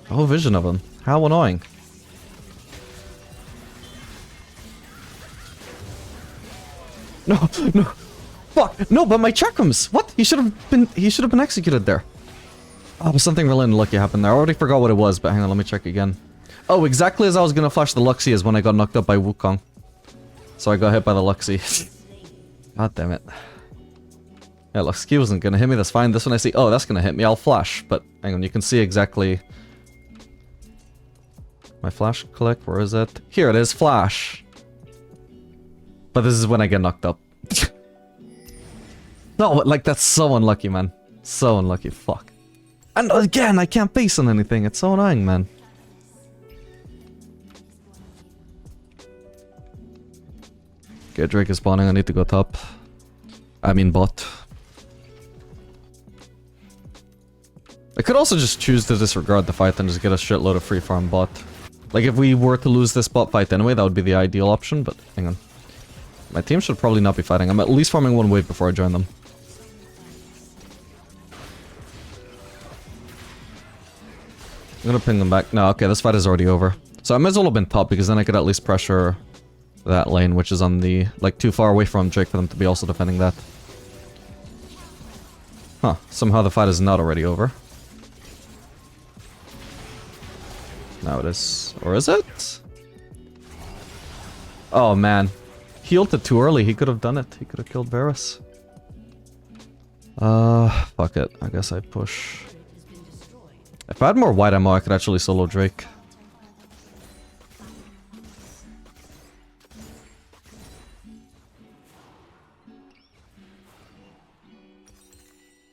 Oh, vision of him. How annoying. No, no. Fuck. No, but my chakrams. What? He should have been executed there. Oh, but something really unlucky happened there. I already forgot what it was, but hang on, let me check again. Oh, exactly as I was gonna flash the Luxie is when I got knocked up by Wukong. So I got hit by the Luxie. God damn it. Yeah, Luxie wasn't gonna hit me, that's fine. This one I see, oh, that's gonna hit me, I'll flash. But hang on, you can see exactly... My flash click, where is it? Here it is, flash. But this is when I get knocked up. No, like that's so unlucky, man. So unlucky, fuck. And again, I can't base on anything, it's so annoying, man. Okay, Drake is spawning, I need to go top. I mean bot. I could also just choose to disregard the fight and just get a shitload of free farm bot. Like if we were to lose this bot fight anyway, that would be the ideal option, but hang on. My team should probably not be fighting. I'm at least farming one wave before I join them. I'm gonna ping them back. No, okay, this fight is already over. So I might as well have been top because then I could at least pressure that lane, which is on the, like, too far away from Drake for them to be also defending that. Huh, somehow the fight is not already over. Now it is. Or is it? Oh man. He ulted too early, he could have done it. He could have killed Varus. Fuck it. I guess I push. If I had more white ammo, I could actually solo Drake.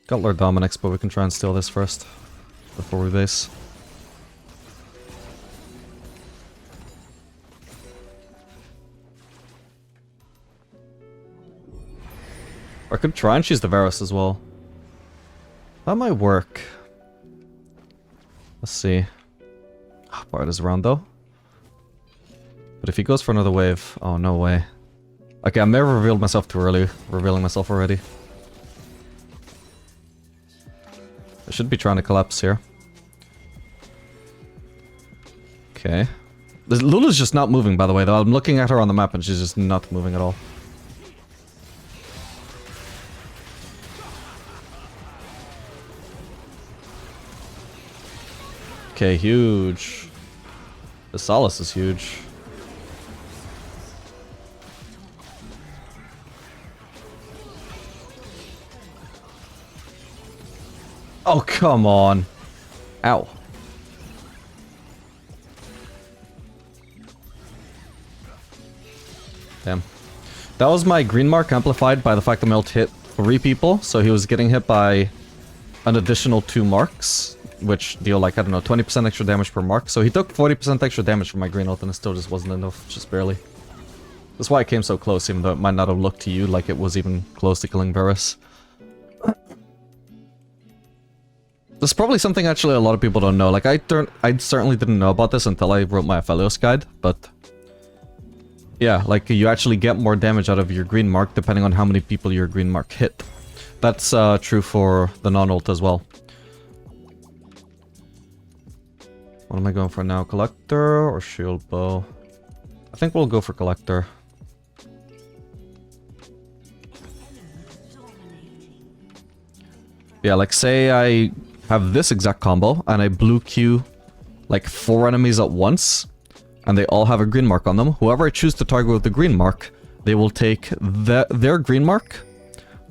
Got Lord Dominic's, but we can try and steal this first. Before we base. Or I could try and choose the Varus as well. That might work. Let's see. Oh, Bard is around though. But if he goes for another wave... Oh, no way. Okay, I may have revealed myself too early. Revealing myself already. I should be trying to collapse here. Okay. Lulu's just not moving, by the way, though. I'm looking at her on the map and she's just not moving at all. Okay, huge. The Solace is huge. Oh, come on. Ow. Damn. That was my green mark amplified by the fact that my ult hit 3 people, so he was getting hit by an additional 2 marks, which deal like, I don't know, 20% extra damage per mark. So he took 40% extra damage from my green ult and it still just wasn't enough, just barely. That's why I came so close, even though it might not have looked to you like it was even close to killing Varus. This is probably something actually a lot of people don't know. Like, I certainly didn't know about this until I wrote my Aphelios guide, but... Yeah, like you actually get more damage out of your green mark depending on how many people your green mark hit. That's true for the non-ult as well. What am I going for now? Collector or shield bow? I think we'll go for collector. Yeah, like say I have this exact combo and I blue Q like 4 enemies at once and they all have a green mark on them. Whoever I choose to target with the green mark, they will take their green mark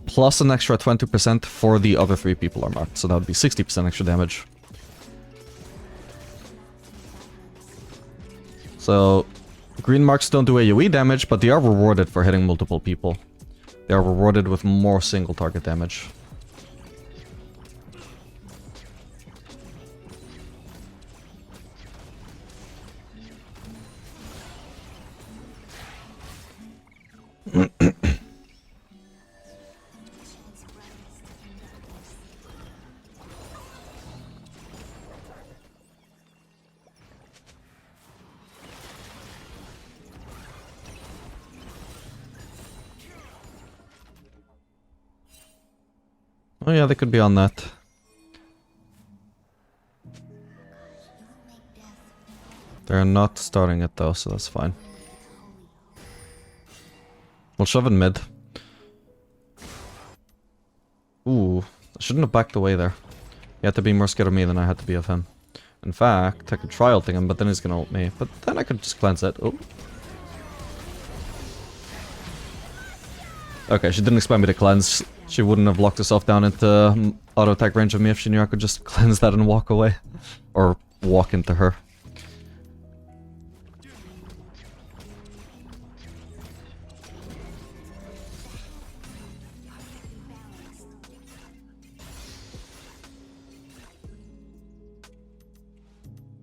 plus an extra 20% for the other 3 people are marked. So that would be 60% extra damage. So green marks don't do AoE damage, but they are rewarded for hitting multiple people. They are rewarded with more single target damage. Oh yeah, they could be on that. They're not starting it though, so that's fine. We'll shove in mid. Ooh, I shouldn't have backed away there. He had to be more scared of me than I had to be of him. In fact, I could try ulting him, but then he's gonna ult me. But then I could just cleanse it. Oh. Okay, she didn't expect me to cleanse. She wouldn't have locked herself down into auto attack range of me if she knew I could just cleanse that and walk away. Or walk into her.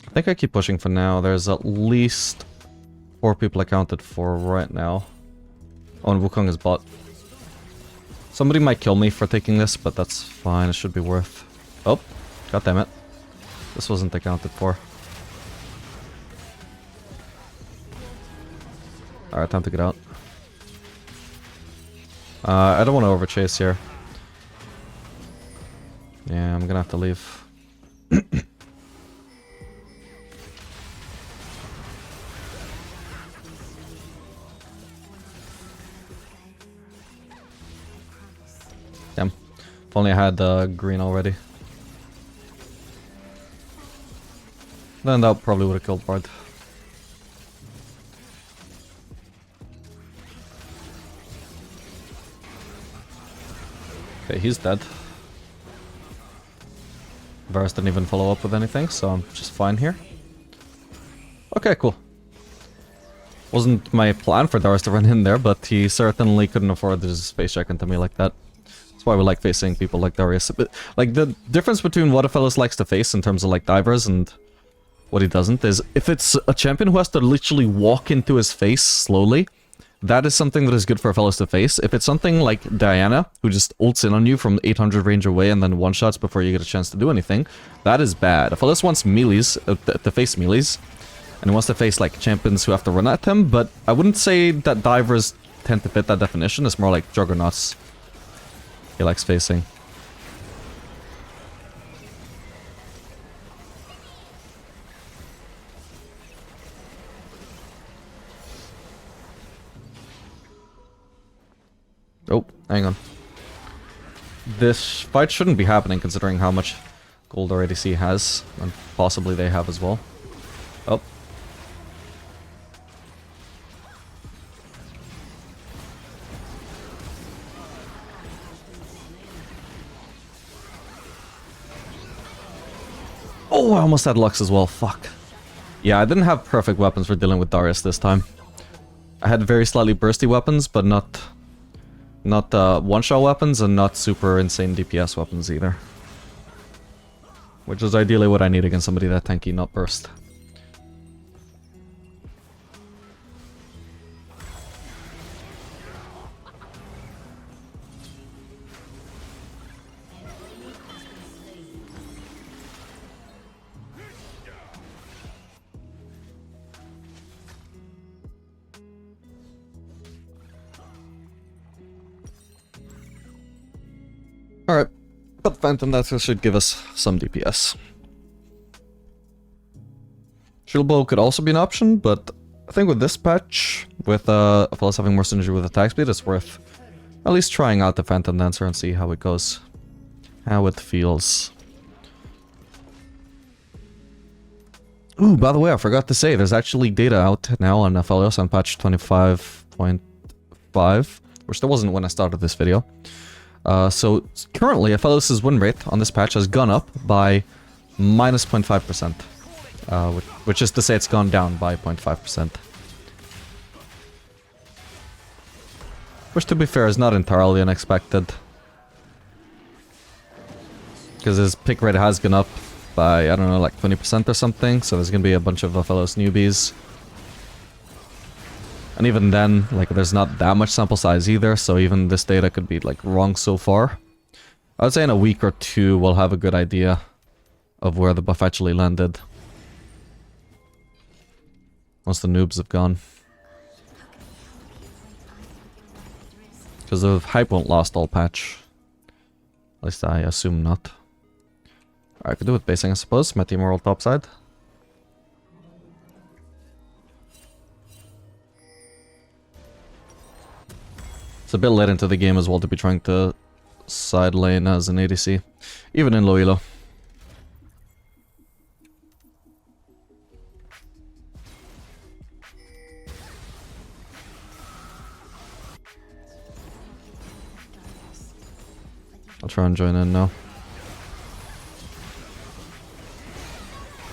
I think I keep pushing for now. There's at least 4 people accounted for right now. Oh, and Wukong is bot. Somebody might kill me for taking this, but that's fine. It should be worth... Oh, goddammit. This wasn't accounted for. Alright, time to get out. I don't want to overchase here. Yeah, I'm gonna have to leave. Damn. If only I had green already. Then that probably would have killed Bard. Okay, he's dead. Varus didn't even follow up with anything, so I'm just fine here. Okay, cool. Wasn't my plan for Darius to run in there, but he certainly couldn't afford to just face check into me like that. That's why we like facing people like Darius. But, like, the difference between what Aphelios likes to face in terms of, like, divers and what he doesn't is if it's a champion who has to literally walk into his face slowly, that is something that is good for Aphelios to face. If it's something like Diana, who just ults in on you from 800 range away and then one-shots before you get a chance to do anything, that is bad. Aphelios wants melees, to face melees, and he wants to face, like, champions who have to run at him, but I wouldn't say that divers tend to fit that definition. It's more like juggernauts he likes facing. Oh, hang on. This fight shouldn't be happening considering how much gold our ADC has, and possibly they have as well. Oh. Oh, I almost had Lux as well, fuck. Yeah, I didn't have perfect weapons for dealing with Darius this time. I had very slightly bursty weapons, but not one-shot weapons and not super insane DPS weapons either. Which is ideally what I need against somebody that tanky, not burst. Alright, but Phantom Dancer should give us some DPS. Shield Bow could also be an option, but I think with this patch, with Aphelios having more synergy with attack speed, it's worth at least trying out the Phantom Dancer and see how it goes. How it feels. Ooh, by the way, I forgot to say, there's actually data out now on Aphelios on patch 25.5, which there wasn't when I started this video. So currently, Aphelios' win rate on this patch has gone up by minus 0.5%. Which is to say it's gone down by 0.5%. Which, to be fair, is not entirely unexpected. Because his pick rate has gone up by, I don't know, like 20% or something. So there's going to be a bunch of Aphelios newbies. And even then, like, there's not that much sample size either. So even this data could be, like, wrong so far. I would say in a week or two, we'll have a good idea of where the buff actually landed. Once the noobs have gone. Because the hype won't last all patch. At least I assume not. Alright, I could do with basing, I suppose. My team are all topside. It's a bit late into the game as well to be trying to side lane as an ADC. Even in low elo. I'll try and join in now.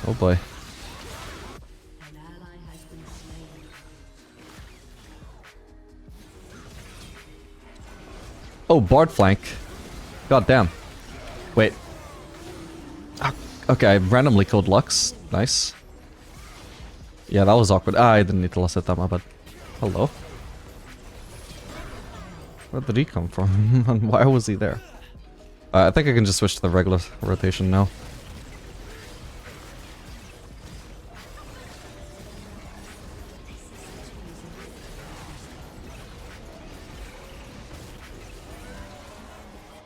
Oh boy. Oh, Bard flank. God damn. Wait. Okay, I randomly killed Lux. Nice. Yeah, that was awkward. I didn't need to set that, my bad. Hello. Where did he come from? And why was he there? I think I can just switch to the regular rotation now.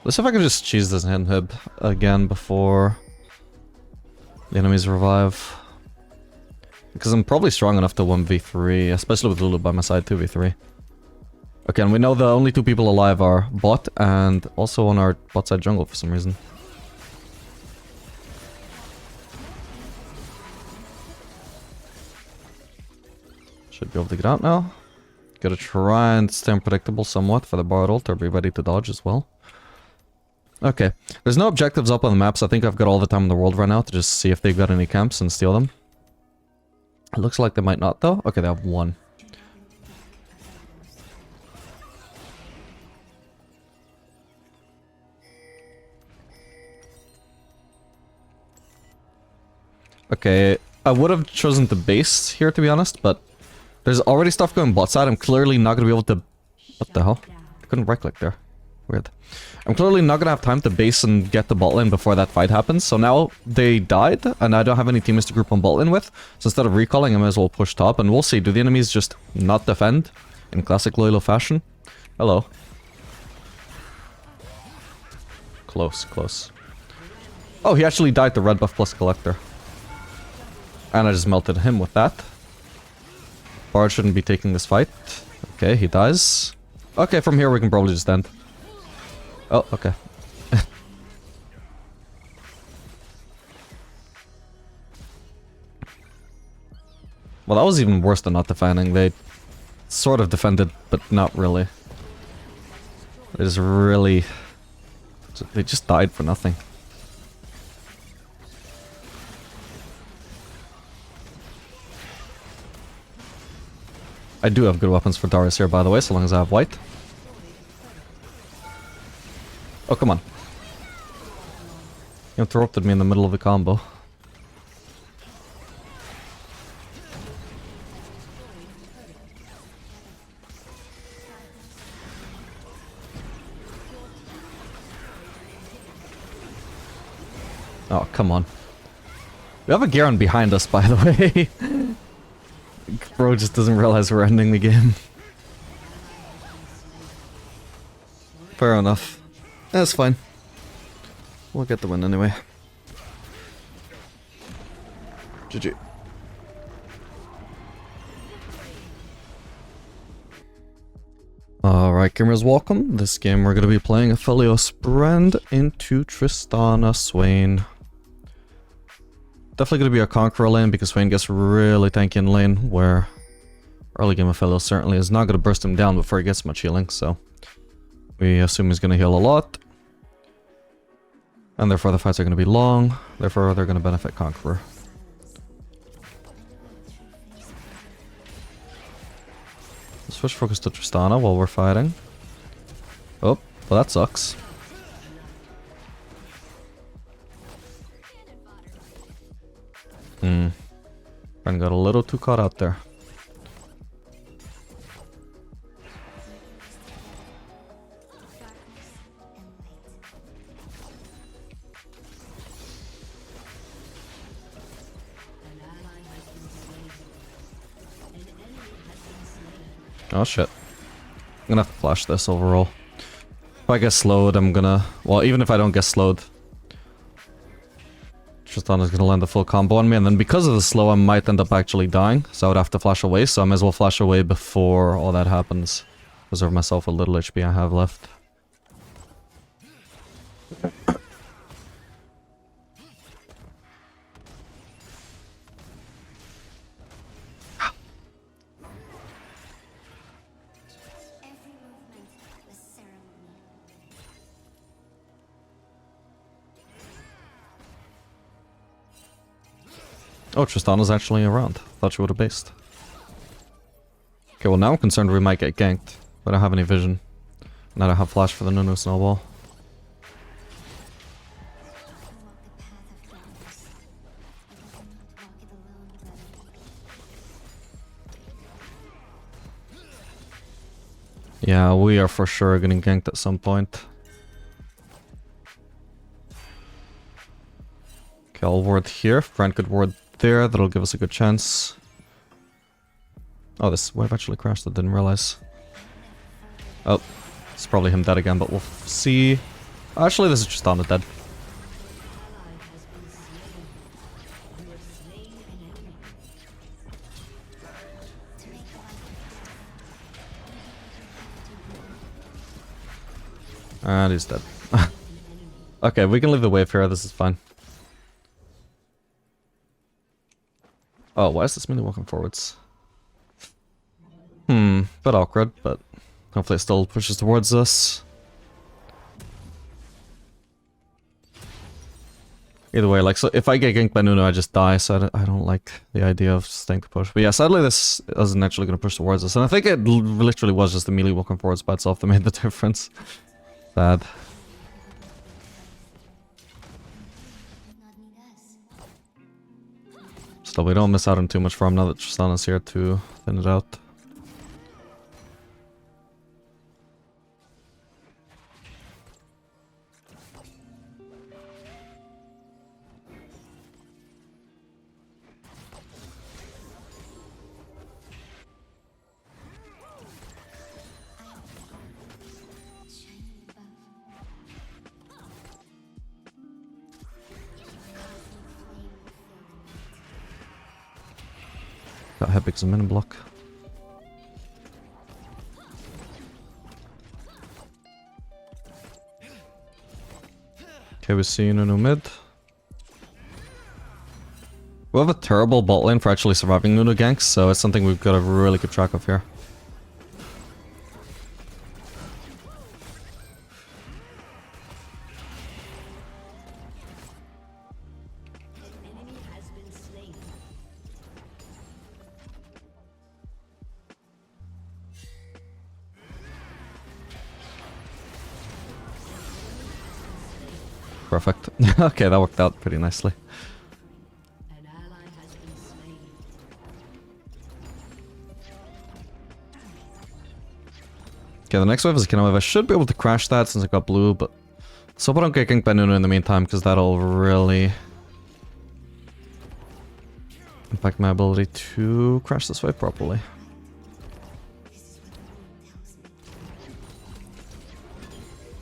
Let's see if I can just cheese this inhib again before the enemies revive. Because I'm probably strong enough to 1v3, especially with Lulu by my side, 2v3. Okay, and we know the only two people alive are bot and also on our bot side jungle for some reason. Should be able to get out now. Gotta try and stay unpredictable somewhat for the Bard ult, or be ready to dodge as well. Okay, there's no objectives up on the maps. I think I've got all the time in the world right now to just see if they've got any camps and steal them. It looks like they might not though. Okay, they have one. Okay, I would have chosen the base here to be honest, but there's already stuff going bot side. I'm clearly not going to be able to... What the hell? I couldn't right click there. Weird. I'm clearly not going to have time to base and get the bot lane before that fight happens. So now they died and I don't have any teammates to group on bot lane with. So instead of recalling, I may as well push top and we'll see. Do the enemies just not defend in classic Loyal fashion? Hello. Close, close. Oh, he actually died to red buff plus collector. And I just melted him with that. Bard shouldn't be taking this fight. Okay, he dies. Okay, from here we can probably just end. Oh, okay. Well, that was even worse than not defending. They sort of defended, but not really. They just really... They just died for nothing. I do have good weapons for Darius here, by the way, so long as I have white. Oh, come on. You interrupted me in the middle of the combo. Oh, come on. We have a Garen behind us, by the way. Bro just doesn't realize we're ending the game. Fair enough. That's fine. we'll get the win anyway. GG. Alright, gamers, welcome. This game we're going to be playing Aphelios Brand into Tristana Swain. Definitely going to be a Conqueror lane because Swain gets really tanky in lane, where early game Aphelios certainly is not going to burst him down before he gets much healing, so we assume he's going to heal a lot. And therefore the fights are going to be long, therefore they're going to benefit Conqueror. Switch focus to Tristana while we're fighting. Oh, well that sucks. Friend got a little too caught out there. Oh shit. I'm gonna have to flash this overall. If I get slowed, I'm gonna... Well, even if I don't get slowed, Tristana's gonna land the full combo on me, and then because of the slow, I might end up actually dying, so I would have to flash away, so I may as well flash away before all that happens. Preserve myself a little HP I have left. Oh, Tristana's actually around. Thought she would have based. Okay, well now I'm concerned we might get ganked. But I don't have any vision. And I don't have flash for the Nunu snowball. Yeah, we are for sure getting ganked at some point. Okay, I'll ward here. Brand could ward there. That'll give us a good chance. Oh, this wave actually crashed. I didn't realize. Oh, it's probably him dead again, but we'll see. Actually, this is Tristana dead. And he's dead. Okay, we can leave the wave here. This is fine. Oh, why is this melee walking forwards? Bit awkward, but hopefully it still pushes towards us. Either way, like, so if I get ganked by Nunu, I just die, so I don't like the idea of staying to push. But yeah, sadly this isn't actually going to push towards us, and I think it literally was just the melee walking forwards by itself that made the difference. Sad. Still, we don't miss out on too much farm now that Tristana's here to thin it out. Got Hepic's a mini block. Okay, we see Nunu mid. We have a terrible bot lane for actually surviving Nunu ganks, so it's something we've got to really keep track of here. Perfect. Okay, that worked out pretty nicely. An ally has been slain. Okay, the next wave is a Kino wave. I should be able to crash that since I got blue, but so hope I don't get ganked by Nunu in the meantime, because that'll really impact my ability to crash this wave properly.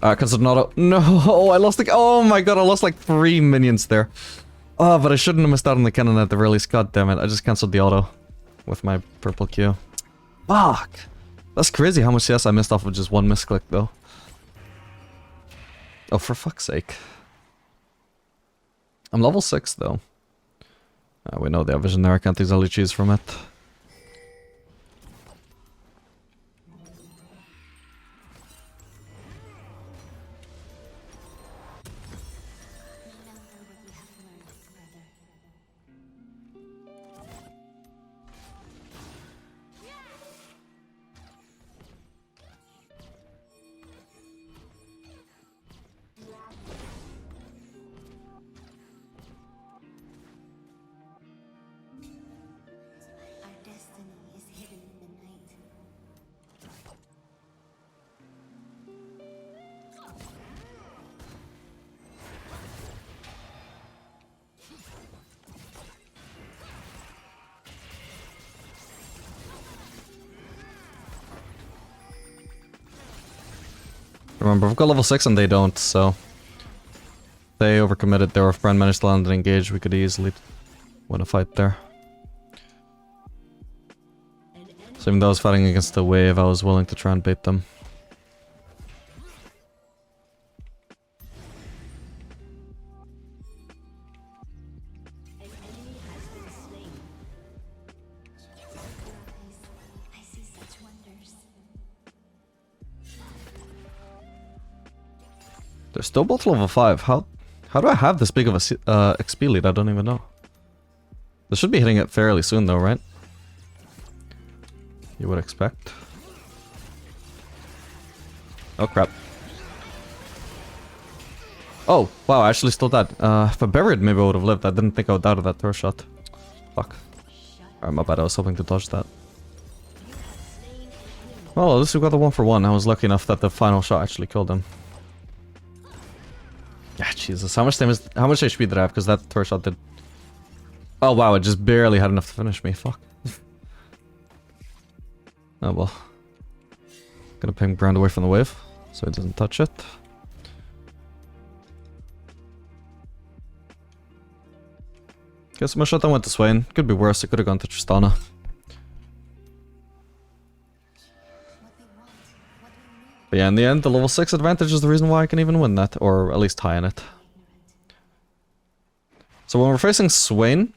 Cancelled an auto. No, I lost the... Oh my god, I lost like 3 minions there. Oh, but I shouldn't have missed out on the cannon at the very least. God damn it, I just cancelled the auto with my purple Q. Fuck! That's crazy how much CS I missed off of just one misclick though. Oh, for fuck's sake. I'm level 6 though. We know they have vision there, I can't exactly choose from it. Our destiny is hidden in the night. Remember, I've got level 6 and they don't, so... They overcommitted there. If Brand managed to land and engage, we could easily win a fight there. So even though I was fighting against the wave, I was willing to try and bait them. I see such wonders. They're still both level 5. How do I have this big of a XP lead? I don't even know. They should be hitting it fairly soon though, right? You would expect. Oh crap. Oh, wow, I actually still dead. If I buried, maybe I would have lived. I didn't think I would die to that throw shot. Fuck. Alright, my bad, I was hoping to dodge that. Well, at least we got the 1-for-1. I was lucky enough that the final shot actually killed him. Yeah, Jesus, how much HP did I have? Because that throw shot did... Oh wow, it just barely had enough to finish me, fuck. Oh well. Gonna ping Brand away from the wave, so it doesn't touch it. Guess my shutdown went to Swain. Could be worse, it could have gone to Tristana. But yeah, in the end, the level 6 advantage is the reason why I can even win that, or at least tie in it. So when we're facing Swain,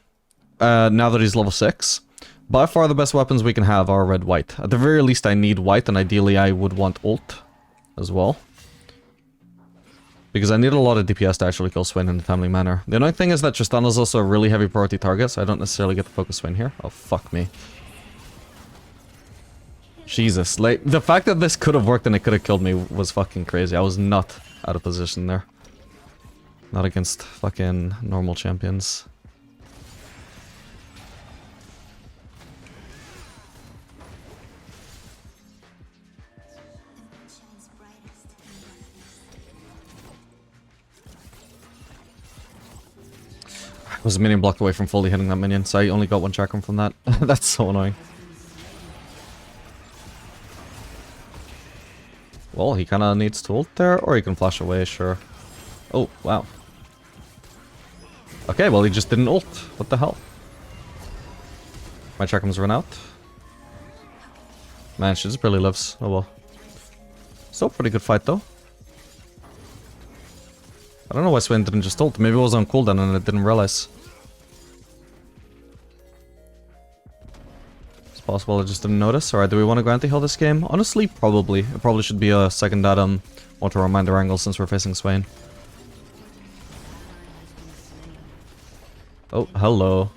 now that he's level 6, by far the best weapons we can have are red-white. At the very least I need white, and ideally I would want ult as well. Because I need a lot of DPS to actually kill Swain in a timely manner. The annoying thing is that Tristana is also a really heavy priority target, so I don't necessarily get to focus Swain here. Oh, fuck me. Jesus, like, the fact that this could have worked and it could have killed me was fucking crazy. I was not out of position there. Not against fucking normal champions. Shines brightest in darkness. I was a minion blocked away from fully hitting that minion, so I only got one chakram from that. That's so annoying. Well, he kinda needs to ult there, or he can flash away, sure. Oh, wow. Okay, well he just didn't ult. What the hell? My chakram's run out. Man, she just barely lives. Oh well. Still a pretty good fight though. I don't know why Swain didn't just ult. Maybe it was on cooldown and I didn't realize. It's possible I just didn't notice. Alright, do we want to go anti-heal this game? Honestly, probably. It probably should be a second Adam auto reminder angle since we're facing Swain. Oh, hello.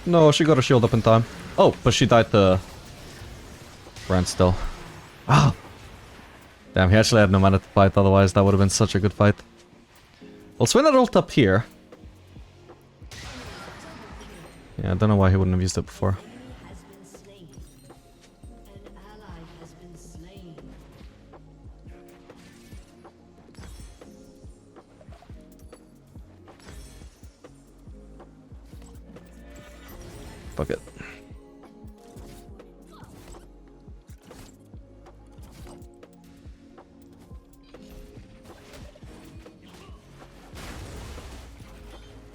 No, she got her shield up in time. Oh, but she died to Brand still. Ah! Damn, he actually had no mana to fight, otherwise that would have been such a good fight. Well, Swain had ult up here. Yeah, I don't know why he wouldn't have used it before. Has been slain. An ally has been slain. Fuck it.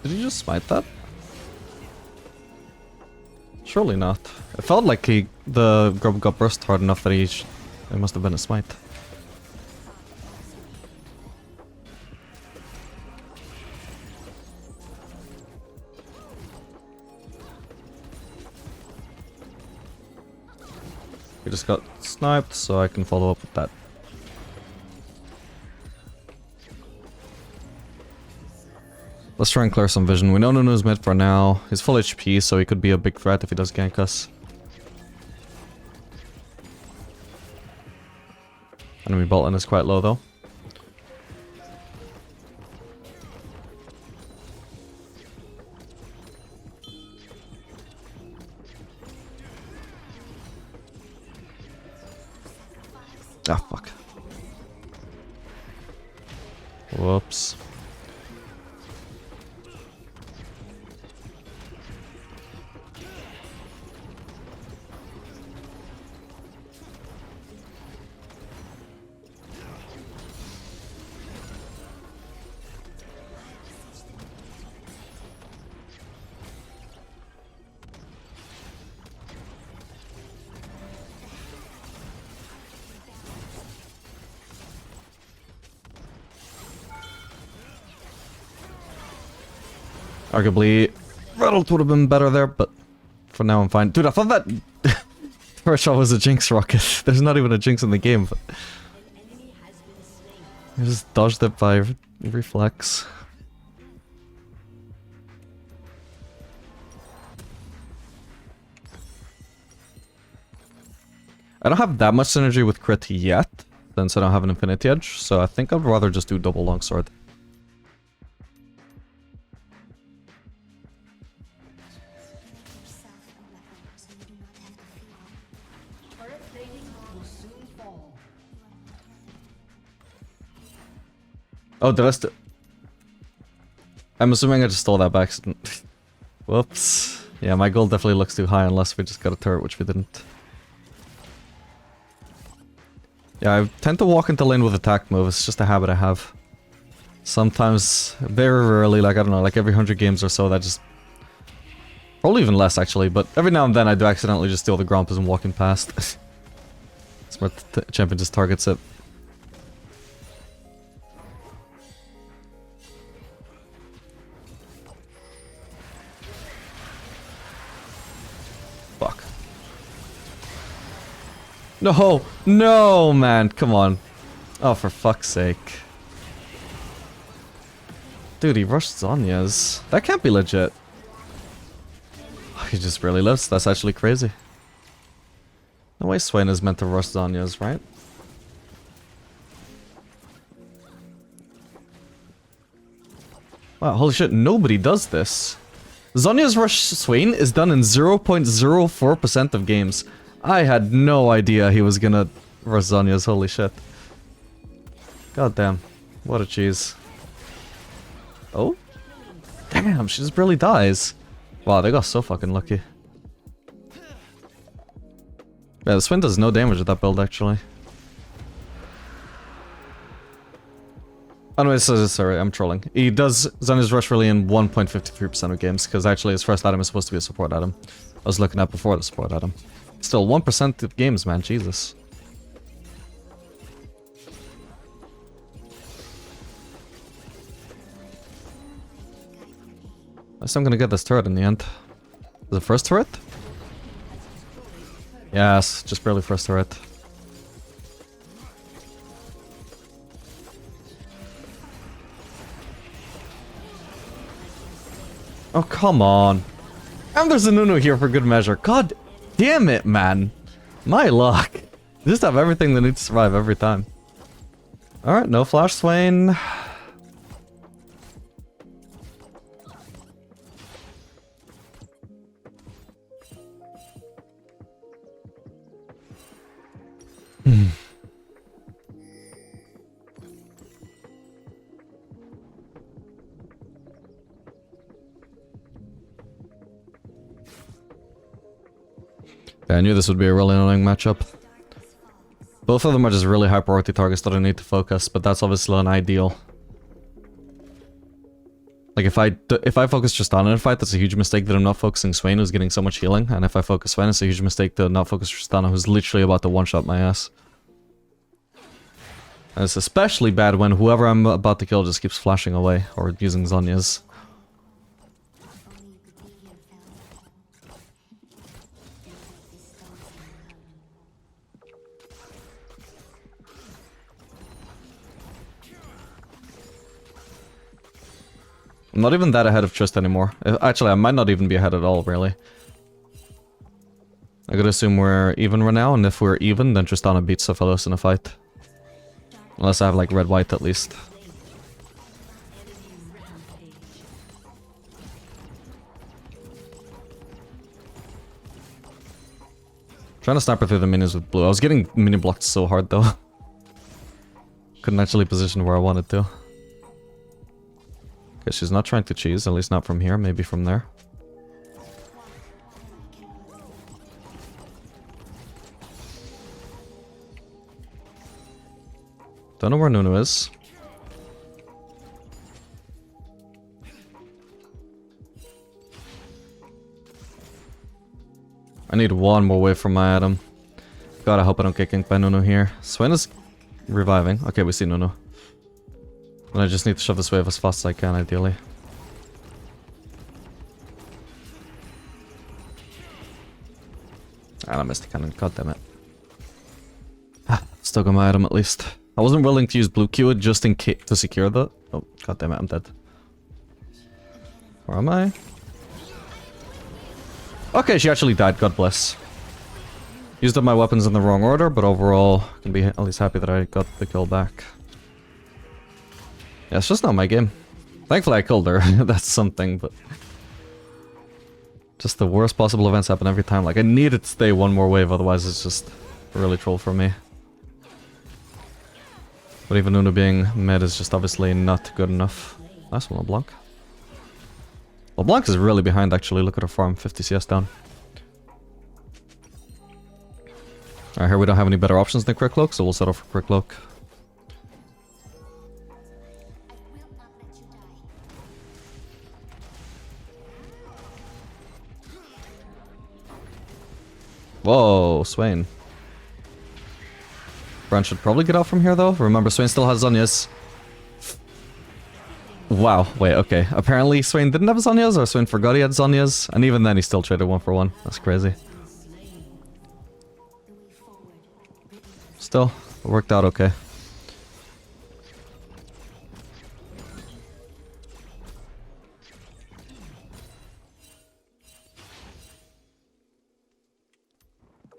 Did he just smite that? Surely not. It felt like the grub got burst hard enough that it must have been a smite. We just got sniped, so I can follow up with that. Let's try and clear some vision. We know Nunu's mid for now. He's full HP, so he could be a big threat if he does gank us. Enemy bot lane is quite low though. Ah, fuck. Whoops. Arguably, Rattled would have been better there, but for now I'm fine. Dude, I thought that first shot was a Jinx rocket. There's not even a Jinx in the game, but I just dodged it by reflex. I don't have that much synergy with crit yet, since I don't have an Infinity Edge, so I think I'd rather just do double longsword. Oh, did I I'm assuming I just stole that by accident. Whoops. Yeah, my gold definitely looks too high unless we just got a turret, which we didn't. Yeah, I tend to walk into lane with attack move. It's just a habit I have. Sometimes, very rarely, like, I don't know, like every 100 games or so, that just... Probably even less, actually, but every now and then I do accidentally just steal the Gromp as I'm walking past. Smart champion just targets it. Fuck. No! No, man! Come on. Oh, for fuck's sake. Dude, he rushed Zonya's. That can't be legit. He just really lives. That's actually crazy. No way Swain is meant to rush Zonya's, right? Wow, holy shit, nobody does this. Zonya's rush Swain is done in 0.04% of games. I had no idea he was gonna rush Zonya's, holy shit. God damn. What a cheese. Oh? Damn, she just barely dies. Wow, they got so fucking lucky. Yeah, the Swain does no damage with that build, actually. Oh no, sorry, I'm trolling. He does Zonya's rush really in 1.53% of games, because actually his first item is supposed to be a support item. I was looking at before the support item. Still, 1% of games, man, Jesus. I guess I'm gonna get this turret in the end. Is it first turret? Yes, just barely first turret. Oh, come on. And there's a Nunu here for good measure. God damn it, man. My luck. You just have everything that needs to survive every time. Alright, no flash Swain. Yeah, I knew this would be a really annoying matchup. Both of them are just really high priority targets that I need to focus, but that's obviously an ideal. Like if I focus Tristana in a fight, that's a huge mistake that I'm not focusing Swain, who's getting so much healing. And if I focus Swain, it's a huge mistake to not focus Tristana, who's literally about to one-shot my ass. And it's especially bad when whoever I'm about to kill just keeps flashing away, or using Zhonya's. I'm not even that ahead of Trist anymore. Actually, I might not even be ahead at all, really. I gotta assume we're even right now, and if we're even, then Tristana beats Aphelios in a fight. Unless I have, like, red-white at least. Trying to sniper through the minions with blue. I was getting minion blocked so hard, though. Couldn't actually position where I wanted to. Okay, she's not trying to cheese, at least not from here, maybe from there. Don't know where Nunu is. I need one more wave from my Adam. God, I hope I don't get ganked by Nunu here. Swain is reviving. Okay, we see Nunu. And I just need to shove this wave as fast as I can, ideally. And I missed the cannon, god damn it. Still got my item at least. I wasn't willing to use blue Q just in case to secure that. Oh, god damn it, I'm dead. Where am I? Okay, she actually died, god bless. Used up my weapons in the wrong order, but overall, I can be at least happy that I got the kill back. Yeah, it's just not my game. Thankfully I killed her, that's something, but... Just the worst possible events happen every time. Like, I needed to stay one more wave, otherwise it's just really troll for me. But even Nunu being mid is just obviously not good enough. Nice one, LeBlanc. LeBlanc is really behind, actually. Look at her farm, 50 CS down. Alright, here we don't have any better options than Quick Cloak, so we'll settle for Quick Cloak. Whoa, Swain. Brand should probably get out from here, though. Remember, Swain still has Zhonya's. Wow, wait, okay. Apparently Swain didn't have Zhonya's, or Swain forgot he had Zhonya's, and even then he still traded 1 for 1. That's crazy. Still, it worked out okay.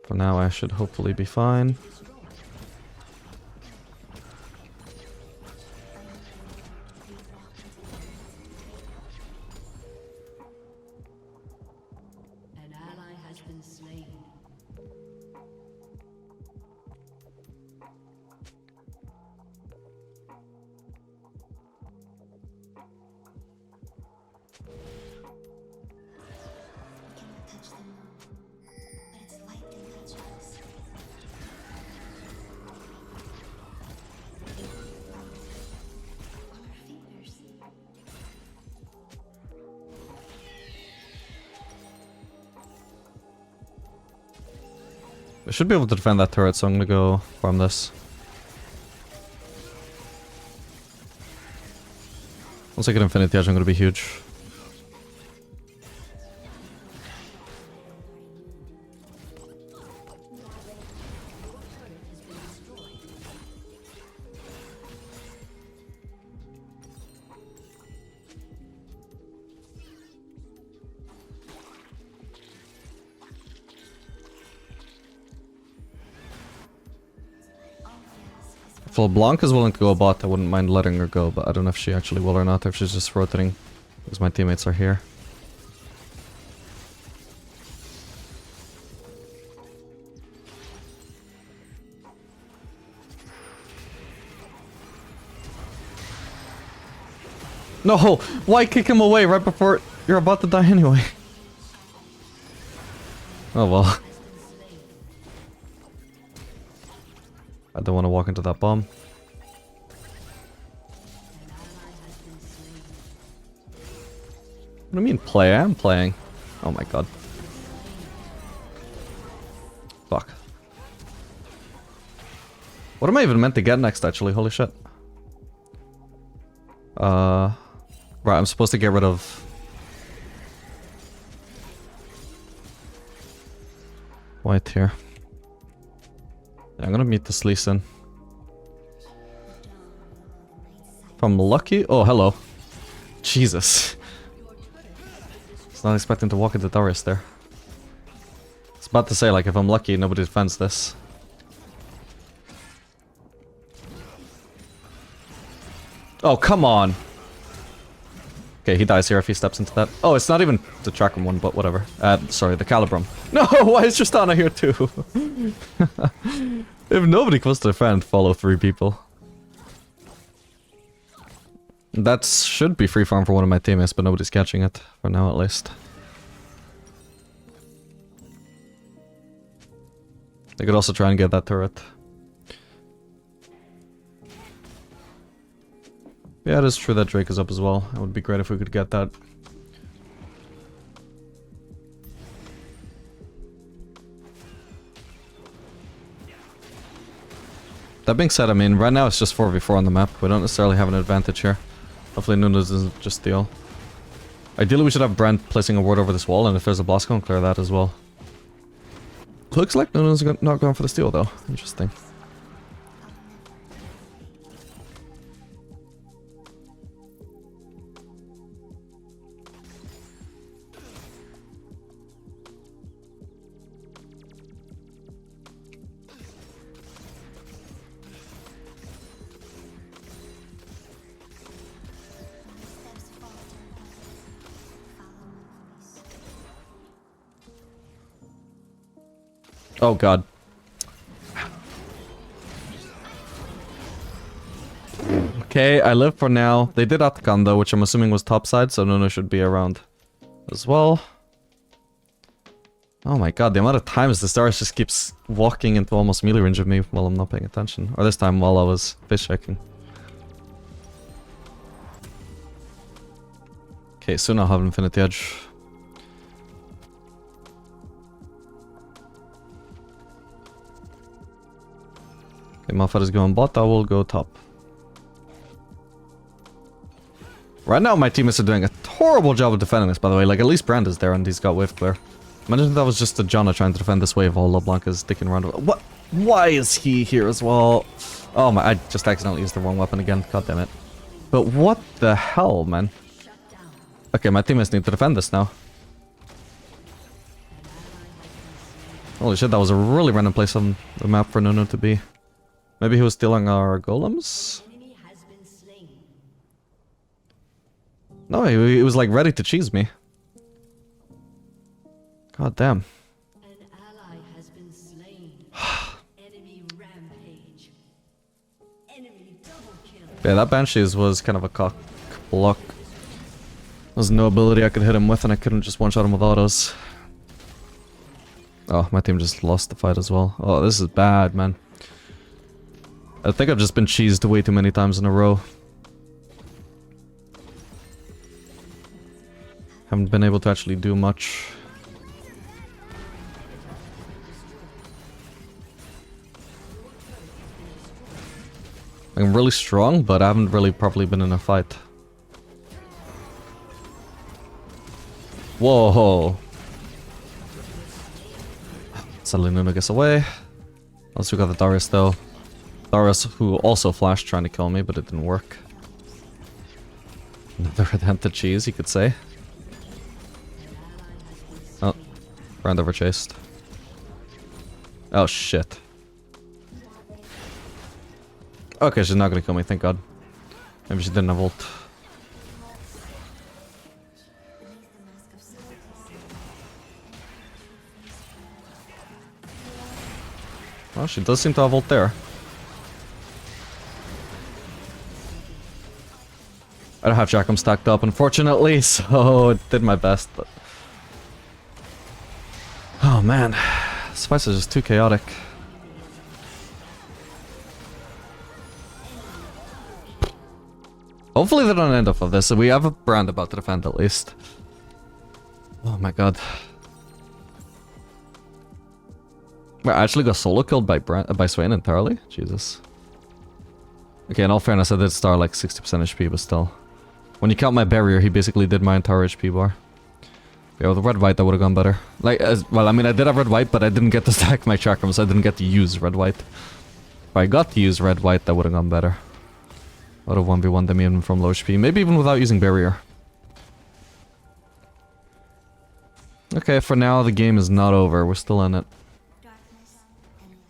For now, I should hopefully be fine. An ally has been slain. Touch them, but it's light they touch us. On our fingers. I should be able to defend that turret, so I'm gonna go farm this. Once I get Infinity Edge, I'm gonna be huge. If LeBlanc is willing to go bot, I wouldn't mind letting her go, but I don't know if she actually will or not, if she's just rotating because my teammates are here. No! Why kick him away right before you're about to die anyway? Oh well. I don't want to walk into that bomb. What do you mean play? I am playing. Oh my god. Fuck. What am I even meant to get next, actually? Holy shit. Right, I'm supposed to get rid of... white here. Yeah, I'm gonna meet this Lee Sin. If I'm lucky... Oh, hello. Jesus. I was not expecting to walk into Darius there. It's about to say, like, if I'm lucky, nobody defends this. Oh, come on! Okay, he dies here if he steps into that. Oh, it's not even the Chakram one, but whatever. Sorry, the Calibrum. No, why is Tristana here too? If nobody comes to defend, follow 3 people. That should be free farm for one of my teammates, but nobody's catching it. For now, at least. They could also try and get that turret. Yeah, it is true that Drake is up as well. It would be great if we could get that. That being said, I mean, right now it's just 4v4 on the map. We don't necessarily have an advantage here. Hopefully Nunes doesn't just steal. Ideally we should have Brent placing a ward over this wall, and if there's a boss, clear that as well. Looks like Nunes is not going for the steal though. Interesting. Oh god. Okay, I live for now. They did Atkan though, which I'm assuming was topside, so Nuno should be around as well. Oh my god, the amount of times the Stars just keeps walking into almost melee range of me while I'm not paying attention. Or this time while I was fish checking. Okay, soon I'll have Infinity Edge. Okay, Malphite is going bot, I will go top. Right now my teammates are doing a horrible job of defending this, by the way. Like, at least Brand is there and he's got wave clear. Imagine if that was just a Janna trying to defend this wave while LeBlanc is sticking around. What? Why is he here as well? Oh my, I just accidentally used the wrong weapon again. God damn it. But what the hell, man? Okay, my teammates need to defend this now. Holy shit, that was a really random place on the map for Nuno to be. Maybe he was stealing our golems? No, he was like ready to cheese me. God damn. An ally has been slain. Enemy rampage. Enemy double kill. Yeah, that Banshees was kind of a cock block. There's no ability I could hit him with, and I couldn't just one-shot him with autos. Oh, my team just lost the fight as well. Oh, this is bad, man. I think I've just been cheesed way too many times in a row. Haven't been able to actually do much. I'm really strong, but I haven't really properly been in a fight. Whoa! Suddenly Nuno gets away. Also got the Darius though. Darius who also flashed trying to kill me, but it didn't work. Another attempt cheese, you could say. Oh, Brand over chased. Oh shit. Okay, she's not gonna kill me, thank god. Maybe she didn't have ult. Well, she does seem to have ult there. I don't have Jackham stacked up, unfortunately, so did my best, but... Oh man, this fight is just too chaotic. Hopefully they don't end up with this. We have a brand about to defend at least. Oh my god. Wait, I actually got solo killed by Swain entirely? Jesus. Okay, in all fairness, I did start like 60% HP, but still. When you count my barrier, he basically did my entire HP bar. Yeah, with the red-white, that would have gone better. Like, well, I mean, I did have red-white, but I didn't get to stack my chakrams, so I didn't get to use red-white. If I got to use red-white, that would have gone better. I would have 1v1 them even from low HP, maybe even without using barrier. Okay, for now, the game is not over. We're still in it. Darkness and light.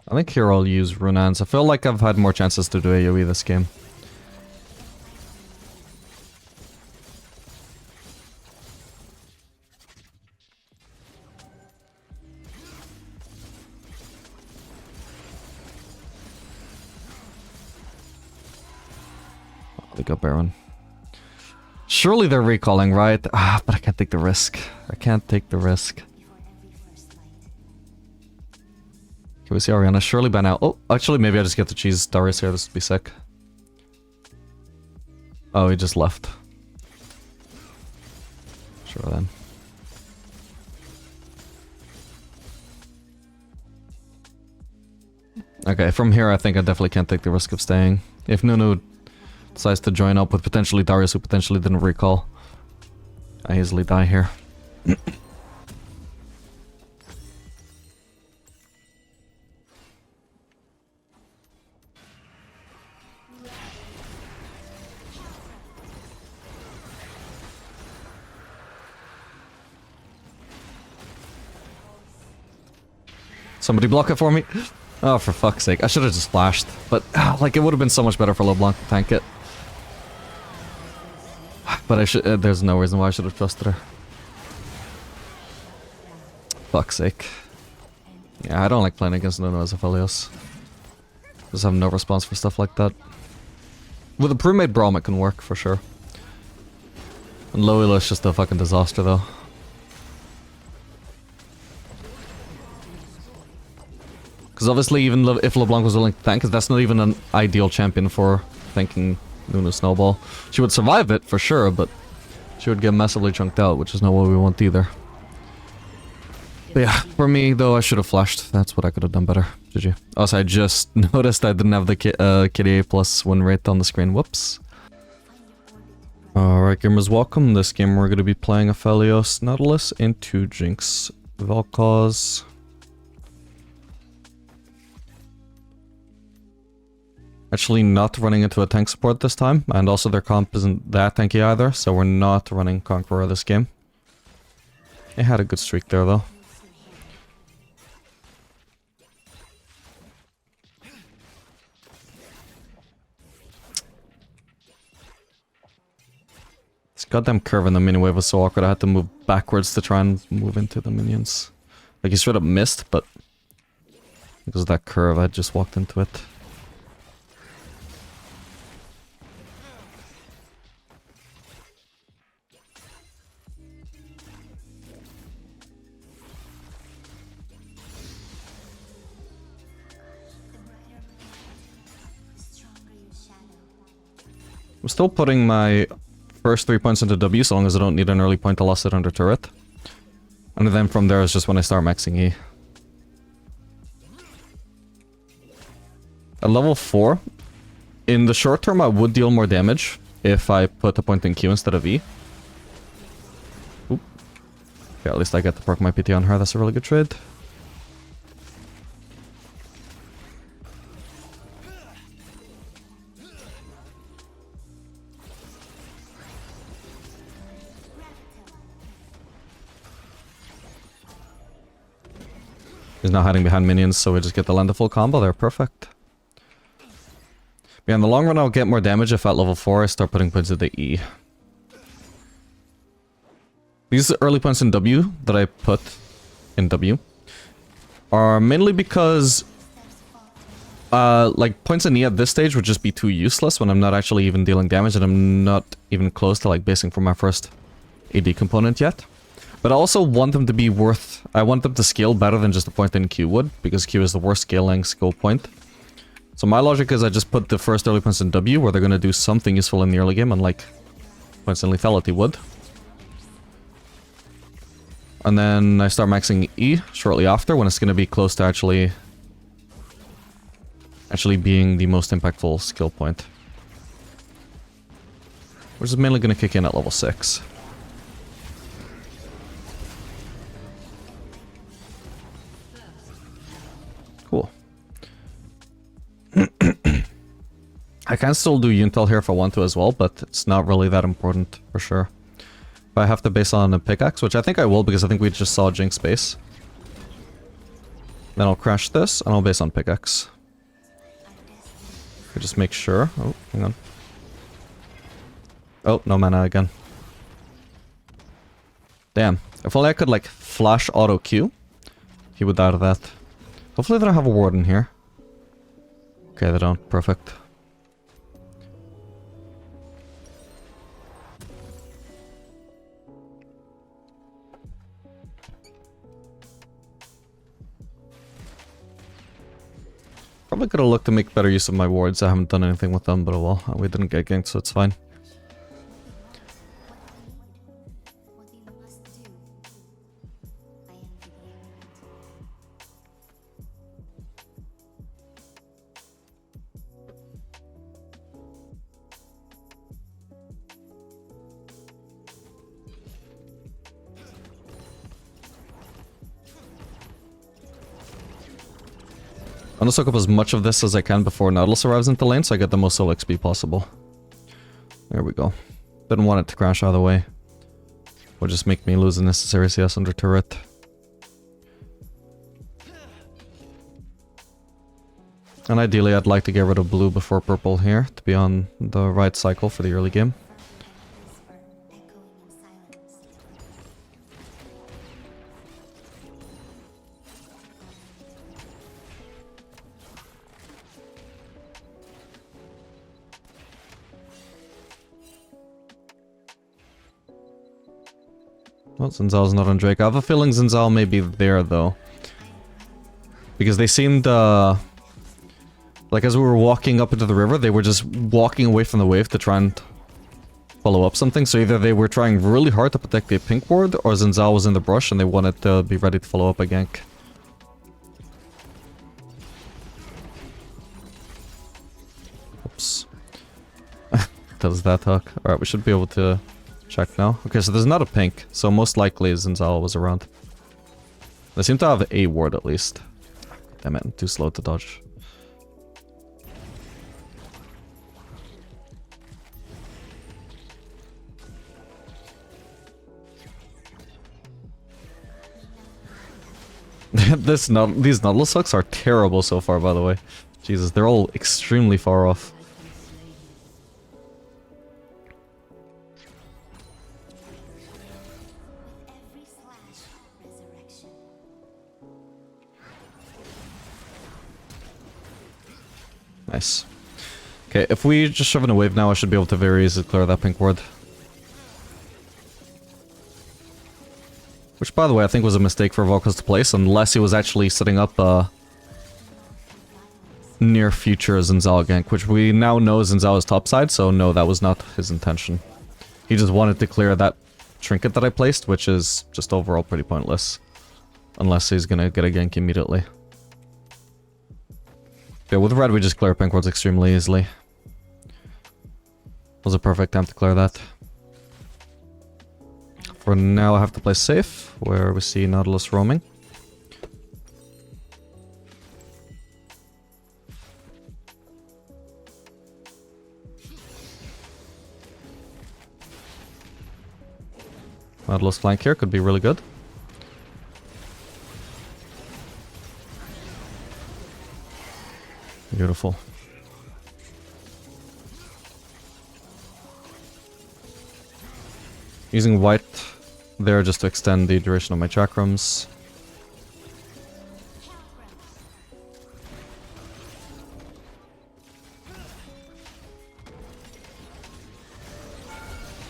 I think here I'll use Runans. I feel like I've had more chances to do AoE this game. They got Baron. Surely they're recalling, right? Ah, but I can't take the risk. I can't take the risk. Can we see Orianna? Surely by now. Oh, actually, maybe I just get to cheese Darius here. This would be sick. Oh, he just left. Sure then. Okay, from here I think I definitely can't take the risk of staying. If Nunu decides to join up with potentially Darius, who potentially didn't recall, I easily die here. Somebody block it for me. Oh, for fuck's sake. I should have just flashed. But, like, it would have been so much better for LeBlanc to tank it. But I should... there's no reason why I should have trusted her. Fuck's sake. Yeah, I don't like playing against Nunu as Aphelios. Just have no response for stuff like that. With a pre-made Braum, it can work, for sure. And Loela is just a fucking disaster, though. Because obviously, even if LeBlanc was willing to tank, that's not even an ideal champion for tanking Nunu Snowball. She would survive it, for sure, but she would get massively chunked out, which is not what we want either. But yeah, for me, though, I should have flashed. That's what I could have done better. GG. Also, I just noticed I didn't have the KDA plus win rate on the screen. Whoops. Alright, gamers, welcome. This game we're going to be playing Aphelios, Nautilus, into Jinx. Vel'Koz. Actually not running into a tank support this time, and also their comp isn't that tanky either, so we're not running Conqueror this game. It had a good streak there though. This goddamn curve in the mini wave was so awkward, I had to move backwards to try and move into the minions. Like, he straight up missed, but because of that curve I just walked into it. I'm still putting my first 3 points into W so long as I don't need an early point to lost it under turret. And then from there is just when I start maxing E. At level 4, in the short term I would deal more damage if I put a point in Q instead of E. Oop. Okay, at least I get to perk my PT on her, that's a really good trade. He's not hiding behind minions, so we just get to land a full combo there. Perfect. Yeah, in the long run, I'll get more damage if at level 4 I start putting points into E. These early points in W that I put in W are mainly because like points in E at this stage would just be too useless when I'm not actually even dealing damage and I'm not even close to like basing for my first AD component yet. But I also want them to be worth... I want them to scale better than just a point in Q would, because Q is the worst scaling skill point. So my logic is I just put the first early points in W, where they're going to do something useful in the early game, unlike points in lethality would. And then I start maxing E shortly after, when it's going to be close to actually being the most impactful skill point. Which is mainly going to kick in at level 6. Cool. I can still do Untel here if I want to as well, but it's not really that important for sure. If I have to base on a pickaxe, which I think I will because I think we just saw Jinx base. Then I'll crash this and I'll base on pickaxe. Just make sure. Oh, hang on. Oh, no mana again. Damn. If only I could like flash auto Q, he would die to that. Hopefully they don't have a warden here. Okay, they don't. Perfect. Probably could have looked to make better use of my wards. I haven't done anything with them, but oh well. We didn't get ganked, so it's fine. What you must do. I am the ignorant. I'm gonna soak up as much of this as I can before Nautilus arrives into lane, so I get the most soul XP possible. There we go. Didn't want it to crash either way. Would just make me lose the necessary CS under turret. And ideally I'd like to get rid of blue before purple here, to be on the right cycle for the early game. Whisper, echoing in silence. Well, Zinzal's not on Drake. I have a feeling Zinzal may be there, though. Because they seemed, like, as we were walking up into the river, they were just walking away from the wave to try and follow up something. So either they were trying really hard to protect the pink ward, or Zinzal was in the brush and they wanted to be ready to follow up a gank. Oops. Does that hook? Alright, we should be able to... check now. Okay, so there's not a pink, so most likely Zinzal was around. They seem to have a ward at least. Damn it, I'm too slow to dodge. These Nautilus hooks are terrible so far, by the way. Jesus, they're all extremely far off. Every slash, resurrection. Nice. Okay, if we just shove in a wave now, I should be able to very easily clear that pink ward. Which, by the way, I think was a mistake for Volkos to place, unless he was actually setting up a near future Zinzal gank, which we now know Zinzal is topside, so no, that was not his intention. He just wanted to clear that trinket that I placed, which is just overall pretty pointless. Unless he's gonna get a gank immediately. Yeah, with red we just clear pink wards extremely easily. Was a perfect time to clear that. For now I have to play safe, where we see Nautilus roaming. Nautilus flank here could be really good. Beautiful. Using white there just to extend the duration of my chakrams.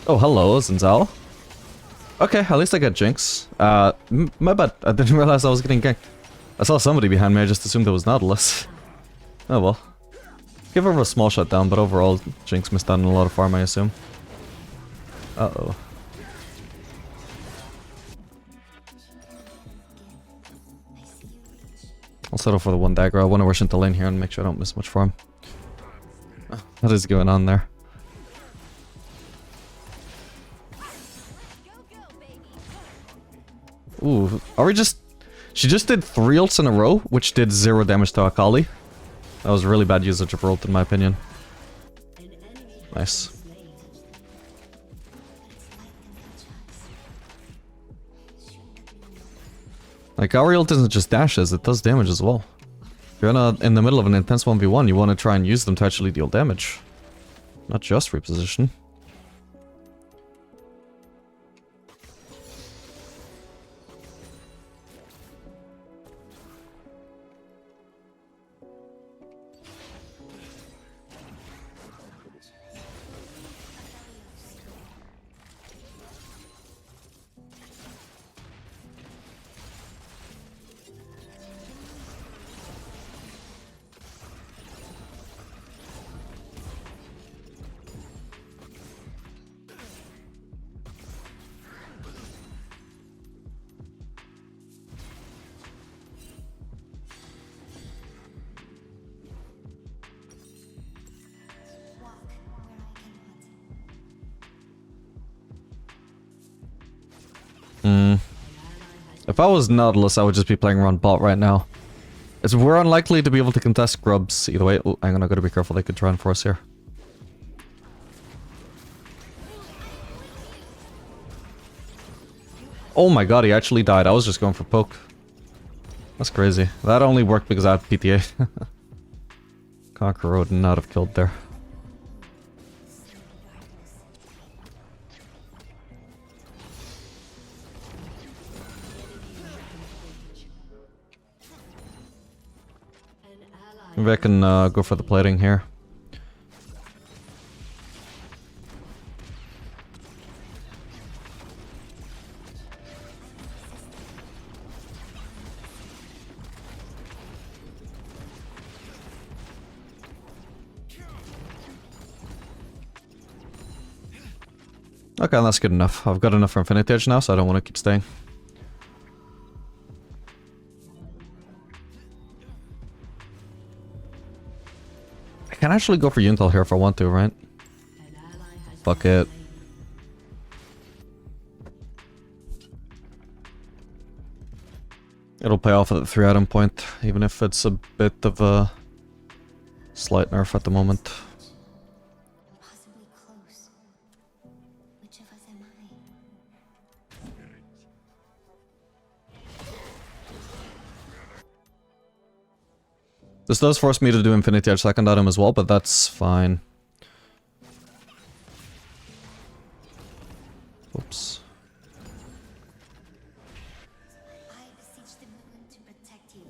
Oh, hello, Zinzal. Okay, at least I got Jinx. My bad. I didn't realize I was getting ganked. I saw somebody behind me, I just assumed it was Nautilus. Oh well. Give her a small shutdown, but overall, Jinx missed out on a lot of farm, I assume. Uh-oh. I'll settle for the one dagger. I want to rush into lane here and make sure I don't miss much farm. What is going on there? Ooh, are we just... She just did 3 ults in a row, which did 0 damage to Akali. That was really bad usage of her ult in my opinion. Nice. Like, our ult isn't just dashes, it does damage as well. If you're in the middle of an intense 1v1, you want to try and use them to actually deal damage. Not just reposition. If I was Nautilus, I would just be playing around bot right now. We're unlikely to be able to contest grubs either way. Oh, I'm gonna be careful, they could try and force here. Oh my god, he actually died. I was just going for poke. That's crazy. That only worked because I had PTA. Conqueror would not have killed there. Maybe I can go for the plating here. Okay, that's good enough. I've got enough for Infinity Edge now, so I don't want to keep staying. I can actually go for Yuntal here if I want to, right? Fuck it. It'll pay off at the 3-item point, even if it's a bit of a slight nerf at the moment. Possibly close. Which of us am I? This does force me to do Infinity Edge second item as well, but that's fine. Oops. I beseech the moon to protect you.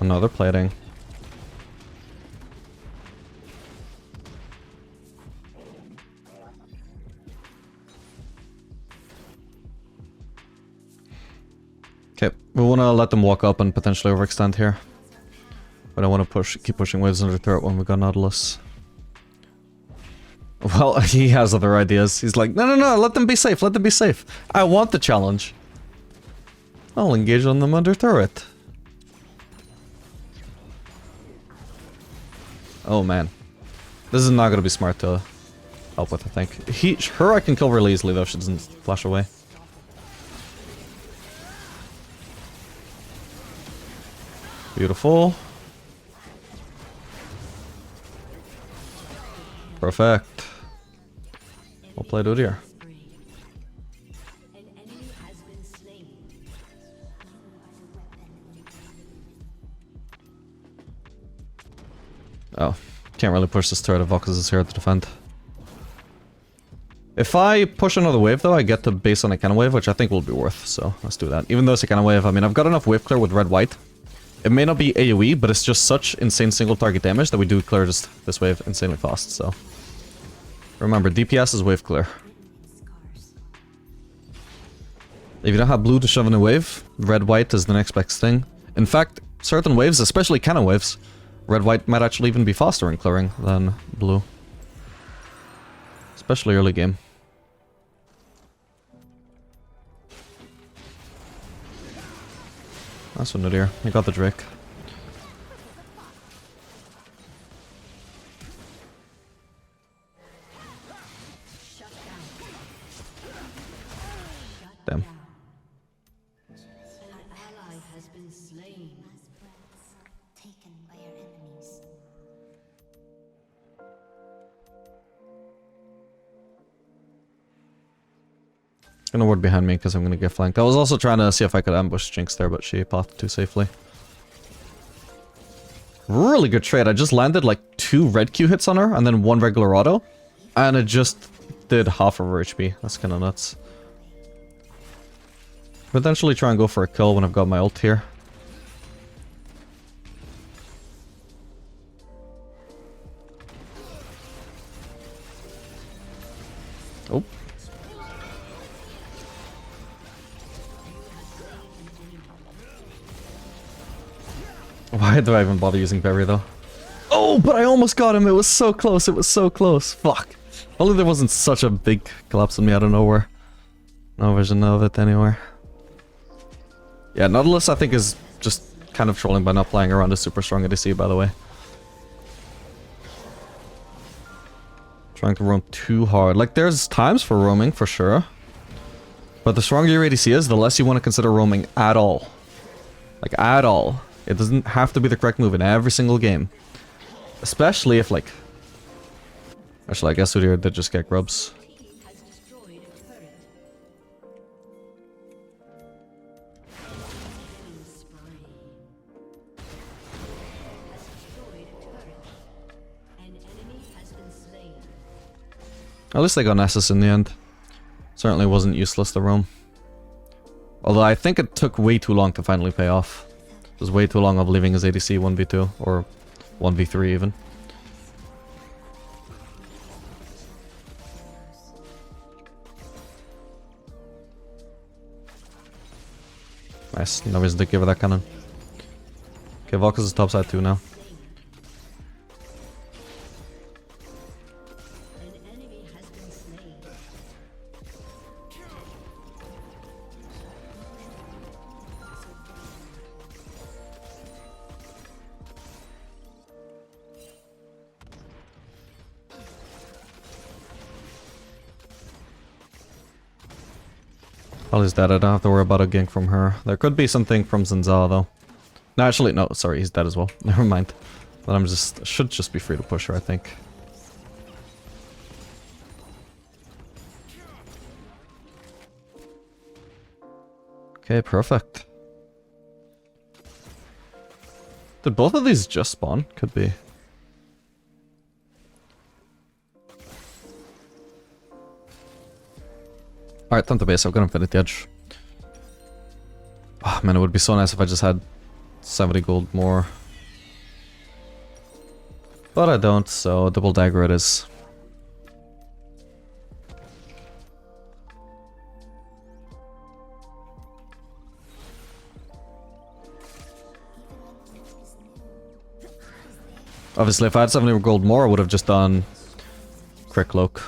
Another plating. Okay, we want to let them walk up and potentially overextend here. But I want to keep pushing waves under turret when we got Nautilus. Well, he has other ideas. He's like, no, let them be safe, let them be safe. I want the challenge. I'll engage on them under turret. Oh man. This is not gonna be smart to help with, I think. Her I can kill really easily though, she doesn't flash away. Beautiful. Perfect. Well played, Udyr. An enemy has been slain. Oh. Can't really push this turret if Vox is here to defend. If I push another wave though, I get to base on a cannon wave, which I think will be worth, so let's do that. Even though it's a cannon wave, I mean, I've got enough wave clear with red-white. It may not be AoE, but it's just such insane single target damage that we do clear this wave insanely fast, so... Remember, DPS is wave clear. If you don't have blue to shove in a wave, red-white is the next best thing. In fact, certain waves, especially cannon waves, red-white might actually even be faster in clearing than blue. Especially early game. That's one here. You got the Drake. Damn. Taken by our enemies. Gonna ward behind me because I'm gonna get flanked. I was also trying to see if I could ambush Jinx there, but she pothed too safely. Really good trade. I just landed like 2 red Q hits on her and then 1 regular auto. And it just did half of her HP. That's kind of nuts. Potentially try and go for a kill when I've got my ult here. Oh. Why do I even bother using Berry though? Oh, but I almost got him. It was so close. It was so close. Fuck. Only there wasn't such a big collapse on me out of nowhere. No vision of it anywhere. Yeah, Nautilus I think is just kind of trolling by not playing around a super strong ADC, by the way. Trying to roam too hard. Like, there's times for roaming, for sure. But the stronger your ADC is, the less you want to consider roaming at all. Like, at all. It doesn't have to be the correct move in every single game. Especially if, like... Actually, I guess Udyr did just get grubs. At least they got Nessus in the end. Certainly wasn't useless to roam. Although I think it took way too long to finally pay off. It was way too long of leaving his ADC 1v2, or 1v3 even. Nice, no reason to give her that cannon. Okay, Valkyr's is topside too now. Ollie's dead, I don't have to worry about a gank from her. There could be something from Zinzal though. No, actually, no, sorry, he's dead as well. Never mind. But I'm just, should just be free to push her, I think. Okay, perfect. Did both of these just spawn? Could be. Alright, time to base. I've got Infinity Edge. Oh man, it would be so nice if I just had 70 gold more. But I don't, so double dagger it is. Obviously, if I had 70 gold more, I would have just done Crit Cloak.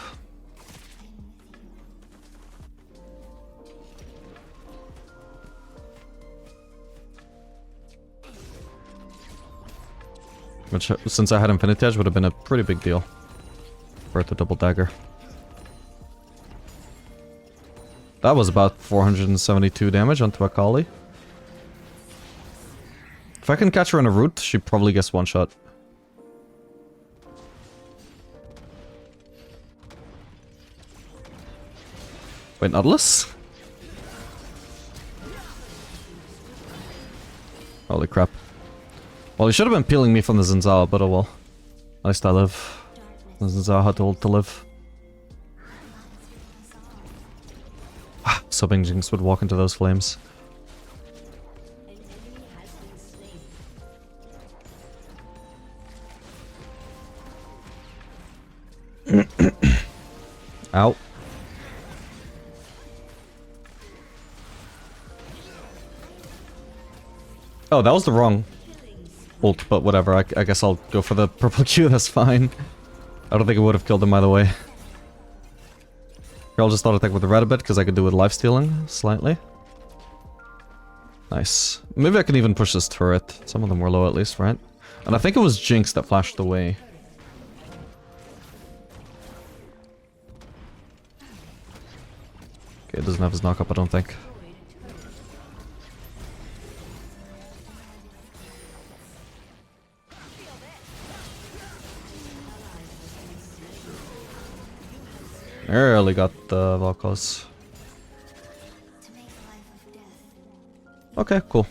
Which, since I had Infinity Edge, would have been a pretty big deal. For it to double dagger. That was about 472 damage onto Akali. If I can catch her in a root, she probably gets one shot. Wait, Nautilus? Holy crap. Well, he should have been peeling me from the Zinzal, but oh well. At least I live. This is how to ult to live. Subbing Jinx would walk into those flames. Ow. Oh, that was the wrong ult, but whatever. I guess I'll go for the purple Q, that's fine. I don't think it would have killed him either way. I'll just auto-attack with the red a bit, because I could do with lifestealing slightly. Nice. Maybe I can even push this turret. Some of them were low at least, right? And I think it was Jinx that flashed away. Okay, it doesn't have his knock-up, I don't think. Early got the Valkos. Okay, cool.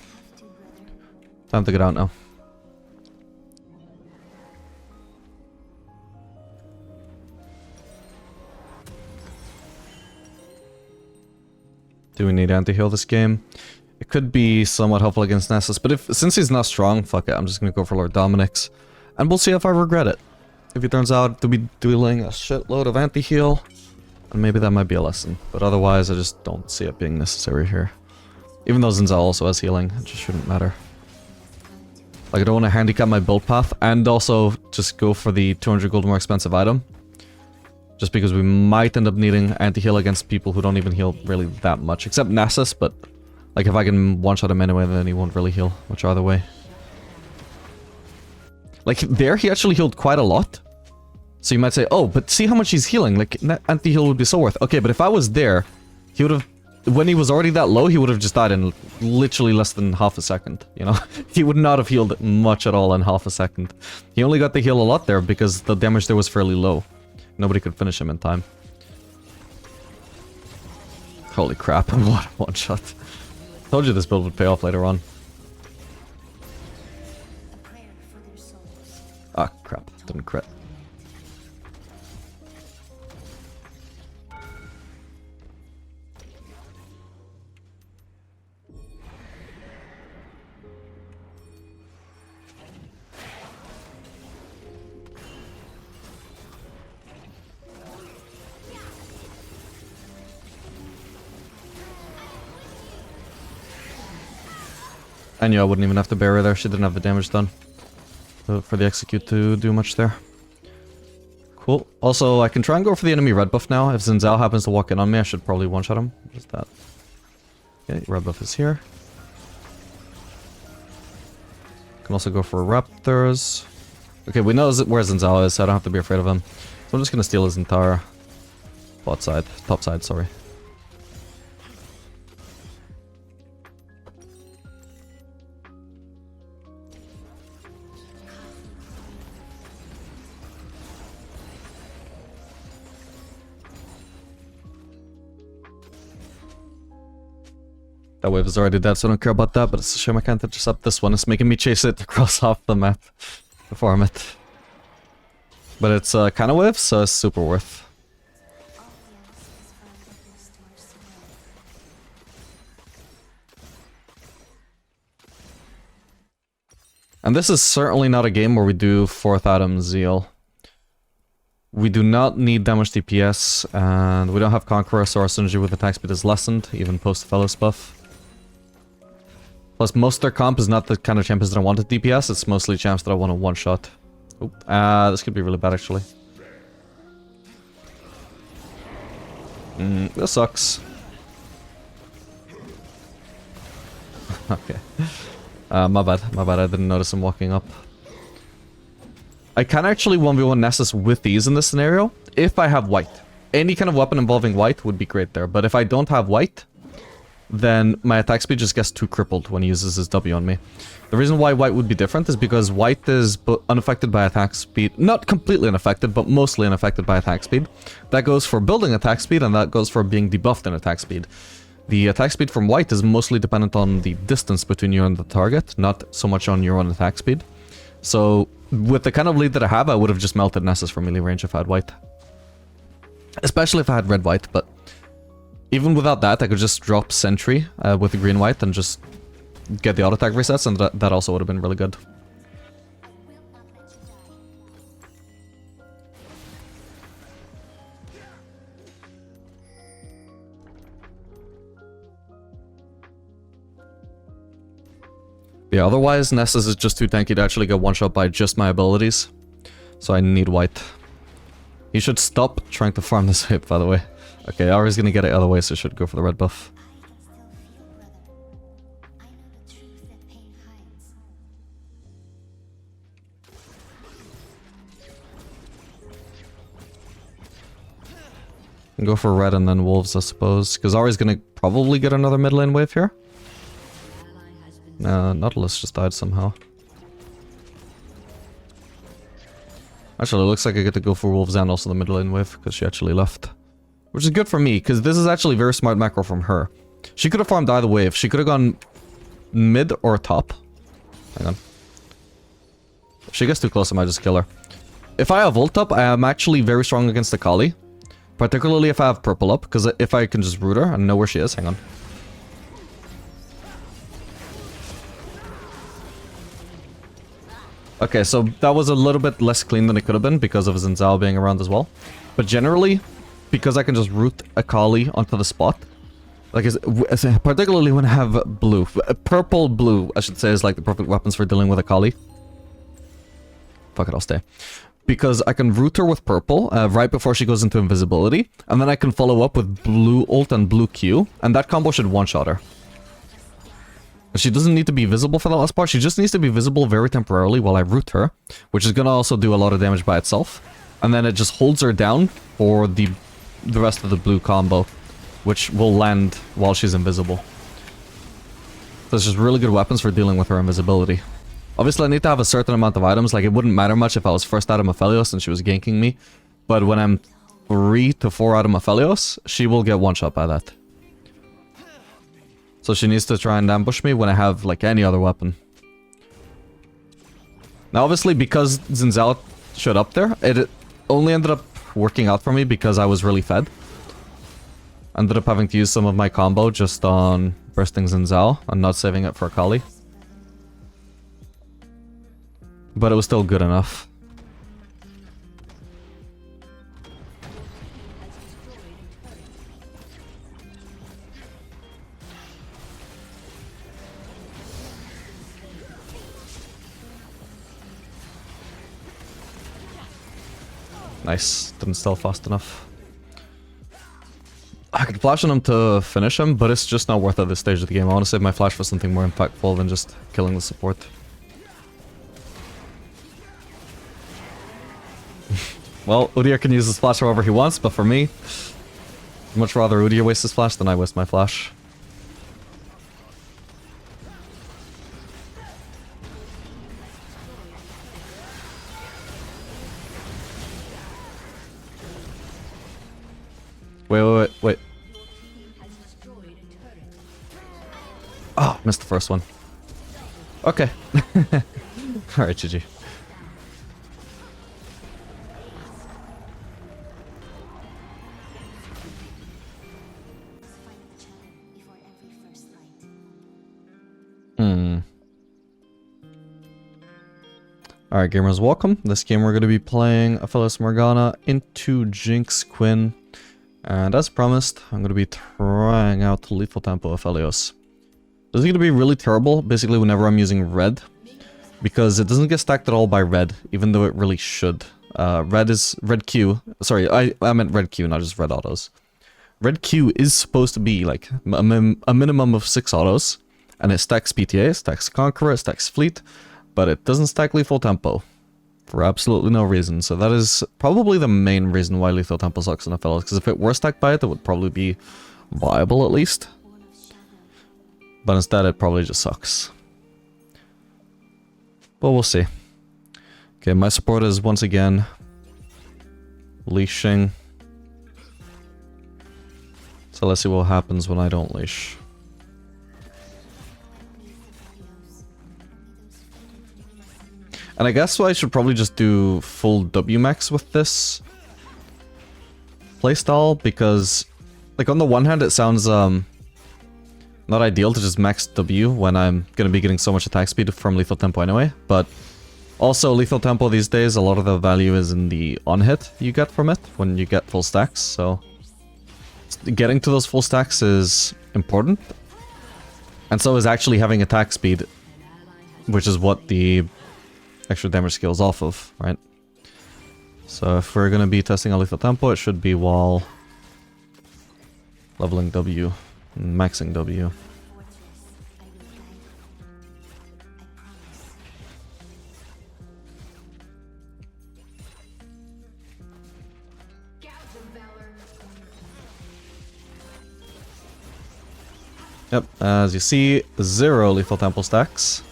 Time to get out now. Do we need anti-heal this game? It could be somewhat helpful against Nessus, but since he's not strong, fuck it, I'm just gonna go for Lord Dominic's. And we'll see if I regret it. If he turns out to be dealing a shitload of anti-heal, and maybe that might be a lesson. But otherwise, I just don't see it being necessary here. Even though Zinzal also has healing, it just shouldn't matter. Like, I don't want to handicap my build path, and also just go for the 200 gold more expensive item. Just because we might end up needing anti-heal against people who don't even heal really that much. Except Nessus, but like if I can one-shot him anyway, then he won't really heal much either way. Like, there he actually healed quite a lot. So you might say, oh, but see how much he's healing, like, anti-heal would be so worth. Okay, but if I was there, he would have... When he was already that low, he would have just died in literally less than half a second, you know? He would not have healed much at all in half a second. He only got to heal a lot there because the damage there was fairly low. Nobody could finish him in time. Holy crap, what a one-shot. Told you this build would pay off later on. Ah, crap. Didn't crit. I knew I wouldn't even have to bury her there, she didn't have the damage done. For the execute to do much there. Cool. Also, I can try and go for the enemy red buff now. If Zinzal happens to walk in on me, I should probably one-shot him. Just that. Okay, red buff is here. Can also go for Raptors. Okay, we know where Zinzal is, so I don't have to be afraid of him. So I'm just gonna steal his entire bot side, top side, sorry. That wave is already dead, so I don't care about that, but it's a shame I can't intercept this one. It's making me chase it across half the map to farm it. But it's a kind of wave, so it's super worth. And this is certainly not a game where we do 4th Atom Zeal. We do not need damage DPS, and we don't have Conqueror, so our synergy with attack speed is lessened, even post-Aphelios buff. Plus, most of their comp is not the kind of champions that I want at DPS, it's mostly champs that I want to one-shot. Oop, this could be really bad, actually. This sucks. Okay. My bad, I didn't notice him walking up. I can actually 1v1 Nessus with these in this scenario, if I have white. Any kind of weapon involving white would be great there, but if I don't have white, then my attack speed just gets too crippled when he uses his W on me. The reason why white would be different is because white is unaffected by attack speed. Not completely unaffected, but mostly unaffected by attack speed. That goes for building attack speed, and that goes for being debuffed in attack speed. The attack speed from white is mostly dependent on the distance between you and the target, not so much on your own attack speed. So with the kind of lead that I have, I would have just melted Nessus from melee range if I had white. Especially if I had red-white, but even without that, I could just drop Sentry with the green-white and just get the auto-attack resets, and that also would have been really good. Yeah, otherwise, Nessus is just too tanky to actually get one-shot by just my abilities. So I need white. He should stop trying to farm this hip, by the way. Okay, Ari's gonna get it other way, so I should go for the red buff. Go for red and then wolves, I suppose. Because Ari's gonna probably get another mid lane wave here. Nautilus just died somehow. Actually, it looks like I get to go for wolves and also the mid lane wave, because she actually left. Which is good for me, because this is actually very smart macro from her. She could have farmed either wave. She could have gone mid or top. Hang on. If she gets too close, I might just kill her. If I have ult up, I am actually very strong against the Kali. Particularly if I have purple up, because if I can just root her and know where she is. Hang on. Okay, so that was a little bit less clean than it could have been because of Xin Zhao being around as well. But generally, because I can just root a Kali onto the spot, like particularly when I have blue, purple blue, I should say, is like the perfect weapons for dealing with a Kali. Fuck it, I'll stay. Because I can root her with purple right before she goes into invisibility, and then I can follow up with blue ult and blue Q, and that combo should one-shot her. She doesn't need to be visible for the last part, she just needs to be visible very temporarily while I root her, which is gonna also do a lot of damage by itself. And then it just holds her down for the rest of the blue combo, which will land while she's invisible. So it's just really good weapons for dealing with her invisibility. Obviously I need to have a certain amount of items, like it wouldn't matter much if I was first item Aphelios and she was ganking me, but when I'm 3 to 4 item Aphelios, she will get one shot by that. So she needs to try and ambush me when I have, like, any other weapon. Now, obviously, because Xin Zhao showed up there, it only ended up working out for me because I was really fed. Ended up having to use some of my combo just on bursting Xin Zhao and not saving it for Akali. But it was still good enough. Nice. Didn't steal fast enough. I could flash on him to finish him, but it's just not worth it at this stage of the game. I want to save my flash for something more impactful than just killing the support. Well, Udyr can use his flash however he wants, but for me, I'd much rather Udyr waste his flash than I waste my flash. Wait. Oh, missed the first one. Okay. Alright, GG. Alright, gamers, welcome. This game we're going to be playing Aphelios Morgana into Jinx Quinn. And as promised, I'm going to be trying out Lethal Tempo Aphelios. This is going to be really terrible, basically, whenever I'm using red. Because it doesn't get stacked at all by red, even though it really should. Red Q. Sorry, I meant red Q, not just red autos. Red Q is supposed to be like a minimum of 6 autos. And it stacks PTA, it stacks Conqueror, it stacks Fleet. But it doesn't stack Lethal Tempo. For absolutely no reason. So that is probably the main reason why Lethal Tempo sucks in Aphelios. Because if it were stacked by it, it would probably be viable at least. But instead it probably just sucks. But we'll see. Okay, my support is once again leashing. So let's see what happens when I don't leash. And I guess I should probably just do full W max with this playstyle, because, like, on the one hand it sounds not ideal to just max W when I'm gonna be getting so much attack speed from lethal tempo anyway, but also lethal tempo these days, a lot of the value is in the on-hit you get from it when you get full stacks, so getting to those full stacks is important. And so is actually having attack speed, which is what the extra damage scales off of, right? So if we're gonna be testing a lethal tempo, it should be while leveling W, maxing W. Yep, as you see, 0 lethal tempo stacks.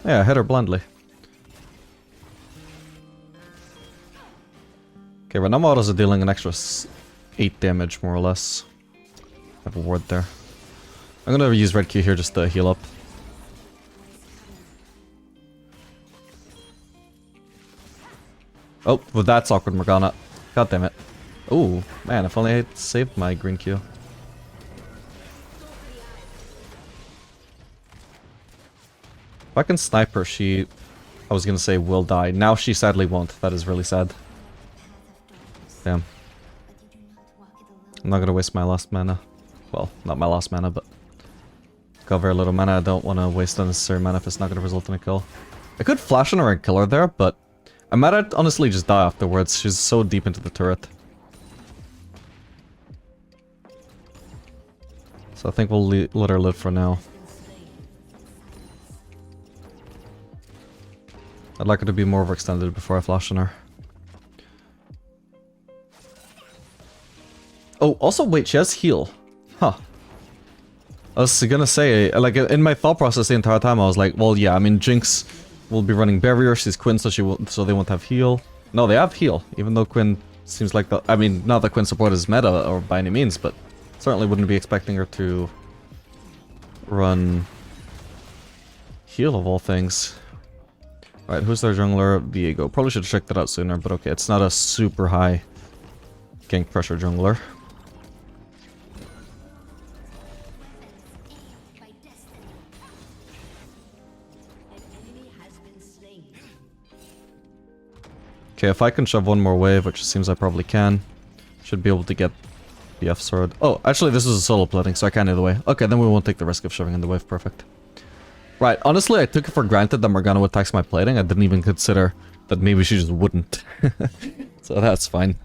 Yeah, hit her blindly. Okay, right now autos are dealing an extra 8 damage, more or less. I have a ward there. I'm gonna use red Q here just to heal up. Oh, well that's awkward, Morgana. God damn it. Ooh, man, if only I had saved my green Q. If I can snipe her, she... I was gonna say will die. Now she sadly won't. That is really sad. Damn. I'm not gonna waste my last mana. Well, not my last mana, but... got very little mana. I don't want to waste unnecessary mana if it's not gonna result in a kill. I could flash on her and kill her there, but... I might honestly just die afterwards. She's so deep into the turret. So I think we'll let her live for now. I'd like her to be more overextended before I flash on her. Oh, also wait, she has heal. Huh. I was gonna say, like, in my thought process the entire time, I was like, well, yeah, I mean, Jinx will be running barrier, she's Quinn, so they won't have heal. No, they have heal, even though Quinn seems like the... I mean, not that Quinn support is meta or by any means, but certainly wouldn't be expecting her to run heal of all things. Alright, who's their jungler? Viego. Probably should have checked that out sooner, but okay, it's not a super high gank pressure jungler. Okay, if I can shove one more wave, which it seems I probably can, should be able to get the F sword. Oh, actually this is a solo plating, so I can either way. Okay, then we won't take the risk of shoving in the wave, perfect. Right, honestly I took it for granted that Morgana would tax my plating, I didn't even consider that maybe she just wouldn't. So that's fine.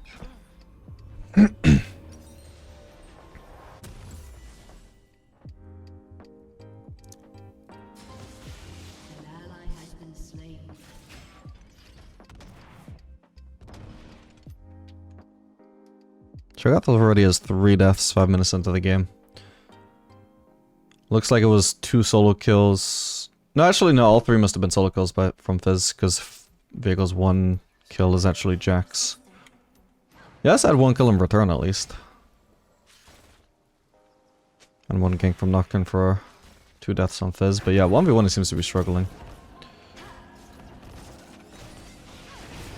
Cho'Gath already has 3 deaths 5 minutes into the game. Looks like it was 2 solo kills. No, actually no, all 3 must have been solo kills from Fizz, because Viego's 1 kill is actually Jack's. Yes, I had 1 kill in return at least. And 1 gank from Nocturne for 2 deaths on Fizz, but yeah, 1v1 he seems to be struggling.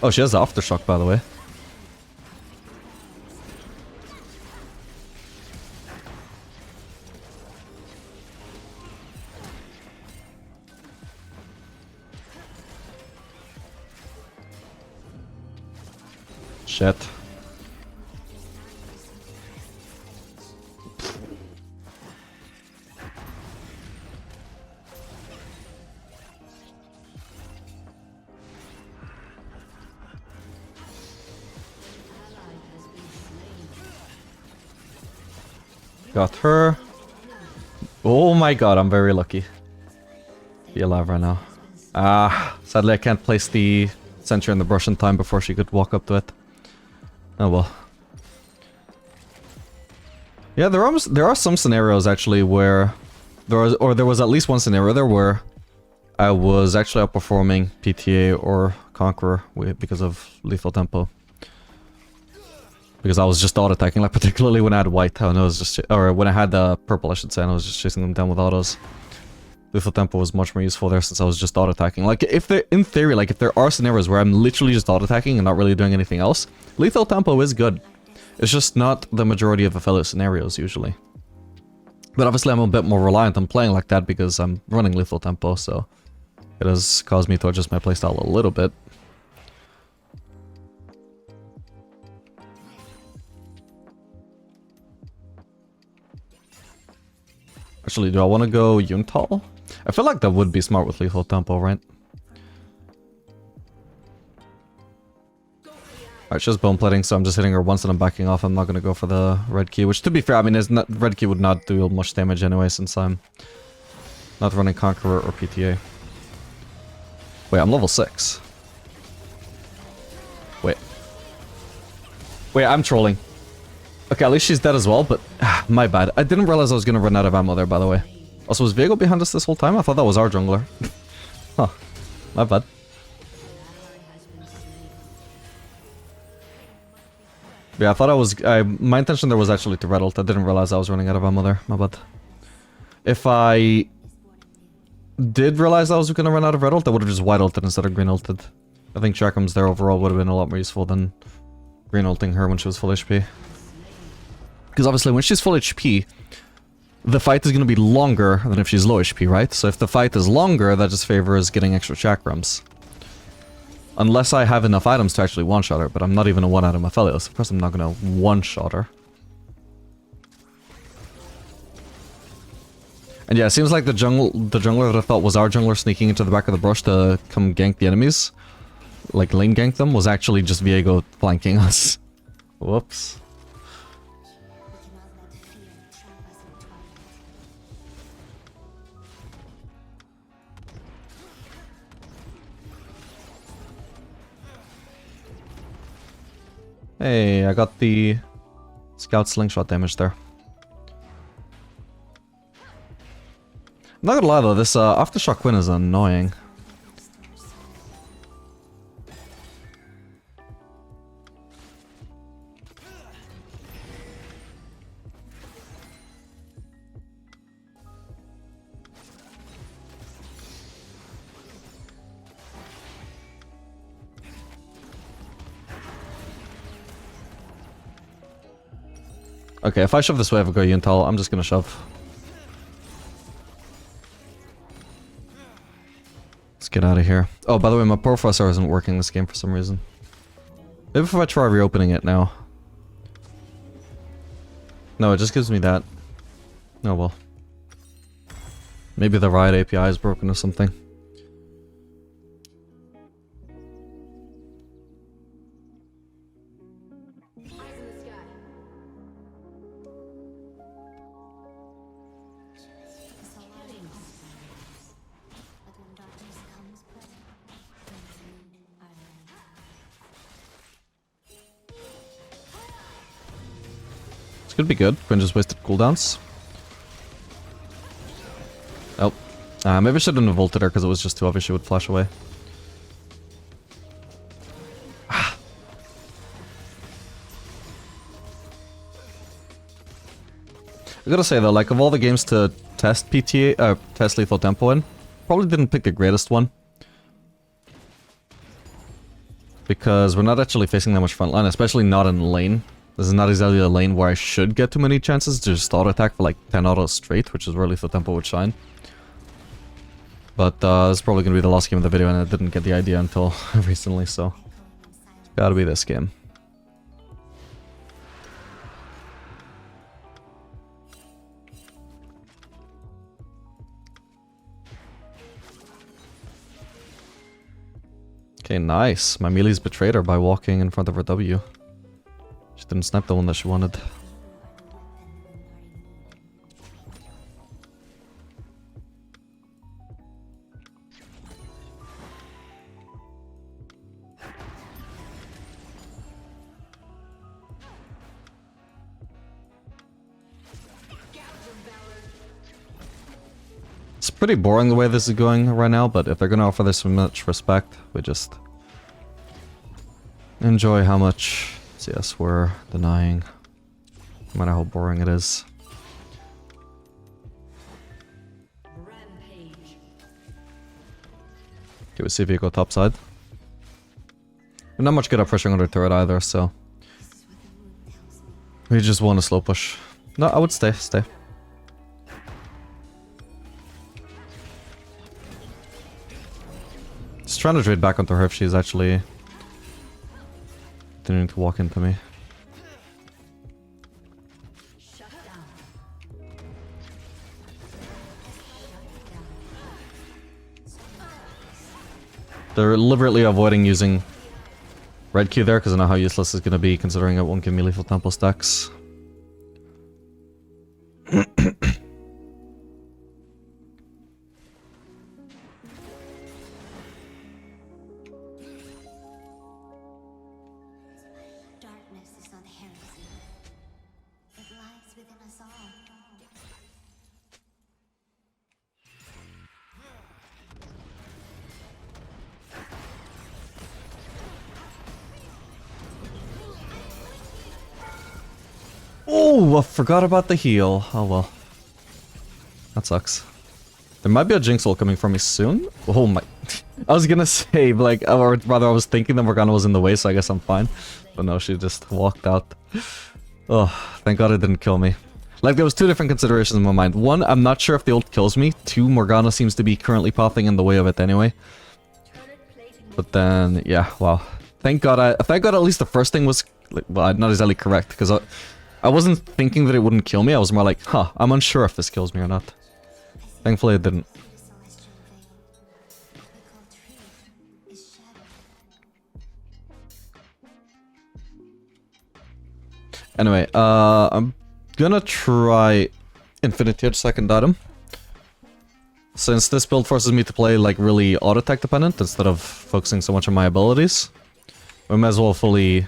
Oh, she has the Aftershock, by the way. Shit. Got her. Oh my god, I'm very lucky. Be alive right now. Ah, sadly I can't place the sentry in the brush in time before she could walk up to it. Oh well. Yeah, there are some scenarios actually where there was at least one scenario there where I was actually outperforming PTA or Conqueror because of lethal tempo. Because I was just auto-attacking, like particularly when I had white, and I was just, or when I had purple, I should say, and I was just chasing them down with autos. Lethal tempo was much more useful there since I was just auto-attacking. Like, if there, in theory, like if there are scenarios where I'm literally just auto-attacking and not really doing anything else, lethal tempo is good. It's just not the majority of Aphelios scenarios usually. But obviously I'm a bit more reliant on playing like that because I'm running lethal tempo, so it has caused me to adjust my playstyle a little bit. Actually, do I want to go Yuntal? I feel like that would be smart with lethal tempo, right? Alright, she's bone plating, so I'm just hitting her once and I'm backing off. I'm not going to go for the red key, which to be fair, I mean, red key would not do much damage anyway since I'm not running Conqueror or PTA. Wait, I'm level 6. Wait. Wait, I'm trolling. Okay, at least she's dead as well, but my bad. I didn't realize I was going to run out of ammo there, by the way. Also, was Viego behind us this whole time? I thought that was our jungler. Huh. My bad. Yeah, I thought I was... my intention there was actually to red ult. I didn't realize I was running out of ammo there. My bad. If I did realize I was going to run out of red ult, I would have just white ulted instead of green ulted. I think Chakram's there overall would have been a lot more useful than green ulting her when she was full HP. Because obviously when she's full HP, the fight is going to be longer than if she's low HP, right? So if the fight is longer, that just favors getting extra chakrams. Unless I have enough items to actually one-shot her, but I'm not even a one-item Aphelios. Of course I'm not going to one-shot her. And yeah, it seems like the jungler that I thought was our jungler sneaking into the back of the brush to come gank the enemies, like lane gank them, was actually just Viego flanking us. Whoops. Hey, I got the scout slingshot damage there. I'm not gonna lie though, this aftershock Quinn is annoying. Okay, if I shove this wave, I go Yuntal, I'm just gonna shove. Let's get out of here. Oh, by the way, my professor isn't working this game for some reason. Maybe if I try reopening it now. No, it just gives me that. Oh well. Maybe the Riot API is broken or something. Could be good. Quinn just wasted cooldowns. Oh. Maybe I shouldn't have ulted her because it was just too obvious she would flash away. I gotta say though, like of all the games to test PTA, test lethal tempo in, probably didn't pick the greatest one. Because we're not actually facing that much front line, especially not in lane. This is not exactly a lane where I should get too many chances to just auto-attack for like 10 autos straight, which is where lethal tempo would shine. But this is probably going to be the last game of the video and I didn't get the idea until recently, so it's gotta be this game. Okay, nice. My melee's betrayed her by walking in front of her W. She didn't snipe the one that she wanted. It's pretty boring the way this is going right now, but if they're gonna offer this much respect, we just enjoy how much So yes, we're denying. No matter how boring it is. Rampage. Okay, we see if you go top side. We're not much good at pushing under turret either, so... We just want a slow push. No, I would stay. Just trying to trade back onto her if she's actually... continuing to walk into me. Shut down. They're deliberately avoiding using red Q there because I know how useless it's going to be considering it won't give me lethal tempo stacks. Darkness is not heresy. It lies within us all. Oh, I forgot about the heal. Oh well. That sucks. There might be a Jinx ult coming for me soon. Oh my... I was gonna say, like, or rather I was thinking that Morgana was in the way, so I guess I'm fine. But no, she just walked out. Oh, thank god it didn't kill me. Like, there was two different considerations in my mind. One, I'm not sure if the ult kills me. Two, Morgana seems to be currently pathing in the way of it anyway. But then, yeah, wow. Thank god at least the first thing was, like, well, not exactly correct, because I wasn't thinking that it wouldn't kill me. I was more like, huh, I'm unsure if this kills me or not. Thankfully it didn't. Anyway, I'm gonna try Infinity Edge second item. Since this build forces me to play like really auto-attack dependent instead of focusing so much on my abilities, we might as well fully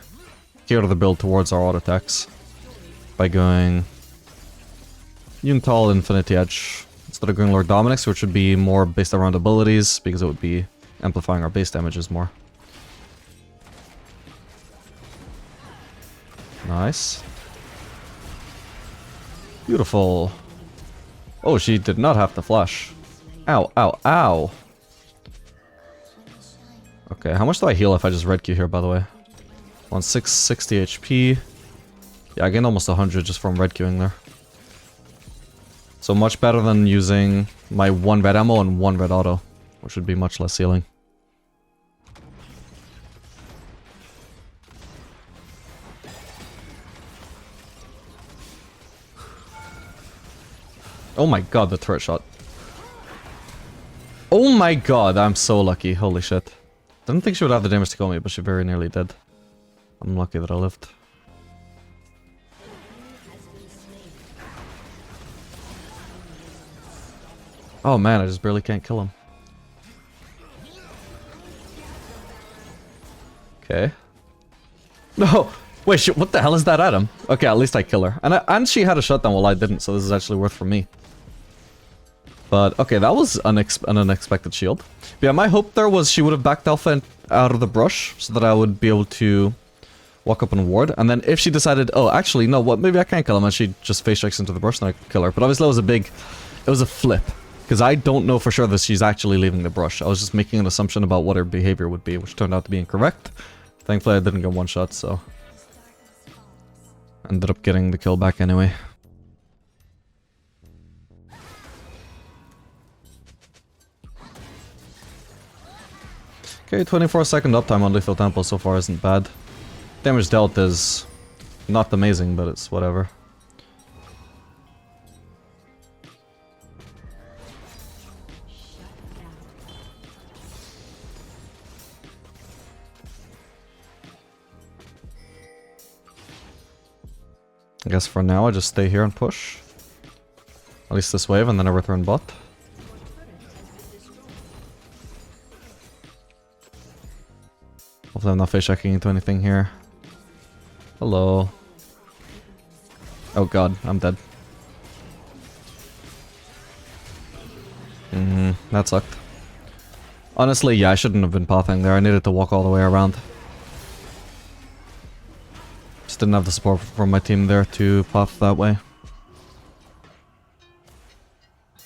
cater the build towards our auto-attacks by going Yuntal Infinity Edge instead of going Lord Dominic's, which would be more based around abilities because it would be amplifying our base damages more. Nice. Beautiful. Oh, she did not have to flash. Ow, ow, ow. Okay, how much do I heal if I just red Q here, by the way? On 660 HP. Yeah, I gained almost 100 just from red Qing there. So much better than using my 1 red ammo and 1 red auto, which would be much less healing. Oh my god, the turret shot. Oh my god, I'm so lucky. Holy shit. Didn't think she would have the damage to kill me, but she very nearly did. I'm lucky that I lived. Oh man, I just barely can't kill him. Okay. No! Wait, shit, what the hell is that item? Okay, at least I kill her. And she had a shutdown while I didn't, so this is actually worth for me. But, okay, that was an unexpected shield. But yeah, my hope there was she would have backed Alpha out of the brush, so that I would be able to walk up and ward. And then if she decided, oh, actually, no, what, maybe I can't kill him, and she just face strikes into the brush, then I could kill her. But obviously it was a flip. Because I don't know for sure that she's actually leaving the brush. I was just making an assumption about what her behavior would be, which turned out to be incorrect. Thankfully I didn't get one shot, so... ended up getting the kill back anyway. Okay, 24-second uptime on lethal tempo so far isn't bad. Damage dealt is not amazing, but it's whatever. I guess for now I just stay here and push. At least this wave and then I return bot. Hopefully I'm not face checking into anything here. Hello. Oh god, I'm dead. That sucked. Honestly, yeah, I shouldn't have been pathing there. I needed to walk all the way around. Just didn't have the support from my team there to path that way.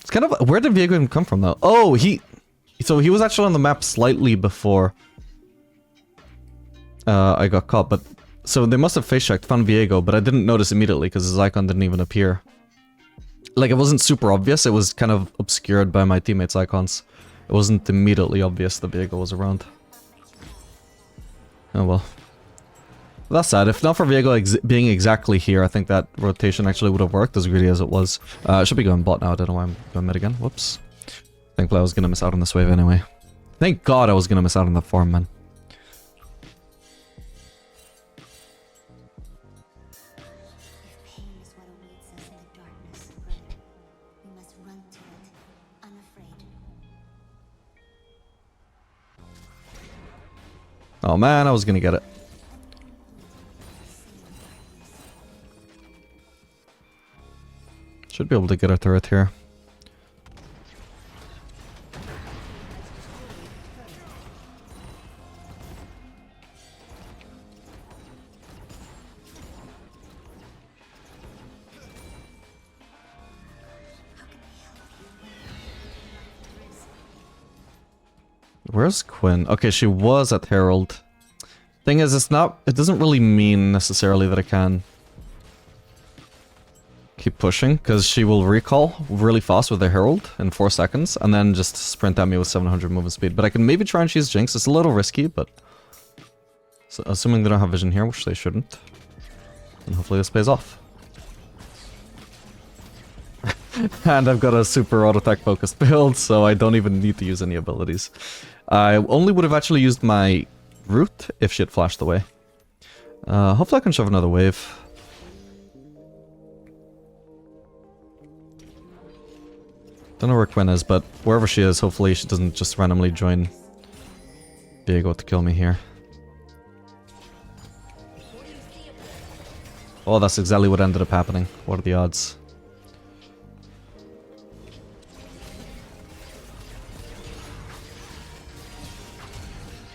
It's kind of... Where did Viego even come from, though? Oh, so he was actually on the map slightly before I got caught, but... So they must have face checked, found Viego, but I didn't notice immediately because his icon didn't even appear. Like, it wasn't super obvious, it was kind of obscured by my teammates' icons. It wasn't immediately obvious that Viego was around. Oh well. That's sad. If not for Viego being exactly here, I think that rotation actually would have worked, as greedy as it was. I should be going bot now. I don't know why I'm going mid again. Whoops. Thankfully I was going to miss out on this wave anyway. Thank God I was going to miss out on the farm, man. If pain is what awaits us in the darkness, brother, we must run to it, unafraid. Oh man, I was going to get it. Should be able to get a turret here. Where's Quinn? Okay, she was at Herald. Thing is, it doesn't really mean necessarily that I can keep pushing, because she will recall really fast with the Herald in 4 seconds, and then just sprint at me with 700 movement speed. But I can maybe try and choose Jinx. It's a little risky, but... So, assuming they don't have vision here, which they shouldn't. And hopefully this pays off. And I've got a super auto-attack focused build, so I don't even need to use any abilities. I only would have actually used my root if she had flashed away. Hopefully I can shove another wave. Don't know where Quinn is, but wherever she is, hopefully she doesn't just randomly join Viego to kill me here. Oh, that's exactly what ended up happening. What are the odds?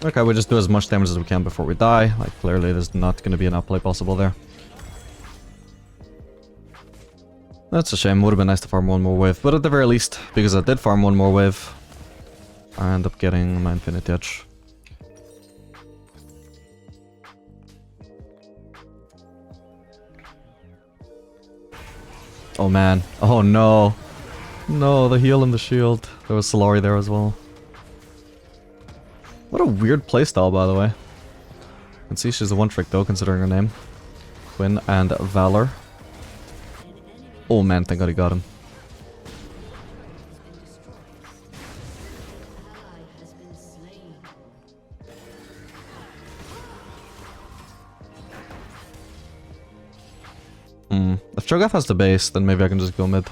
Okay, we just do as much damage as we can before we die. Like, clearly there's not going to be an outplay possible there. That's a shame. Would have been nice to farm one more wave, but at the very least, because I did farm one more wave, I end up getting my Infinity Edge. Oh man. Oh no. No, the heal and the shield. There was Solari there as well. What a weird playstyle, by the way. You can see she's a one-trick though, considering her name. Quinn and Valor. Oh man, thank God he got him. If Cho'Gath has the base, then maybe I can just go mid.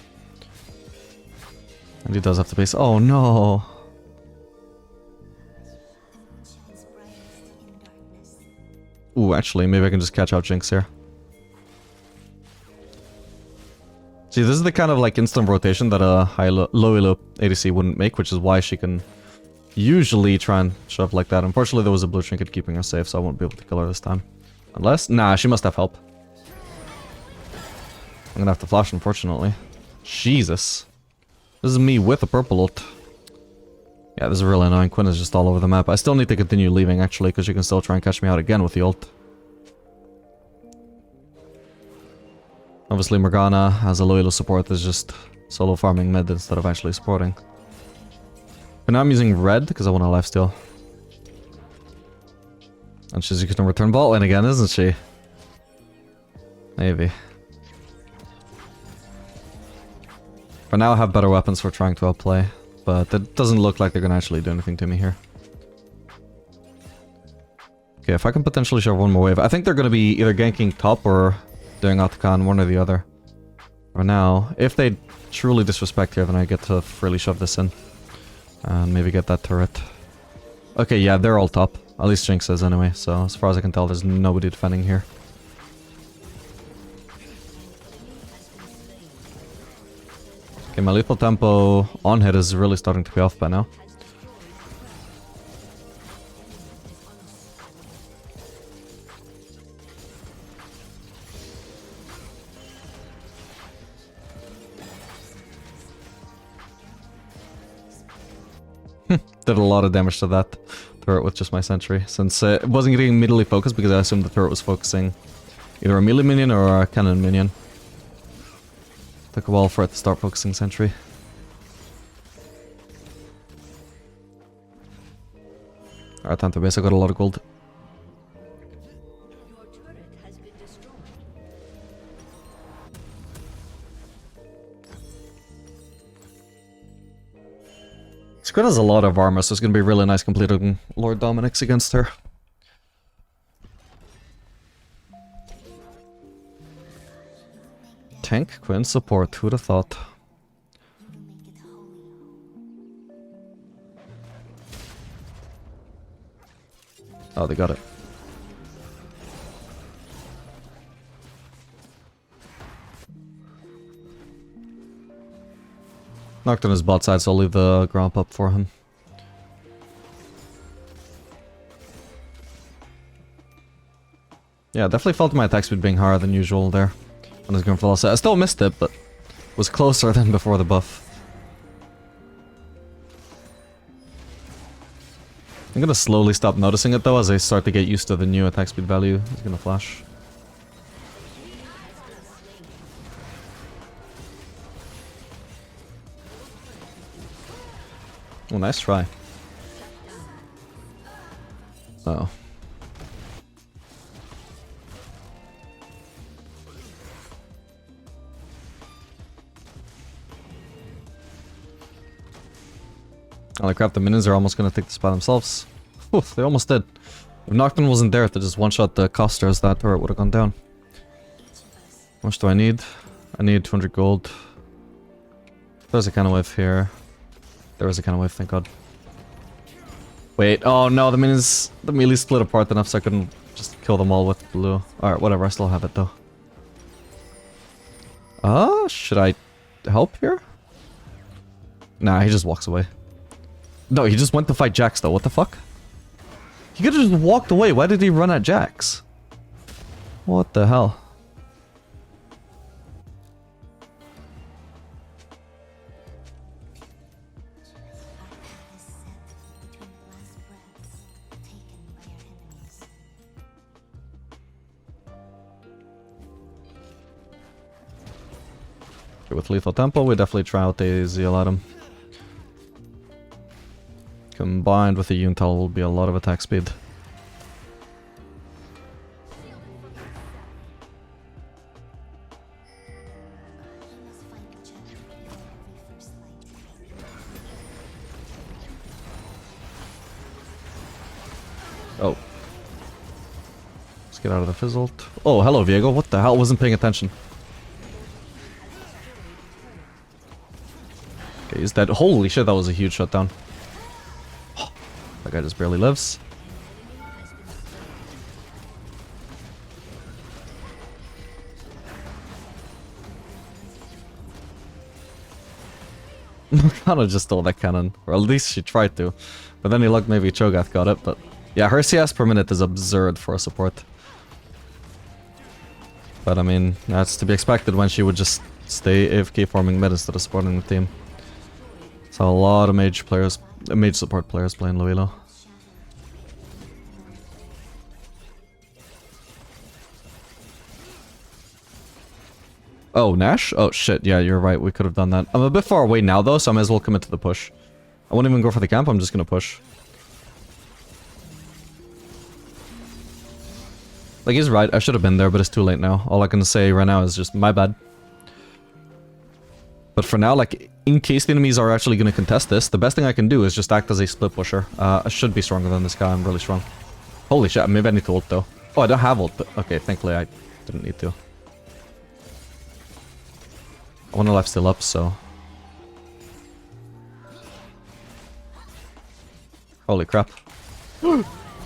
And he does have the base. Oh no! Ooh, actually, maybe I can just catch out Jinx here. See, this is the kind of like instant rotation that a low elo ADC wouldn't make, which is why she can usually try and shove like that. Unfortunately, there was a blue trinket keeping her safe, so I won't be able to kill her this time. Unless... Nah, she must have help. I'm gonna have to flash, unfortunately. Jesus. This is me with a purple ult. Yeah, this is really annoying. Quinn is just all over the map. I still need to continue leaving, actually, because you can still try and catch me out again with the ult. Obviously, Morgana, as a loyal support, is just solo farming mid instead of actually supporting. But now I'm using red, because I want a lifesteal. And she's gonna return bot lane again, isn't she? Maybe. For now, I have better weapons for trying to outplay. But it doesn't look like they're gonna actually do anything to me here. Okay, if I can potentially shove one more wave. I think they're gonna be either ganking top or doing Atakan, one or the other. For now, if they truly disrespect here, then I get to freely shove this in. And maybe get that turret. Okay, yeah, they're all top. At least Jinx is anyway, so as far as I can tell, there's nobody defending here. Okay, my lethal tempo on hit is really starting to pay off by now. Did a lot of damage to that turret with just my sentry, since it wasn't getting immediately focused because I assumed the turret was focusing either a melee minion or a cannon minion. Took a while for it to start focusing sentry. Alright, time to base. I got a lot of gold. Your turret has been destroyed. Squid has a lot of armor, so it's gonna be really nice completing Lord Dominic's against her. Tank, Quinn, support. Who'd have thought? Oh, they got it. Knocked on his bot side, so I'll leave the gromp up for him. Yeah, definitely felt my attack speed being higher than usual there. When I was going for the last set. I still missed it, but was closer than before the buff. I'm gonna slowly stop noticing it though as I start to get used to the new attack speed value. He's gonna flash. Oh, nice try. Uh oh. Holy crap, the minions are almost gonna take this by themselves. Oof, they almost did. If Nocturne wasn't there to just one-shot the costers, that turret would have gone down. How much do I need? I need 200 gold. There's a cannon wave here. There was a cannon wave, thank god. Wait, oh no, the minions, the melee split apart enough so I couldn't just kill them all with blue. Alright, whatever, I still have it though. Should I help here? Nah, he just walks away. No, he just went to fight Jax though, what the fuck? He could've just walked away, why did he run at Jax? What the hell? Okay, with lethal tempo, we definitely try out the Zeal at him. Combined with the Yuntal will be a lot of attack speed. Oh. Let's get out of the fizzled. Oh, hello, Viego. What the hell? Wasn't paying attention. Okay, he's dead. Holy shit, that was a huge shutdown. That guy just barely lives. Morgana just stole that cannon. Or at least she tried to. But then he looked maybe Cho'Gath got it, but... Yeah, her CS per minute is absurd for a support. But I mean, that's to be expected when she would just stay AFK farming mid instead of supporting the team. So a lot of mage players, mage support players playing Loelo. Oh, Nash? Oh shit, yeah, you're right, we could have done that. I'm a bit far away now though, so I may as well commit to the push. I won't even go for the camp, I'm just gonna push. Like, he's right, I should have been there, but it's too late now. All I can say right now is just, my bad. But for now, like, in case the enemies are actually gonna contest this, the best thing I can do is just act as a split pusher. I should be stronger than this guy, I'm really strong. Holy shit, maybe I need to ult though. Oh, I don't have ult, but okay, thankfully I didn't need to. I want to lifesteal up, so... Holy crap.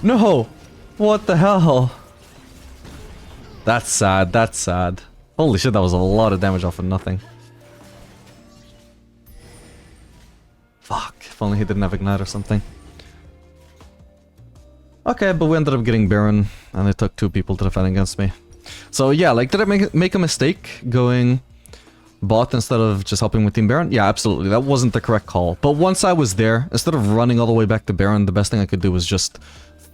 No! What the hell? That's sad, that's sad. Holy shit, that was a lot of damage off of nothing. Fuck, if only he didn't have Ignite or something. Okay, but we ended up getting Baron, and it took 2 people to defend against me. So yeah, like, did I make a mistake going bot instead of just helping with Team Baron? Yeah, absolutely. That wasn't the correct call. But once I was there, instead of running all the way back to Baron, the best thing I could do was just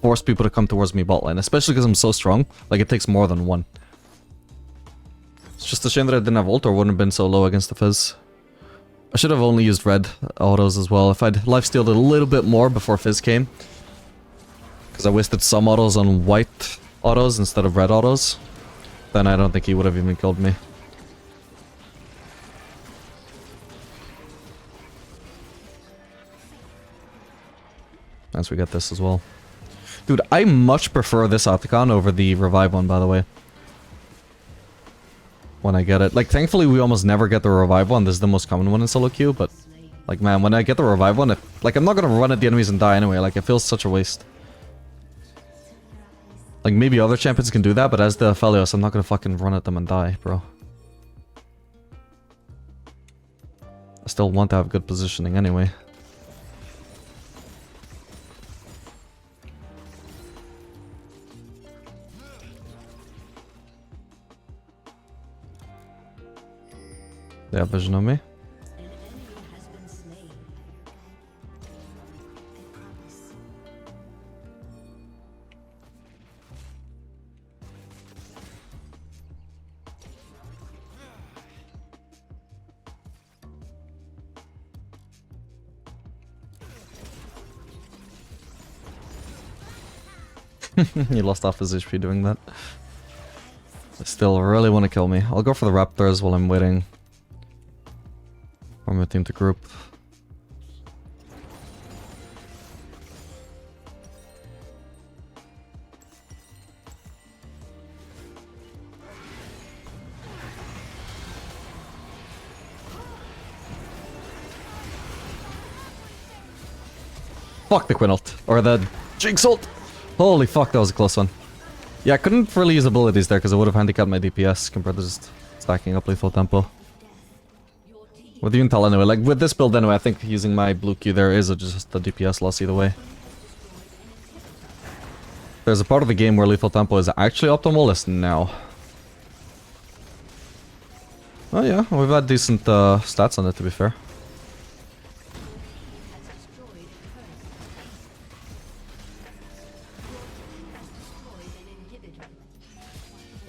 force people to come towards me bot lane, especially because I'm so strong. Like, it takes more than one. It's just a shame that I didn't have ult, or wouldn't have been so low against the Fizz. I should have only used red autos as well. If I'd lifestealed a little bit more before Fizz came. Because I wasted some autos on white autos instead of red autos. Then I don't think he would have even killed me. As we get this as well. Dude, I much prefer this Opticon over the Revive one, by the way. When I get it. Like, thankfully we almost never get the Revive one. This is the most common one in solo queue, but... Like, man, when I get the Revive one, like, I'm not gonna run at the enemies and die anyway. Like, it feels such a waste. Like, maybe other champions can do that, but as the Aphelios, I'm not gonna fucking run at them and die, bro. I still want to have good positioning anyway. They have vision on me. He lost half his HP doing that. They still really want to kill me. I'll go for the Raptors while I'm waiting for my team to group. Fuck the Quinn ult. Or the Jinx ult! Holy fuck, that was a close one. Yeah, I couldn't really use abilities there because I would have handicapped my DPS compared to just stacking up lethal tempo. With you Intel anyway, like with this build anyway, I think using my blue Q there is just a DPS loss either way. There's a part of the game where lethal tempo is actually optimal, it's now. Oh yeah, we've had decent stats on it to be fair.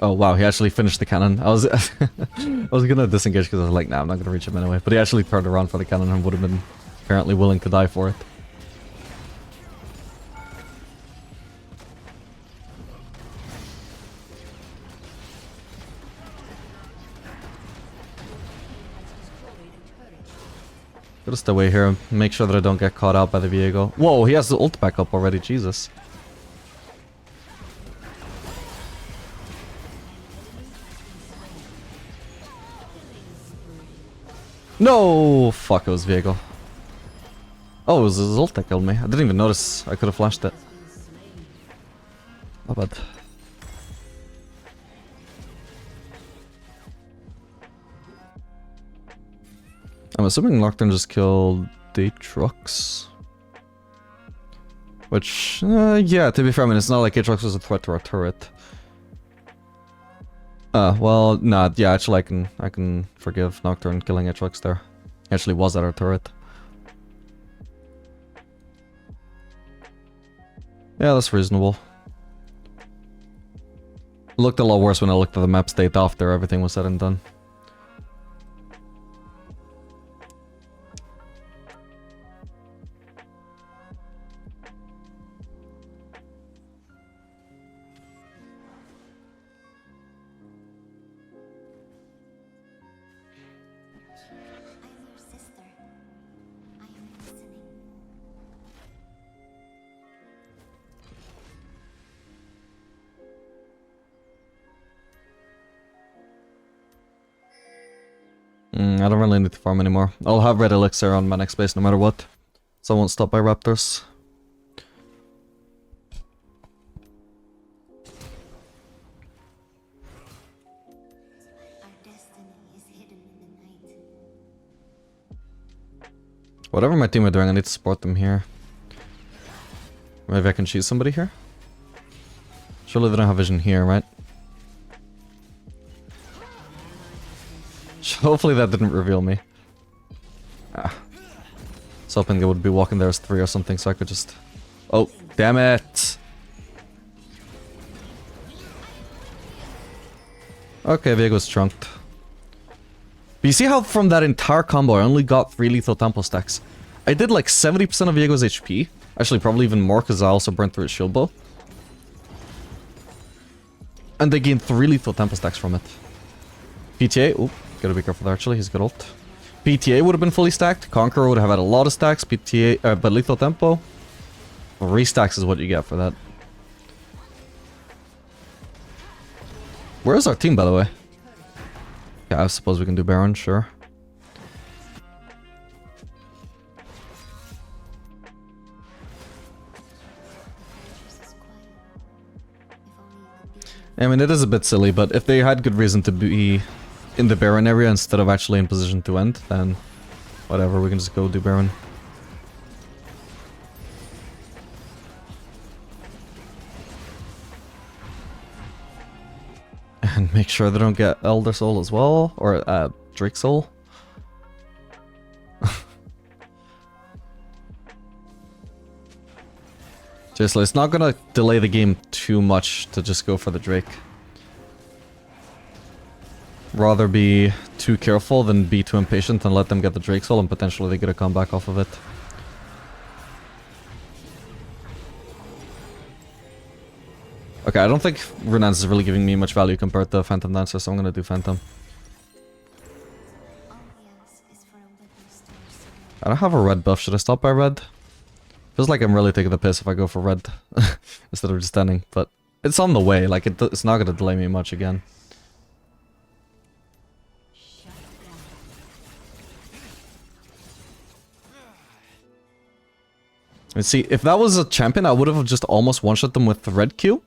Oh wow, he actually finished the cannon. I was I was gonna disengage because I was like, nah, I'm not gonna reach him anyway. But he actually turned around for the cannon and would have been apparently willing to die for it. Gotta stay away here and make sure that I don't get caught out by the Viego. Whoa, he has the ult back up already, Jesus. No! Fuck, it was Viego. Oh, it was his ult that killed me. I didn't even notice. I could have flashed it. Not bad. I'm assuming Nocturne just killed Aatrox. Which, yeah, to be fair, I mean, it's not like Aatrox was a threat to our turret. Well, nah, yeah, actually I can forgive Nocturne killing Aatrox there. He actually was at our turret. Yeah, that's reasonable. It looked a lot worse when I looked at the map state after everything was said and done. I don't really need to farm anymore. I'll have red elixir on my next base no matter what. So I won't stop by raptors. Whatever my team are doing, I need to support them here. Maybe I can choose somebody here? Surely they don't have vision here, right? Hopefully that didn't reveal me. Ah. I was hoping they would be walking there as 3 or something, so I could just... Oh, damn it! Okay, Viego's trunked. But you see how from that entire combo I only got 3 lethal tempo stacks? I did like 70% of Viego's HP. Actually, probably even more because I also burned through his shield bow. And they gained 3 lethal tempo stacks from it. PTA, oop, gotta be careful there actually, he's got ult. PTA would have been fully stacked, Conqueror would have had a lot of stacks, PTA, but lethal tempo, 3 stacks is what you get for that. Where is our team, by the way? Yeah, I suppose we can do Baron, sure. I mean, it is a bit silly, but if they had good reason to be in the Baron area instead of actually in position to end, then whatever, we can just go do Baron. And make sure they don't get Elder Soul as well, or Drake Soul. Seriously, it's not gonna delay the game too much to just go for the Drake. Rather be too careful than be too impatient and let them get the Drake Soul and potentially they get a comeback off of it. Okay, I don't think Renance is really giving me much value compared to Phantom Dancer, so I'm gonna do Phantom. I don't have a red buff, should I stop by red? Feels like I'm really taking the piss if I go for red instead of just standing, but it's on the way, like it's not gonna delay me much again. Let's see, if that was a champion, I would have just almost one-shot them with the red Q.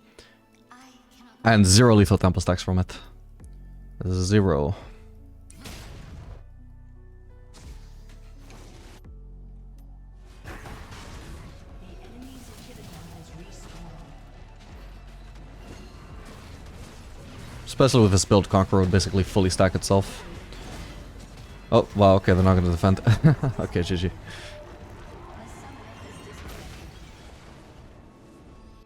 And 0 lethal tempo stacks from it. 0. Especially with this build, Conqueror would basically fully stack itself. Oh, wow, okay, they're not gonna defend. Okay, GG.